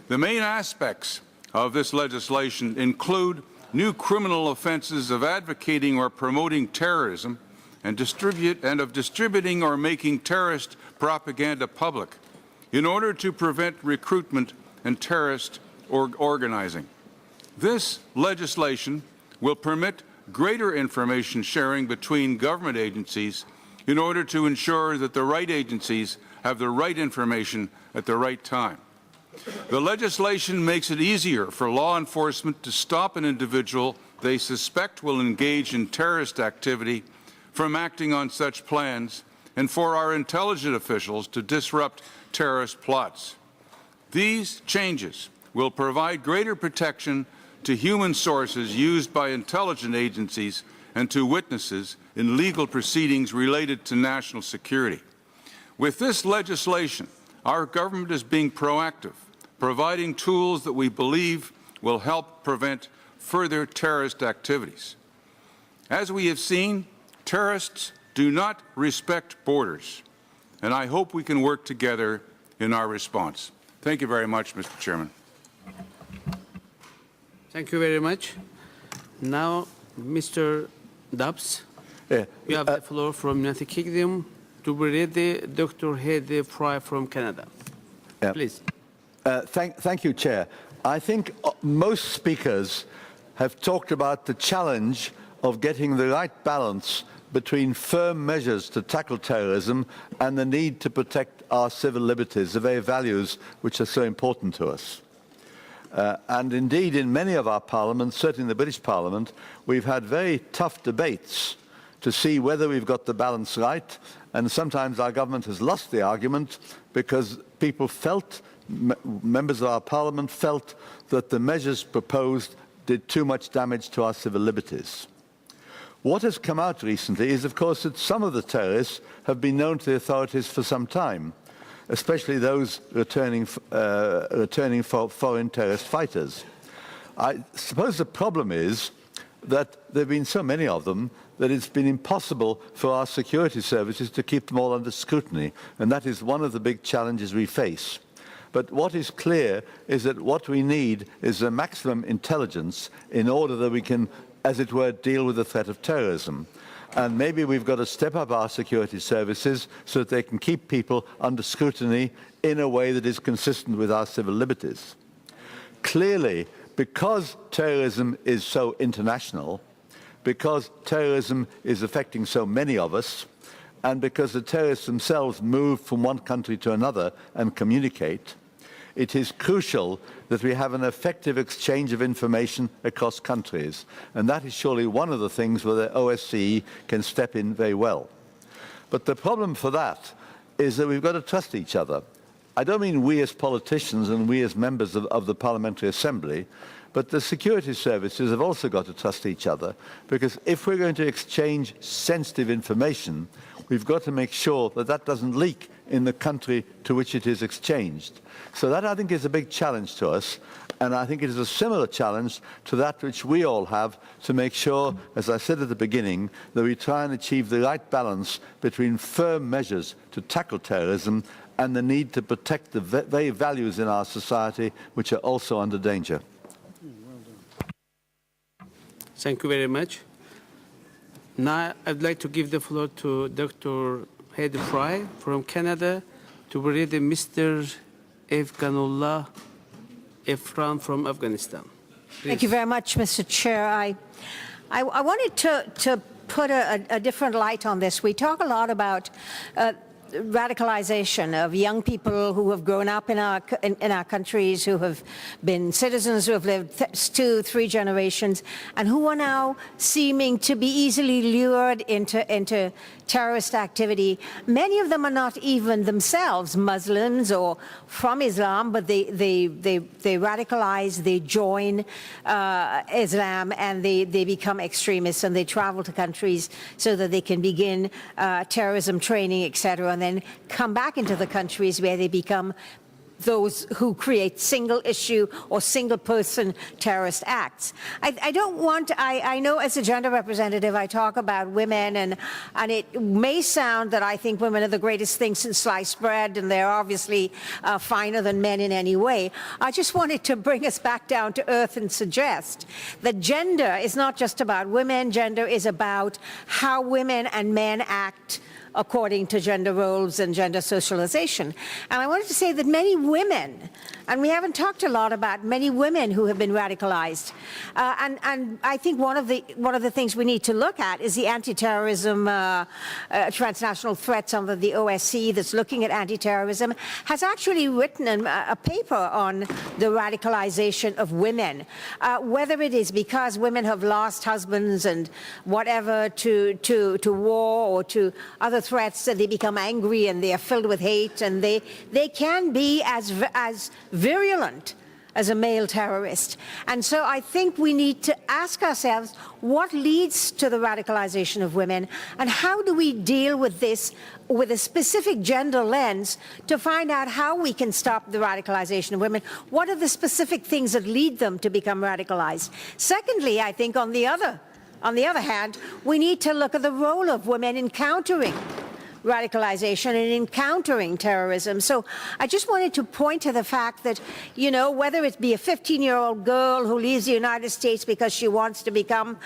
The main aspects of this legislation include new criminal offenses of advocating or promoting terrorism and distributing or making terrorist propaganda public in order to prevent recruitment and terrorist organizing. This legislation will permit greater information sharing between government agencies in order to ensure that the right agencies have the right information at the right time. The legislation makes it easier for law enforcement to stop an individual they suspect will engage in terrorist activity from acting on such plans, and for our intelligence officials to disrupt terrorist plots. These changes will provide greater protection to human sources used by intelligence agencies and to witnesses in legal proceedings related to national security. With this legislation, our government is being proactive, providing tools that we believe will help prevent further terrorist activities. As we have seen, terrorists do not respect borders, and I hope we can work together in our response. Thank you very much, Mr. Chairman. Thank you very much. Now, Mr. Dubs, you have the floor from United Kingdom. To be ready, Dr. Heather Fry from Canada. Please. Thank you, Chair. I think most speakers have talked about the challenge of getting the right balance between firm measures to tackle terrorism and the need to protect our civil liberties, the very values which are so important to us. And indeed, in many of our parliaments, certainly in the British Parliament, we've had very tough debates to see whether we've got the balance right, and sometimes our government has lost the argument because people felt, members of our parliament felt, that the measures proposed did too much damage to our civil liberties. What has come out recently is, of course, that some of the terrorists have been known to the authorities for some time, especially those returning for foreign terrorist fighters. I suppose the problem is that there have been so many of them that it's been impossible for our security services to keep them all under scrutiny, and that is one of the big challenges we face. But what is clear is that what we need is a maximum intelligence in order that we can, as it were, deal with the threat of terrorism. And maybe we've got to step up our security services so that they can keep people under scrutiny in a way that is consistent with our civil liberties. Clearly, because terrorism is so international, because terrorism is affecting so many of us, and because the terrorists themselves move from one country to another and communicate, it is crucial that we have an effective exchange of information across countries. And that is surely one of the things where the OSCE can step in very well. But the problem for that is that we've got to trust each other. I don't mean we as politicians and we as members of the Parliamentary Assembly, but the security services have also got to trust each other, because if we're going to exchange sensitive information, we've got to make sure that that doesn't leak in the country to which it is exchanged. So that, I think, is a big challenge to us, and I think it is a similar challenge to that which we all have to make sure, as I said at the beginning, that we try and achieve the right balance between firm measures to tackle terrorism and the need to protect the very values in our society which are also under danger. Thank you very much. Now I'd like to give the floor to Dr. Heather Fry from Canada to read Mr. Afghanullah Efran from Afghanistan. Please. Thank you very much, Mr. Chair. I wanted to put a different light on this. We talk a lot about radicalization of young people who have grown up in our countries, who have been citizens, who have lived 2, 3 generations, and who are now seeming to be easily lured into terrorist activity. Many of them are not even themselves Muslims or from Islam, but they radicalize, they join Islam, and they become extremists, and they travel to countries so that they can begin terrorism training, etc., and then come back into the countries where they become those who create single-issue or single-person terrorist acts. I know as a gender representative I talk about women, and it may sound that I think women are the greatest thing since sliced bread, and they're obviously finer than men in any way. I just wanted to bring us back down to earth and suggest that gender is not just about women. Gender is about how women and men act according to gender roles and gender socialization. And I wanted to say that many women, and we haven't talked a lot about many women who have been radicalized, and I think one of the things we need to look at is the anti-terrorism transnational threats under the OSCE that's looking at anti-terrorism, has actually written a paper on the radicalization of women, whether it is because women have lost husbands and whatever to war or to other threats, that they become angry and they are filled with hate, and they can be as virulent as a male terrorist. And so I think we need to ask ourselves what leads to the radicalization of women, and how do we deal with this with a specific gender lens to find out how we can stop the radicalization of women. What are the specific things that lead them to become radicalized? Secondly, I think on the other hand, we need to look at the role of women in countering radicalization and in countering terrorism. So I just wanted to point to the fact that, you know, whether it be a 15-year-old girl who leaves the United States because she wants to become,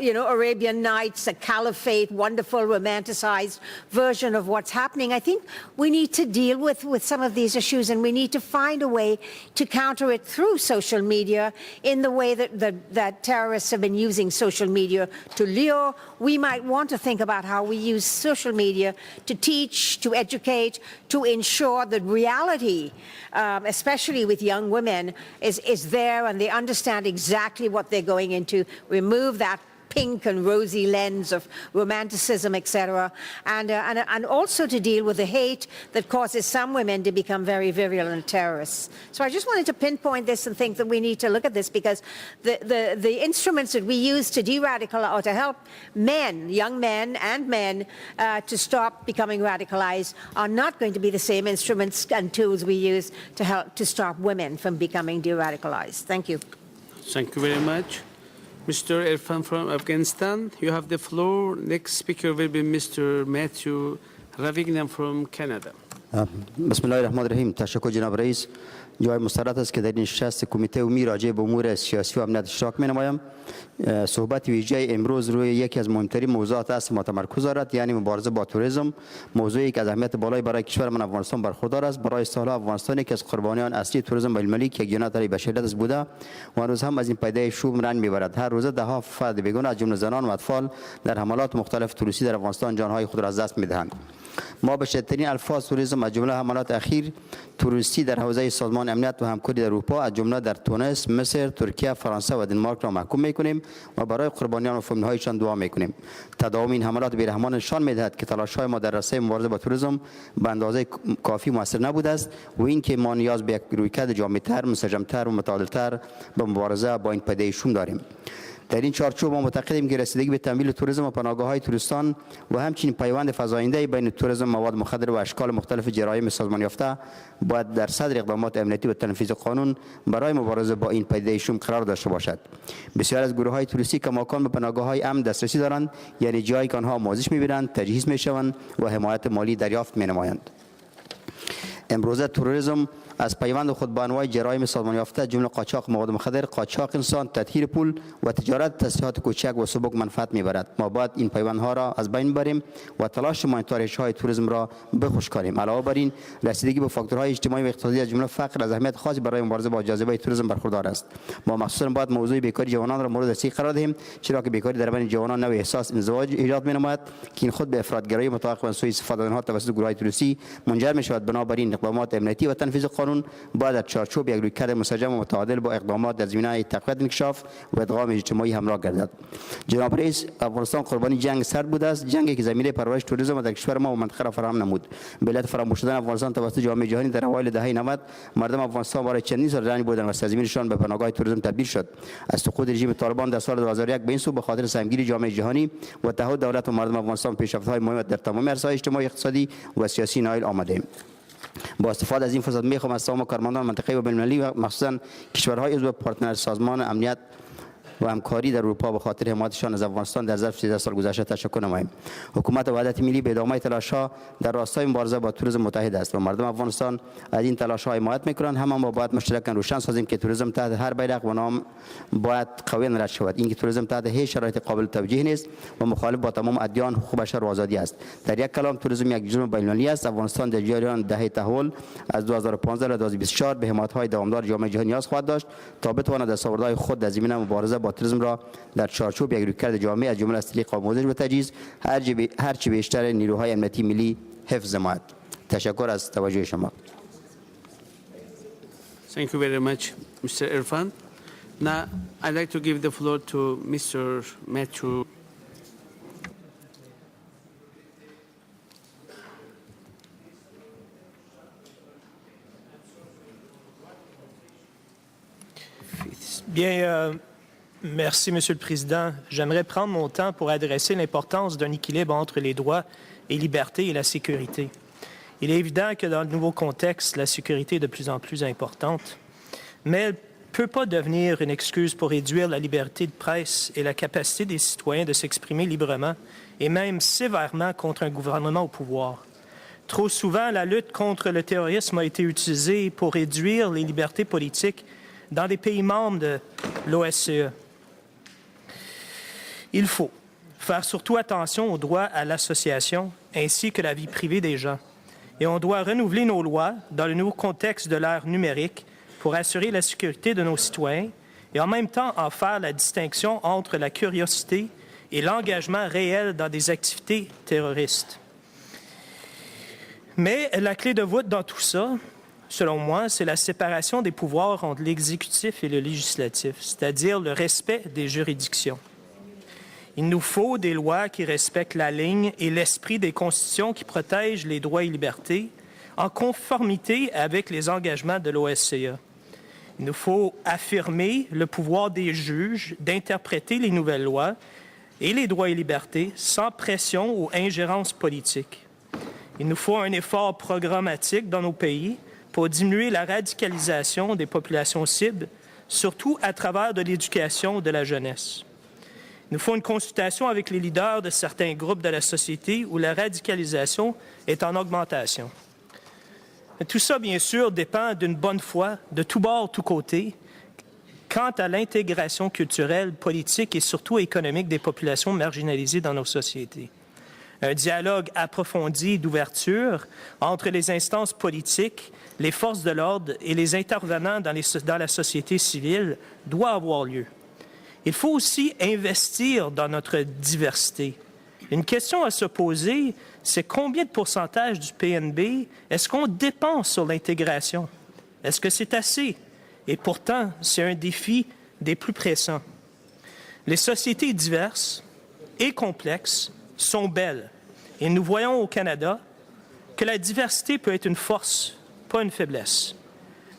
you know, Arabian Nights, a caliphate, wonderful, romanticized version of what's happening, I think we need to deal with some of these issues, and we need to find a way to counter it through social media in the way that terrorists have been using social media to lure. We might want to think about how we use social media to teach, to educate, to ensure that reality, especially with young women, is there and they understand exactly what they're going into. Remove that pink and rosy lens of romanticism, etc., and also to deal with the hate that causes some women to become very virulent terrorists. So I just wanted to pinpoint this and think that we need to look at this, because the instruments that we use to de-radicalize or to help men, young men and men, to stop becoming radicalized are not going to be the same instruments and tools we use to help to stop women from becoming de-radicalized. Thank you. Thank you very much. Mr. Irfan from Afghanistan, you have the floor. Next speaker will be Mr. Matthew Ravignan from Canada. بسم الله الرحمن الرحیم. تشکر جناب رئیس. جای مسترد است که در این نشست کمیته عمومی راجع به امور سیاسی و امنیت اشتراک می‌نمایم. صحبت ویژه امروز روی یکی از مهمترین موضوعات است ما تمرکز دارد، یعنی مبارزه با توریسم، موضوعی که از اهمیت بالایی برای کشور من افغانستان برخوردار است. برای سالها افغانستان یکی از قربانیان اصلی توریسم بین‌المللی که گناه برای بشریت است بوده و هنوز هم از این پدیده شوم رنج می‌برد. هر روز ده‌ها فرد بیگانه از جمله زنان و اطفال در حملات مختلف توریستی در افغانستان جان‌های خود را از دست می‌دهند. ما به شدیدترین الفاظ توریسم از جمله حملات اخیر توریستی در حوزه سازمان امنیت و همکاری در اروپا از جمله در تونس، مصر، ترکیه، فرانسه و دانمارک را محکوم می‌کنیم و برای قربانیان و فامیل‌هایشان دعا می‌کنیم. تداوم این حملات بی‌رحمانه نشان می‌دهد که تلاش‌های ما در راسته مبارزه با توریسم به اندازه کافی موثر نبوده است و اینکه ما نیاز به یک رویکرد جامع‌تر، منسجم‌تر و متعادل‌تر به مبارزه با این پدیده شوم داریم. در این چارچوب ما معتقدیم که رسیدگی به تمویل توریسم و پناهگاه‌های توریستان و همچنین پیوند فزاینده بین توریسم، مواد مخدر و اشکال مختلف جرایم سازمان یافته باید در صدر اقدامات امنیتی و تنفیذ قانون برای مبارزه با این پدیده شوم قرار داشته باشد. بسیار از گروه‌های توریستی کماکان به پناهگاه‌های امن دسترسی دارند، یعنی جایی که آنها آموزش می‌بینند، تجهیز می‌شوند و حمایت مالی دریافت می‌نمایند. امروزه تروریسم از پیوند خود با انواع جرایم سازمان یافته جمله قاچاق مواد مخدر، قاچاق انسان، تطهیر پول و تجارت تسلیحات کوچک و سبک منفعت میبرد. ما باید این پیوندها را از بین ببریم و تلاش مانیتورش‌های توریسم را بخشکاریم. علاوه بر این رسیدگی به فاکتورهای اجتماعی و اقتصادی از جمله فقر از اهمیت خاصی برای مبارزه با جاذبه توریسم برخوردار است. ما مخصوصا باید موضوع بیکاری جوانان را مورد بررسی قرار دهیم، چرا که بیکاری در بین جوانان نوع احساس انزواج ایجاد می‌نماید که این خود به افراطگرایی متوقف از سوی استفاده آنها توسط گروه‌های توریستی منجر می‌شود. بنابراین اقدامات امنیتی و تنفیذ قانون باید در چارچوب یک رویکرد منسجم و متعادل با اقدامات در زمینه تقویت انکشاف و ادغام اجتماعی همراه گردد. جناب رئیس، افغانستان قربانی جنگ سرد بوده است، جنگی که زمینه پرورش توریسم در کشور ما و منطقه را فراهم نمود. به علت فراموش شدن افغانستان توسط جامعه جهانی در اوایل دهه 90 مردم افغانستان برای چندین سال رنج بردند و سرزمینشان به پناهگاه توریسم تبدیل شد. از سقوط رژیم طالبان در سال 2001 به این سو به خاطر سهمگیری جامعه جهانی و تعهد دولت و مردم افغانستان پیشرفت‌های مهم در تمام عرصه‌های اجتماعی، اقتصادی و سیاسی نائل آمده‌ایم. با استفاده از این فرصت میخوام از تمام کارمندان منطقه‌ای و بین‌المللی و مخصوصا کشورهای عضو پارتنر سازمان امنیت و همکاری در اروپا به خاطر حمایتشان از افغانستان در ظرف 13 سال گذشته تشکر نماییم. حکومت وحدت ملی به ادامه تلاش‌ها در راستای مبارزه با توریسم متحد است و مردم افغانستان از این تلاش‌ها حمایت می‌کنند. ما باید مشترکاً روشن سازیم که توریسم تحت هر بیرق و نام باید قویاً رد شود. اینکه توریسم تحت هیچ شرایط قابل توجیه نیست و مخالف با تمام ادیان، حقوق بشر و آزادی است. در یک کلام توریسم یک جرم بین‌المللی است. افغانستان در جریان دهه تحول از 2015 تا 2024 به حمایت‌های دوامدار جامعه جهانی نیاز خواهد داشت تا بتواند دستاوردهای خود در زمینه مبارزه با توریسم را در چارچوب یک رویکرد جامع از جمله تسلیق آموزش و تجهیز هرچی بیشتر نیروهای امنیتی ملی حفظ نماید. تشکر از توجه شما. Thank you very much, Mr. Irfan. Now, I'd like to give the floor to Mr. Matthew. Bien, merci, Monsieur le Président. J'aimerais prendre mon temps pour adresser l'importance d'un équilibre entre les droits et libertés et la sécurité. Il est évident que dans le nouveau contexte, la sécurité est de plus en plus importante, mais peut pas devenir une excuse pour réduire la liberté de presse et la capacité des citoyens de s'exprimer librement et même sévèrement contre un gouvernement au pouvoir. Trop souvent, la lutte contre le terrorisme a été utilisée pour réduire les libertés politiques dans des pays membres de l'OSCE. Il faut faire surtout attention au droit à l'association ainsi que la vie privée des gens. Et on doit renouveler nos lois dans le nouveau contexte de l'ère numérique pour assurer la sécurité de nos citoyens et en même temps en faire la distinction entre la curiosité et l'engagement réel dans des activités terroristes. Mais la clé de voûte dans tout ça, selon moi, c'est la séparation des pouvoirs entre l'exécutif et le législatif, c'est-à-dire le respect des juridictions. Il nous faut des lois qui respectent la ligne et l'esprit des constitutions qui protègent les droits et libertés en conformité avec les engagements de l'OSCE. Il nous faut affirmer le pouvoir des juges d'interpréter les nouvelles lois et les droits et libertés sans pression ou ingérence politique. Il nous faut un effort programmatique dans nos pays pour diminuer la radicalisation des populations cibles, surtout à travers de l'éducation de la jeunesse. Il nous faut une consultation avec les leaders de certains groupes de la société où la radicalisation est en augmentation. Tout ça, bien sûr, dépend d'une bonne foi, de tous bords, tous côtés, quant à l'intégration culturelle, politique et surtout économique des populations marginalisées dans nos sociétés. Un dialogue approfondi d'ouverture entre les instances politiques, les forces de l'ordre et les intervenants dans la société civile doit avoir lieu. Il faut aussi investir dans notre diversité. Une question à se poser, c'est combien de pourcentage du PNB est-ce qu'on dépense sur l'intégration? Est-ce que c'est assez? Et pourtant, c'est un défi des plus pressants. Les sociétés diverses et complexes sont belles. Et nous voyons au Canada que la diversité peut être une force, pas une faiblesse.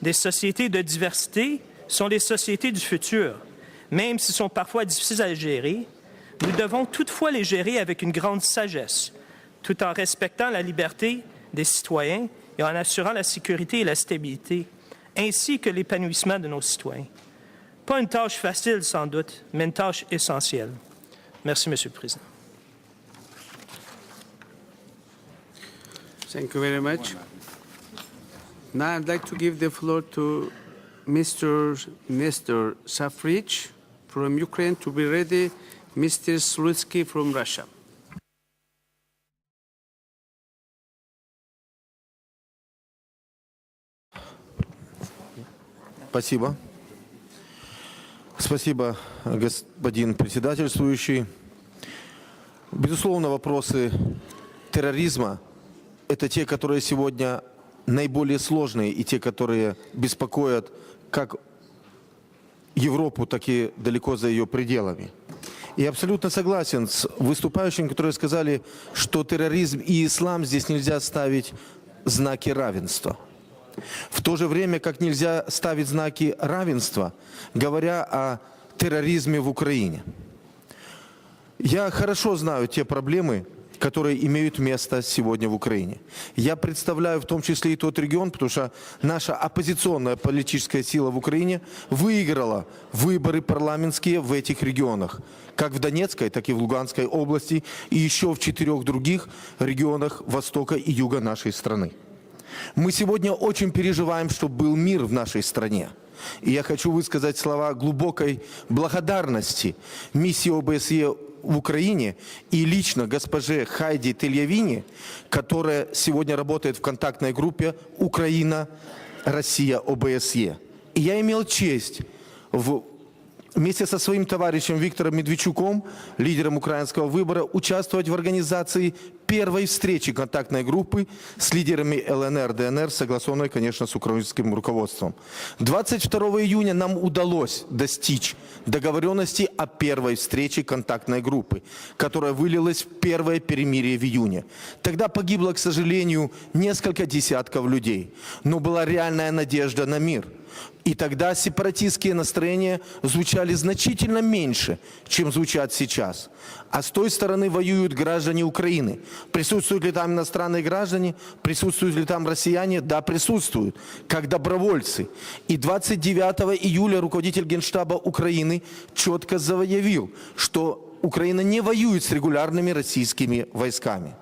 Des sociétés de diversité sont les sociétés du futur. Même s'ils sont parfois difficiles à gérer, nous devons toutefois les gérer avec une grande sagesse, tout en respectant la liberté des citoyens et en assurant la sécurité et la stabilité, ainsi que l'épanouissement de nos citoyens. Pas une tâche facile, sans doute, mais une tâche essentielle. Merci, Monsieur le Président. Thank you very much. Now I'd like to give the floor to Mr. Nestor Safrich from Ukraine. To be ready, Mr. Slutsky from Russia. Спасибо. Спасибо, господин председательствующий. Безусловно, вопросы терроризма – это те, которые сегодня наиболее сложные и те, которые беспокоят как Европу, так и далеко за ее пределами. И абсолютно согласен с выступающими, которые сказали, что терроризм и ислам здесь нельзя ставить знаки равенства. В то же время, как нельзя ставить знаки равенства, говоря о терроризме в Украине. Я хорошо знаю те проблемы, которые имеют место сегодня в Украине. Я представляю в том числе и тот регион, потому что наша оппозиционная политическая сила в Украине выиграла выборы парламентские в этих регионах, как в Донецкой, так и в Луганской области, и еще в 4 других регионах востока и юга нашей страны. Мы сегодня очень переживаем, чтобы был мир в нашей стране. И я хочу высказать слова глубокой благодарности миссии ОБСЕ в Украине и лично госпоже Хайди Тельявини, которая сегодня работает в контактной группе Украина-Россия ОБСЕ. И я имел честь вместе со своим товарищем Виктором Медведчуком, лидером украинского выбора, участвовать в организации первой встречи контактной группы с лидерами ЛНР, ДНР, согласованной, конечно, с украинским руководством. 22 июня нам удалось достичь договоренности о первой встрече контактной группы, которая вылилась в первое перемирие в июне. Тогда погибло, к сожалению, несколько десятков людей, но была реальная надежда на мир. И тогда сепаратистские настроения звучали значительно меньше, чем звучат сейчас. А с той стороны воюют граждане Украины, Присутствуют ли там иностранные граждане? Присутствуют ли там россияне? Да, присутствуют, как добровольцы. И 29 июля руководитель Генштаба Украины четко заявил, что Украина не воюет с регулярными российскими войсками.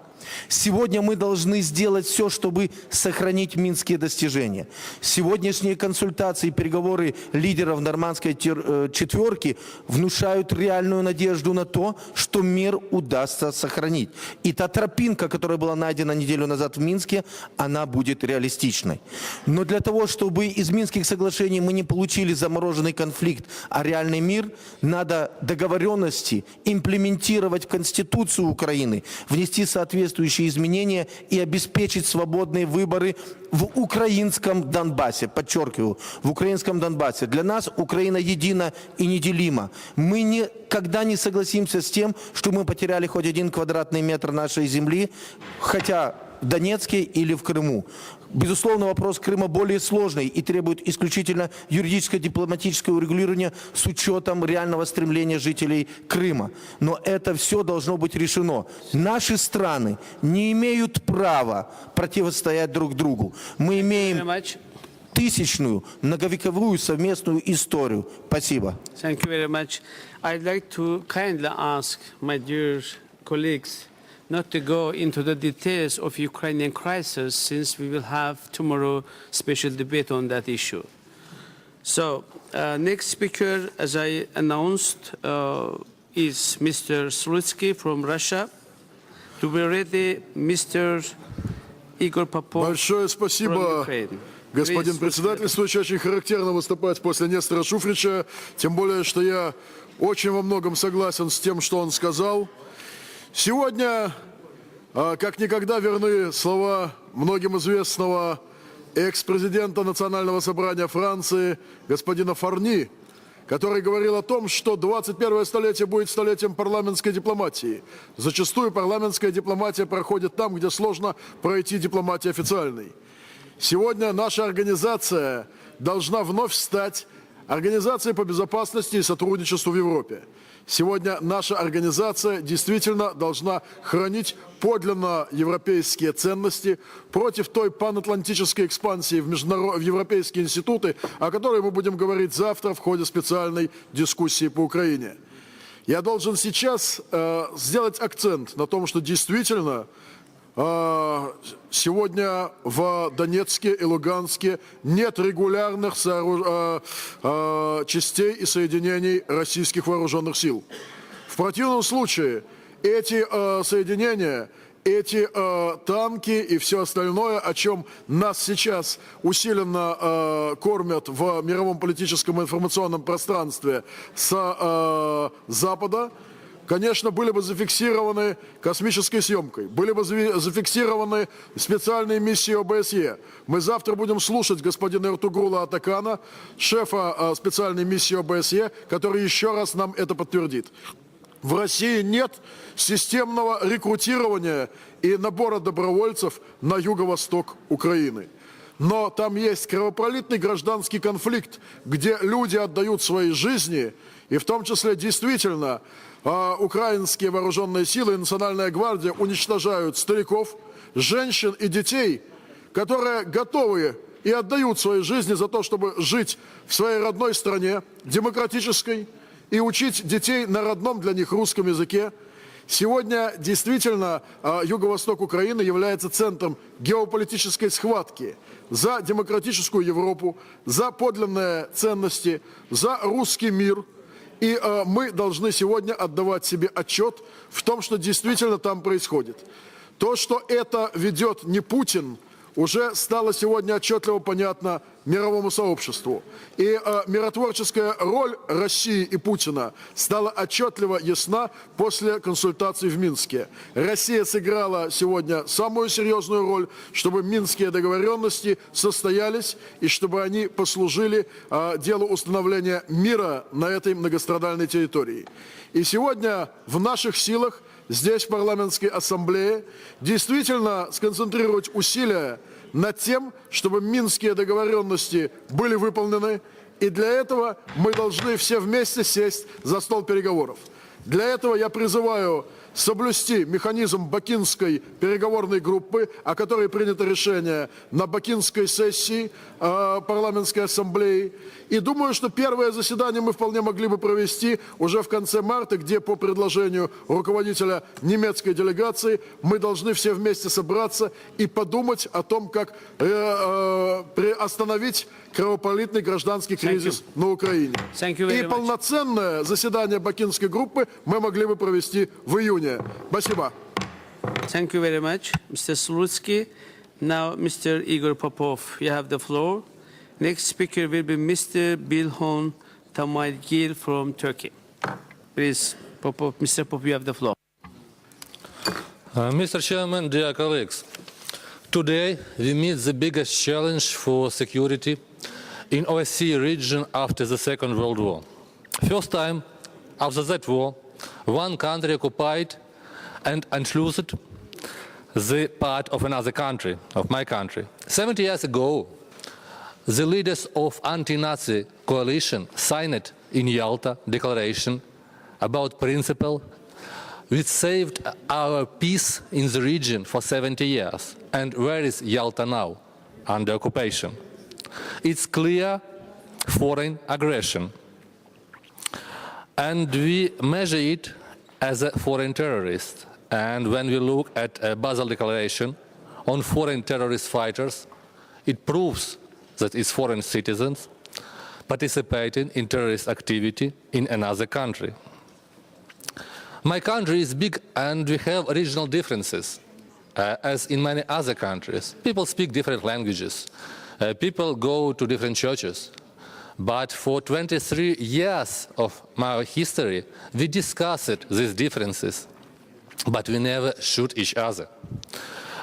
Сегодня мы должны сделать все, чтобы сохранить минские достижения. Сегодняшние консультации и переговоры лидеров нормандской четверки внушают реальную надежду на то, что мир удастся сохранить. И та тропинка, которая была найдена неделю назад в Минске, она будет реалистичной. Но для того, чтобы из Минских соглашений мы не получили замороженный конфликт, а реальный мир, надо договоренности имплементировать в Конституцию Украины, внести соответствующие изменения и обеспечить свободные выборы в украинском Донбассе. Подчеркиваю, в украинском Донбассе. Для нас Украина едина и неделима. Мы никогда не согласимся с тем, что мы потеряли хоть 1 квадратный метр нашей земли, хотя в Донецке или в Крыму. Безусловно, вопрос Крыма более сложный и требует исключительно юридическо-дипломатического урегулирования с учетом реального стремления жителей Крыма. Но это все должно быть решено. Наши страны не имеют права противостоять друг другу. Мы имеем тысячную, многовековую совместную историю. Спасибо. Thank you very much. I'd like to kindly ask my dear colleagues not to go into the details of Ukrainian crisis, since we will have tomorrow special debate on that issue. So, next speaker, as I announced, is Mr. Slutsky from Russia. To be ready, Mr. Igor Popov. Большое спасибо, господин председательствующий. Очень характерно выступать после Нестора Шуфрича, тем более, что я очень во многом согласен с тем, что он сказал. Сегодня, как никогда, верны слова многим известного экс-президента Национального собрания Франции, господина Фарни, который говорил о том, что 21-е столетие будет столетием парламентской дипломатии. Зачастую парламентская дипломатия проходит там, где сложно пройти дипломатии официальной. Сегодня наша организация должна вновь стать Организацией по безопасности и сотрудничеству в Европе. Сегодня наша организация действительно должна хранить подлинно европейские ценности против той панатлантической экспансии в европейские институты, о которой мы будем говорить завтра в ходе специальной дискуссии по Украине. Я должен сейчас сделать акцент на том, что действительно сегодня в Донецке и Луганске нет регулярных частей и соединений российских вооруженных сил. В противном случае эти соединения, эти танки и все остальное, о чем нас сейчас усиленно кормят в мировом политическом и информационном пространстве с Запада, конечно, были бы зафиксированы космической съемкой, были бы зафиксированы специальные миссии ОБСЕ. Мы завтра будем слушать господина Эртугрула Атакана, шефа специальной миссии ОБСЕ, который еще раз нам это подтвердит. В России нет системного рекрутирования и набора добровольцев на юго-восток Украины. Но там есть кровопролитный гражданский конфликт, где люди отдают свои жизни, и в том числе действительно украинские вооруженные силы и Национальная гвардия уничтожают стариков, женщин и детей, которые готовы и отдают свои жизни за то, чтобы жить в своей родной стране, демократической, и учить детей на родном для них русском языке. Сегодня действительно юго-восток Украины является центром геополитической схватки за демократическую Европу, за подлинные ценности, за русский мир. И мы должны сегодня отдавать себе отчет в том, что действительно там происходит. То, что это ведет не Путин, уже стало сегодня отчетливо понятно мировому сообществу. И миротворческая роль России и Путина стала отчетливо ясна после консультаций в Минске. Россия сыграла сегодня самую серьезную роль, чтобы минские договоренности состоялись и чтобы они послужили делу установления мира на этой многострадальной территории. И сегодня в наших силах здесь, в парламентской ассамблее, действительно сконцентрировать усилия над тем, чтобы минские договоренности были выполнены. И для этого мы должны все вместе сесть за стол переговоров. Для этого я призываю соблюсти механизм Бакинской переговорной группы, о которой принято решение на Бакинской сессии парламентской ассамблеи. И думаю, что первое заседание мы вполне могли бы провести уже в конце марта, где по предложению руководителя немецкой делегации мы должны все вместе собраться и подумать о том, как остановить кровопролитный гражданский кризис на Украине. И полноценное заседание Бакинской группы мы могли бы провести в июне. Спасибо. Thank you very much, Mr. Slutsky. Now, Mr. Igor Popov, you have the floor. Next speaker will be Mr. Bilhon Tamaygil from Turkey. Please, Popov, Mr. Popov, you have the floor. Mr. Chairman, dear colleagues, today we meet the biggest challenge for security in OSCE region after the Second World War. First time after that war, one country occupied and enclosed the part of another country, of my country. 70 years ago, the leaders of anti-Nazi coalition signed in Yalta Declaration about principle which saved our peace in the region for 70 years. And where is Yalta now? Under occupation. It's clear foreign aggression. And we measure it as a foreign terrorist. And when we look at a Basel Declaration on foreign terrorist fighters, it proves that it's foreign citizens participating in terrorist activity in another country. My country is big and we have regional differences, as in many other countries. People speak different languages. People go to different churches. But for 23 years of my history, we discussed these differences, but we never shoot each other.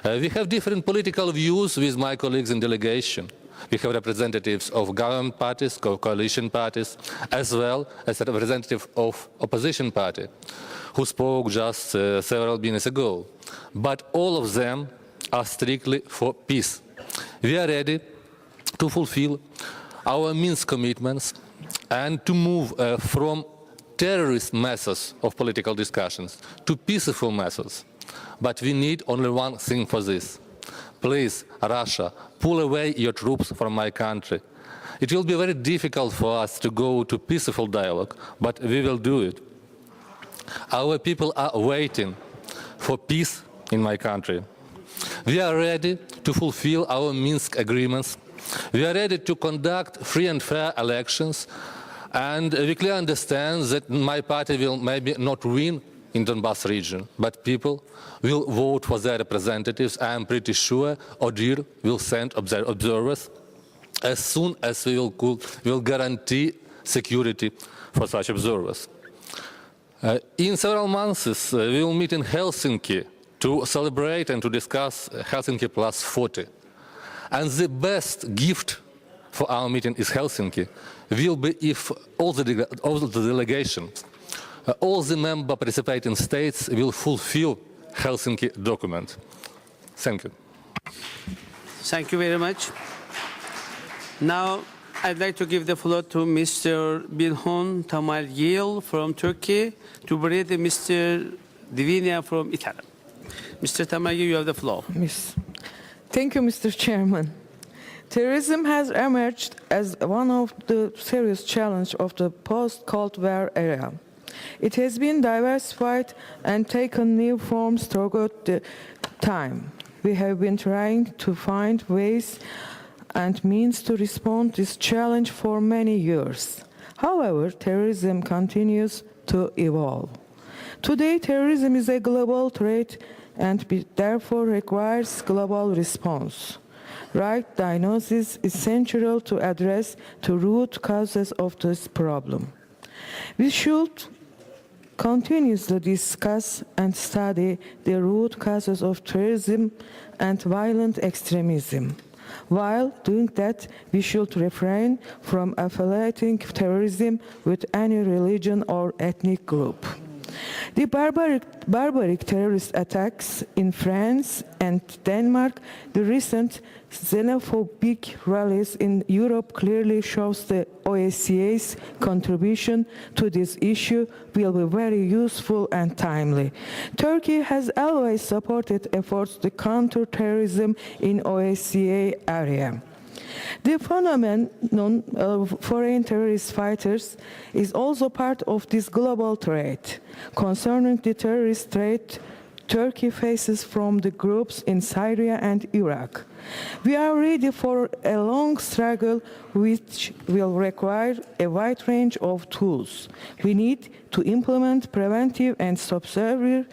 We have different political views with my colleagues in delegation. We have representatives of government parties, coalition parties, as well as a representative of opposition party, who spoke just several minutes ago. But all of them are strictly for peace. We are ready to fulfill our Minsk commitments and to move from terrorist methods of political discussions to peaceful methods. But we need only one thing for this. Please, Russia, pull away your troops from my country. It will be very difficult for us to go to peaceful dialogue, but we will do it. Our people are waiting for peace in my country. We are ready to fulfill our Minsk agreements. We are ready to conduct free and fair elections, and we clearly understand that my party will maybe not win in Donbas region, but people will vote for their representatives. I am pretty sure ODIHR will send observers as soon as we will guarantee security for such observers. In several months, we will meet in Helsinki to celebrate and to discuss Helsinki Plus 40. And the best gift for our meeting in Helsinki will be if all the delegations, all the member participating states will fulfill Helsinki document. Thank you. Thank you very much. Now, I'd like to give the floor to Mr. Bilhon Tamaygil from Turkey to bring Mr. Divinia from Italy. Mr. Tamaygil, you have the floor. Yes. Thank you, Mr. Chairman. Terrorism has emerged as one of the serious challenges of the post-Cold War era. It has been diversified and taken new forms throughout the time. We have been trying to find ways and means to respond to this challenge for many years. However, terrorism continues to evolve. Today, terrorism is a global threat and therefore requires global response. Right diagnosis is central to address the root causes of this problem. We should continuously discuss and study the root causes of terrorism and violent extremism. While doing that, we should refrain from affiliating terrorism with any religion or ethnic group. The barbaric terrorist attacks in France and Denmark, the recent xenophobic rallies in Europe clearly shows the OSCE's contribution to this issue will be very useful and timely. Turkey has always supported efforts to counter terrorism in OSCE area. The phenomenon of foreign terrorist fighters is also part of this global threat. Concerning the terrorist threat Turkey faces from the groups in Syria and Iraq, we are ready for a long struggle which will require a wide range of tools. We need to implement preventive and subversive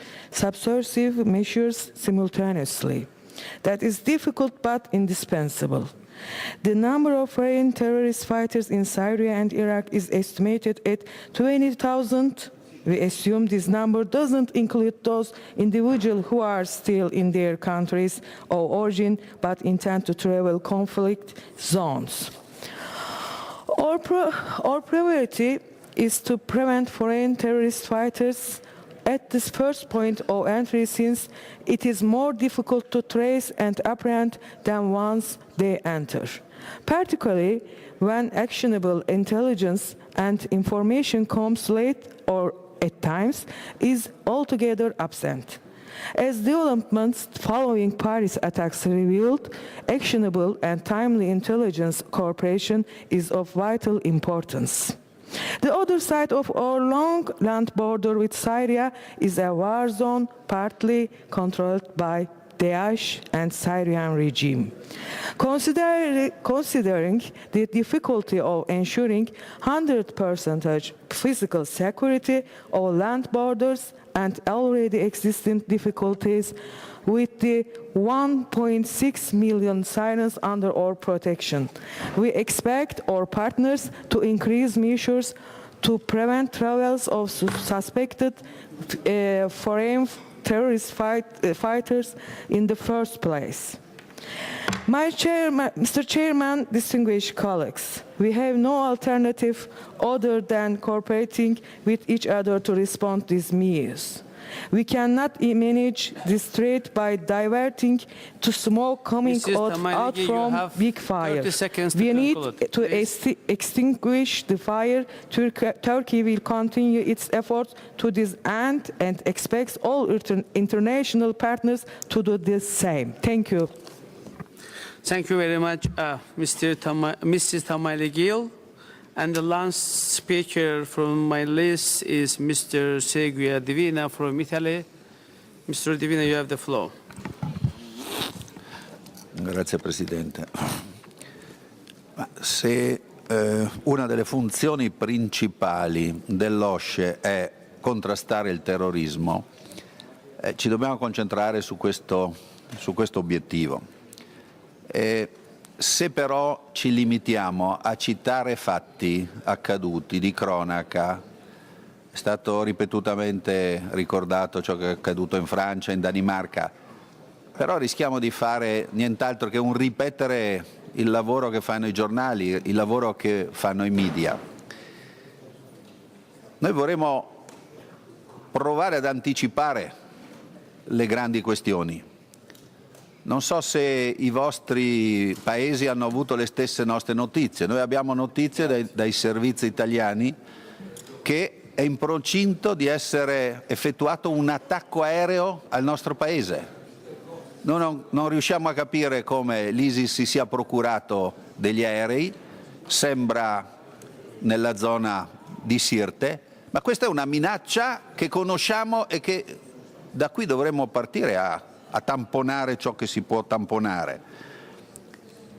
measures simultaneously. That is difficult but indispensable. The number of foreign terrorist fighters in Syria and Iraq is estimated at 20,000. We assume this number doesn't include those individuals who are still in their countries of origin but intend to travel conflict zones. Our priority is to prevent foreign terrorist fighters at this first point of entry, since it is more difficult to trace and apprehend than once they enter, particularly when actionable intelligence and information comes late or at times is altogether absent. As developments following Paris attacks revealed, actionable and timely intelligence cooperation is of vital importance. The other side of our long land border with Syria is a war zone partly controlled by Daesh and Syrian regime. Considering the difficulty of ensuring 100% physical security of land borders and already existing difficulties with the 1.6 million Syrians under our protection, we expect our partners to increase measures to prevent travels of suspected foreign terrorist fighters in the first place. Mr. Chairman, distinguished colleagues, we have no alternative other than cooperating with each other to respond to these measures. We cannot manage this threat by diverting to smoke coming out from big fires. We need to extinguish the fire. Turkey will continue its efforts to this end and expects all international partners to do the same. Thank you. Thank you very much, Mrs. Tamaligil. And the last speaker from my list is Mr. Seguia Divina from Italy. Mr. Divina, you have the floor. Grazie Presidente. Se una delle funzioni principali dell'OSCE è contrastare il terrorismo, ci dobbiamo concentrare su questo obiettivo. Se però ci limitiamo a citare fatti accaduti di cronaca, è stato ripetutamente ricordato ciò che è accaduto in Francia, in Danimarca, però rischiamo di fare nient'altro che un ripetere il lavoro che fanno i giornali, il lavoro che fanno i media. Noi vorremmo provare ad anticipare le grandi questioni. Non so se i vostri paesi hanno avuto le stesse nostre notizie. Noi abbiamo notizie dai servizi italiani che è in procinto di essere effettuato un attacco aereo al nostro paese. Noi non riusciamo a capire come l'ISIS si sia procurato degli aerei, sembra nella zona di Sirte, ma questa è una minaccia che conosciamo e che da qui dovremmo partire a tamponare ciò che si può tamponare.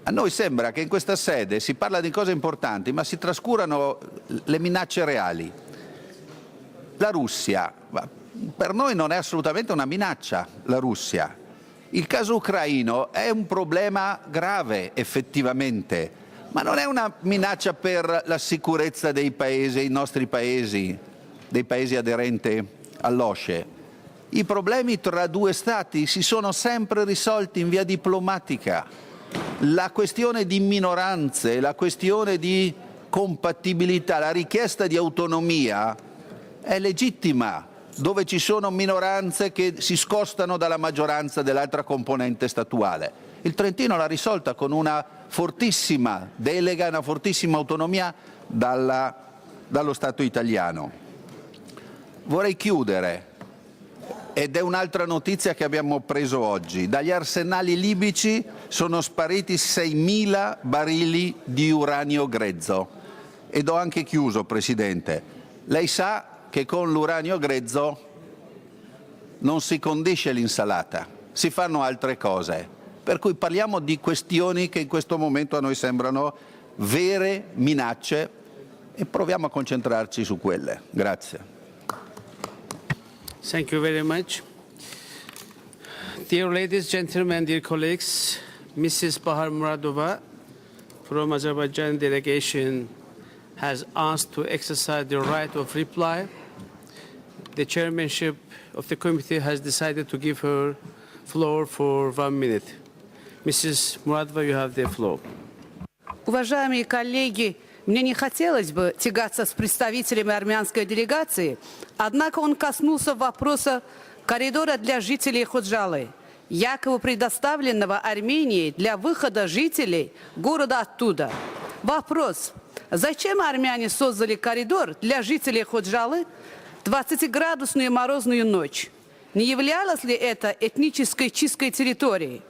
A noi sembra che in questa sede si parla di cose importanti, ma si trascurano le minacce reali. La Russia, per noi non è assolutamente una minaccia, la Russia. Il caso ucraino è un problema grave, effettivamente, ma non è una minaccia per la sicurezza dei paesi, i nostri paesi, dei paesi aderenti all'OSCE. I problemi tra due Stati si sono sempre risolti in via diplomatica. La questione di minoranze, la questione di compatibilità, la richiesta di autonomia è legittima dove ci sono minoranze che si scostano dalla maggioranza dell'altra componente statuale. Il Trentino l'ha risolta con una fortissima delega, una fortissima autonomia dallo Stato italiano. Vorrei chiudere, ed è un'altra notizia che abbiamo preso oggi. Dagli arsenali libici sono spariti 6.000 barili di uranio grezzo. Ed ho anche chiuso, Presidente. Lei sa che con l'uranio grezzo non si condisce l'insalata, si fanno altre cose. Per cui parliamo di questioni che in questo momento a noi sembrano vere minacce e proviamo a concentrarci su quelle. Grazie. Thank you very much. Dear ladies, gentlemen, dear colleagues, Mrs. Bahar Muradova from Azerbaijan delegation has asked to exercise the right of reply. The chairmanship of the committee has decided to give her floor for 1 minute. Mrs. Muradova, you have the floor. Уважаемые коллеги, мне не хотелось бы тягаться с представителями армянской делегации, однако он коснулся вопроса коридора для жителей Ходжалы, якобы предоставленного Арменией для выхода жителей города оттуда. Вопрос: зачем армяне создали коридор для жителей Ходжалы в 20-градусную морозную ночь? Не являлось ли это этнической чисткой территории?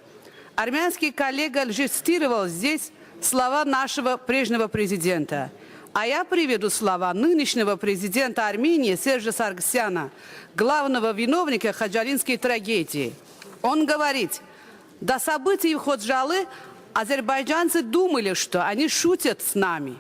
Армянский коллега цитировал здесь слова нашего прежнего президента. А я приведу слова нынешнего президента Армении Сержа Саргсяна, главного виновника хаджалинской трагедии. Он говорит: до событий в Ходжалы азербайджанцы думали, что они шутят с нами.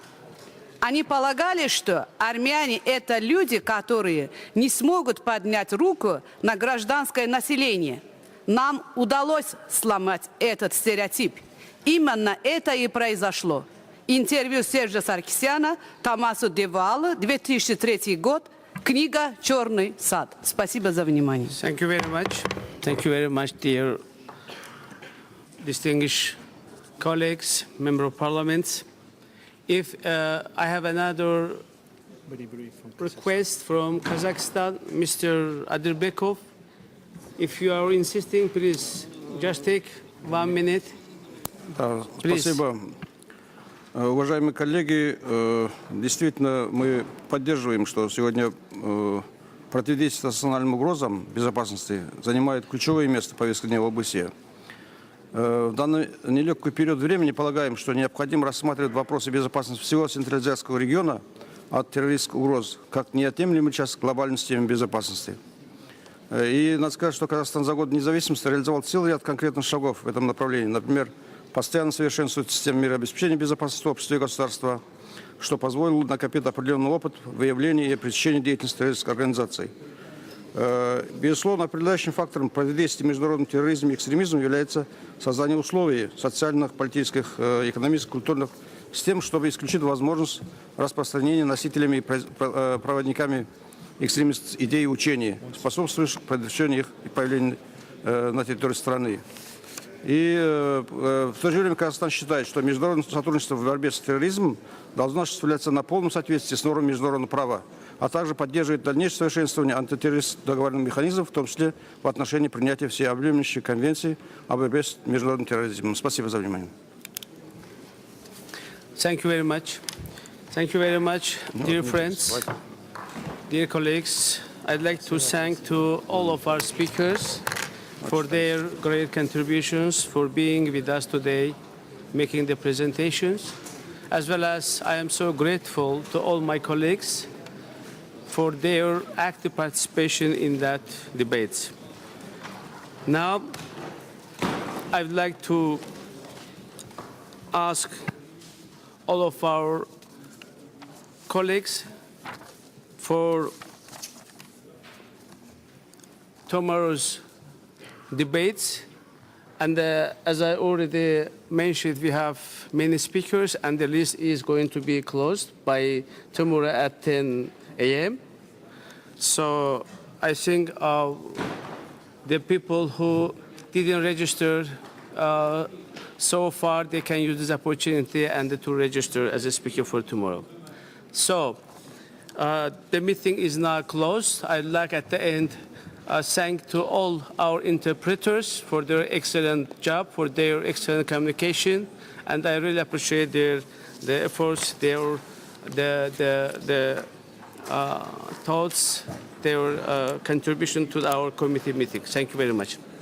Они полагали, что армяне – это люди, которые не смогут поднять руку на гражданское население. Нам удалось сломать этот стереотип. Именно это и произошло. Интервью Сержа Саркисяна, Томасу Девала, 2003 год, книга «Черный сад». Спасибо за внимание. Thank you very much. Thank you very much, dear distinguished colleagues, Member of Parliament. If I have another request from Kazakhstan, Mr. Adirbekov, if you are insisting, please just take 1 minute. Да, спасибо. Уважаемые коллеги, действительно мы поддерживаем, что сегодня противодействие национальным угрозам безопасности занимает ключевое место в повестке дня в ОБСЕ. В данный нелегкий период времени полагаем, что необходимо рассматривать вопросы безопасности всего Центральноазиатского региона от террористских угроз как неотъемлемую часть глобальной системы безопасности. И надо сказать, что Казахстан за год независимости реализовал целый ряд конкретных шагов в этом направлении. Например, постоянно совершенствует систему мирообеспечения безопасности общества и государства, что позволило накопить определенный опыт выявления и пресечения деятельности террористических организаций. Безусловно, определяющим фактором противодействия международному терроризму и экстремизму является создание условий социальных, политических, экономических, культурных, с тем, чтобы исключить возможность распространения носителями и проводниками экстремистских идей и учений, способствующих предотвращению их появления на территории страны. И в то же время Казахстан считает, что международное сотрудничество в борьбе с терроризмом должно осуществляться на полном соответствии с нормами международного права, а также поддерживает дальнейшее совершенствование антитеррористских договорных механизмов, в том числе в отношении принятия всеобъемлющей конвенции о борьбе с международным терроризмом. Спасибо за внимание. Thank you very much. Thank you very much, dear friends, dear colleagues. I'd like to thank to all of our speakers for their great contributions, for being with us today, making the presentations, as well as I am so grateful to all my colleagues for their active participation in that debate. Now, I would like to ask all of our colleagues for tomorrow's debates. And as I already mentioned, we have many speakers, and the list is going to be closed by tomorrow at 10 a.m. So I think the people who didn't register so far, they can use this opportunity and to register as a speaker for tomorrow. So The meeting is now closed. I'd like at the end thank to all our interpreters for their excellent job, for their excellent communication, and I really appreciate their efforts, their thoughts, their contribution to our committee meeting. Thank you very much.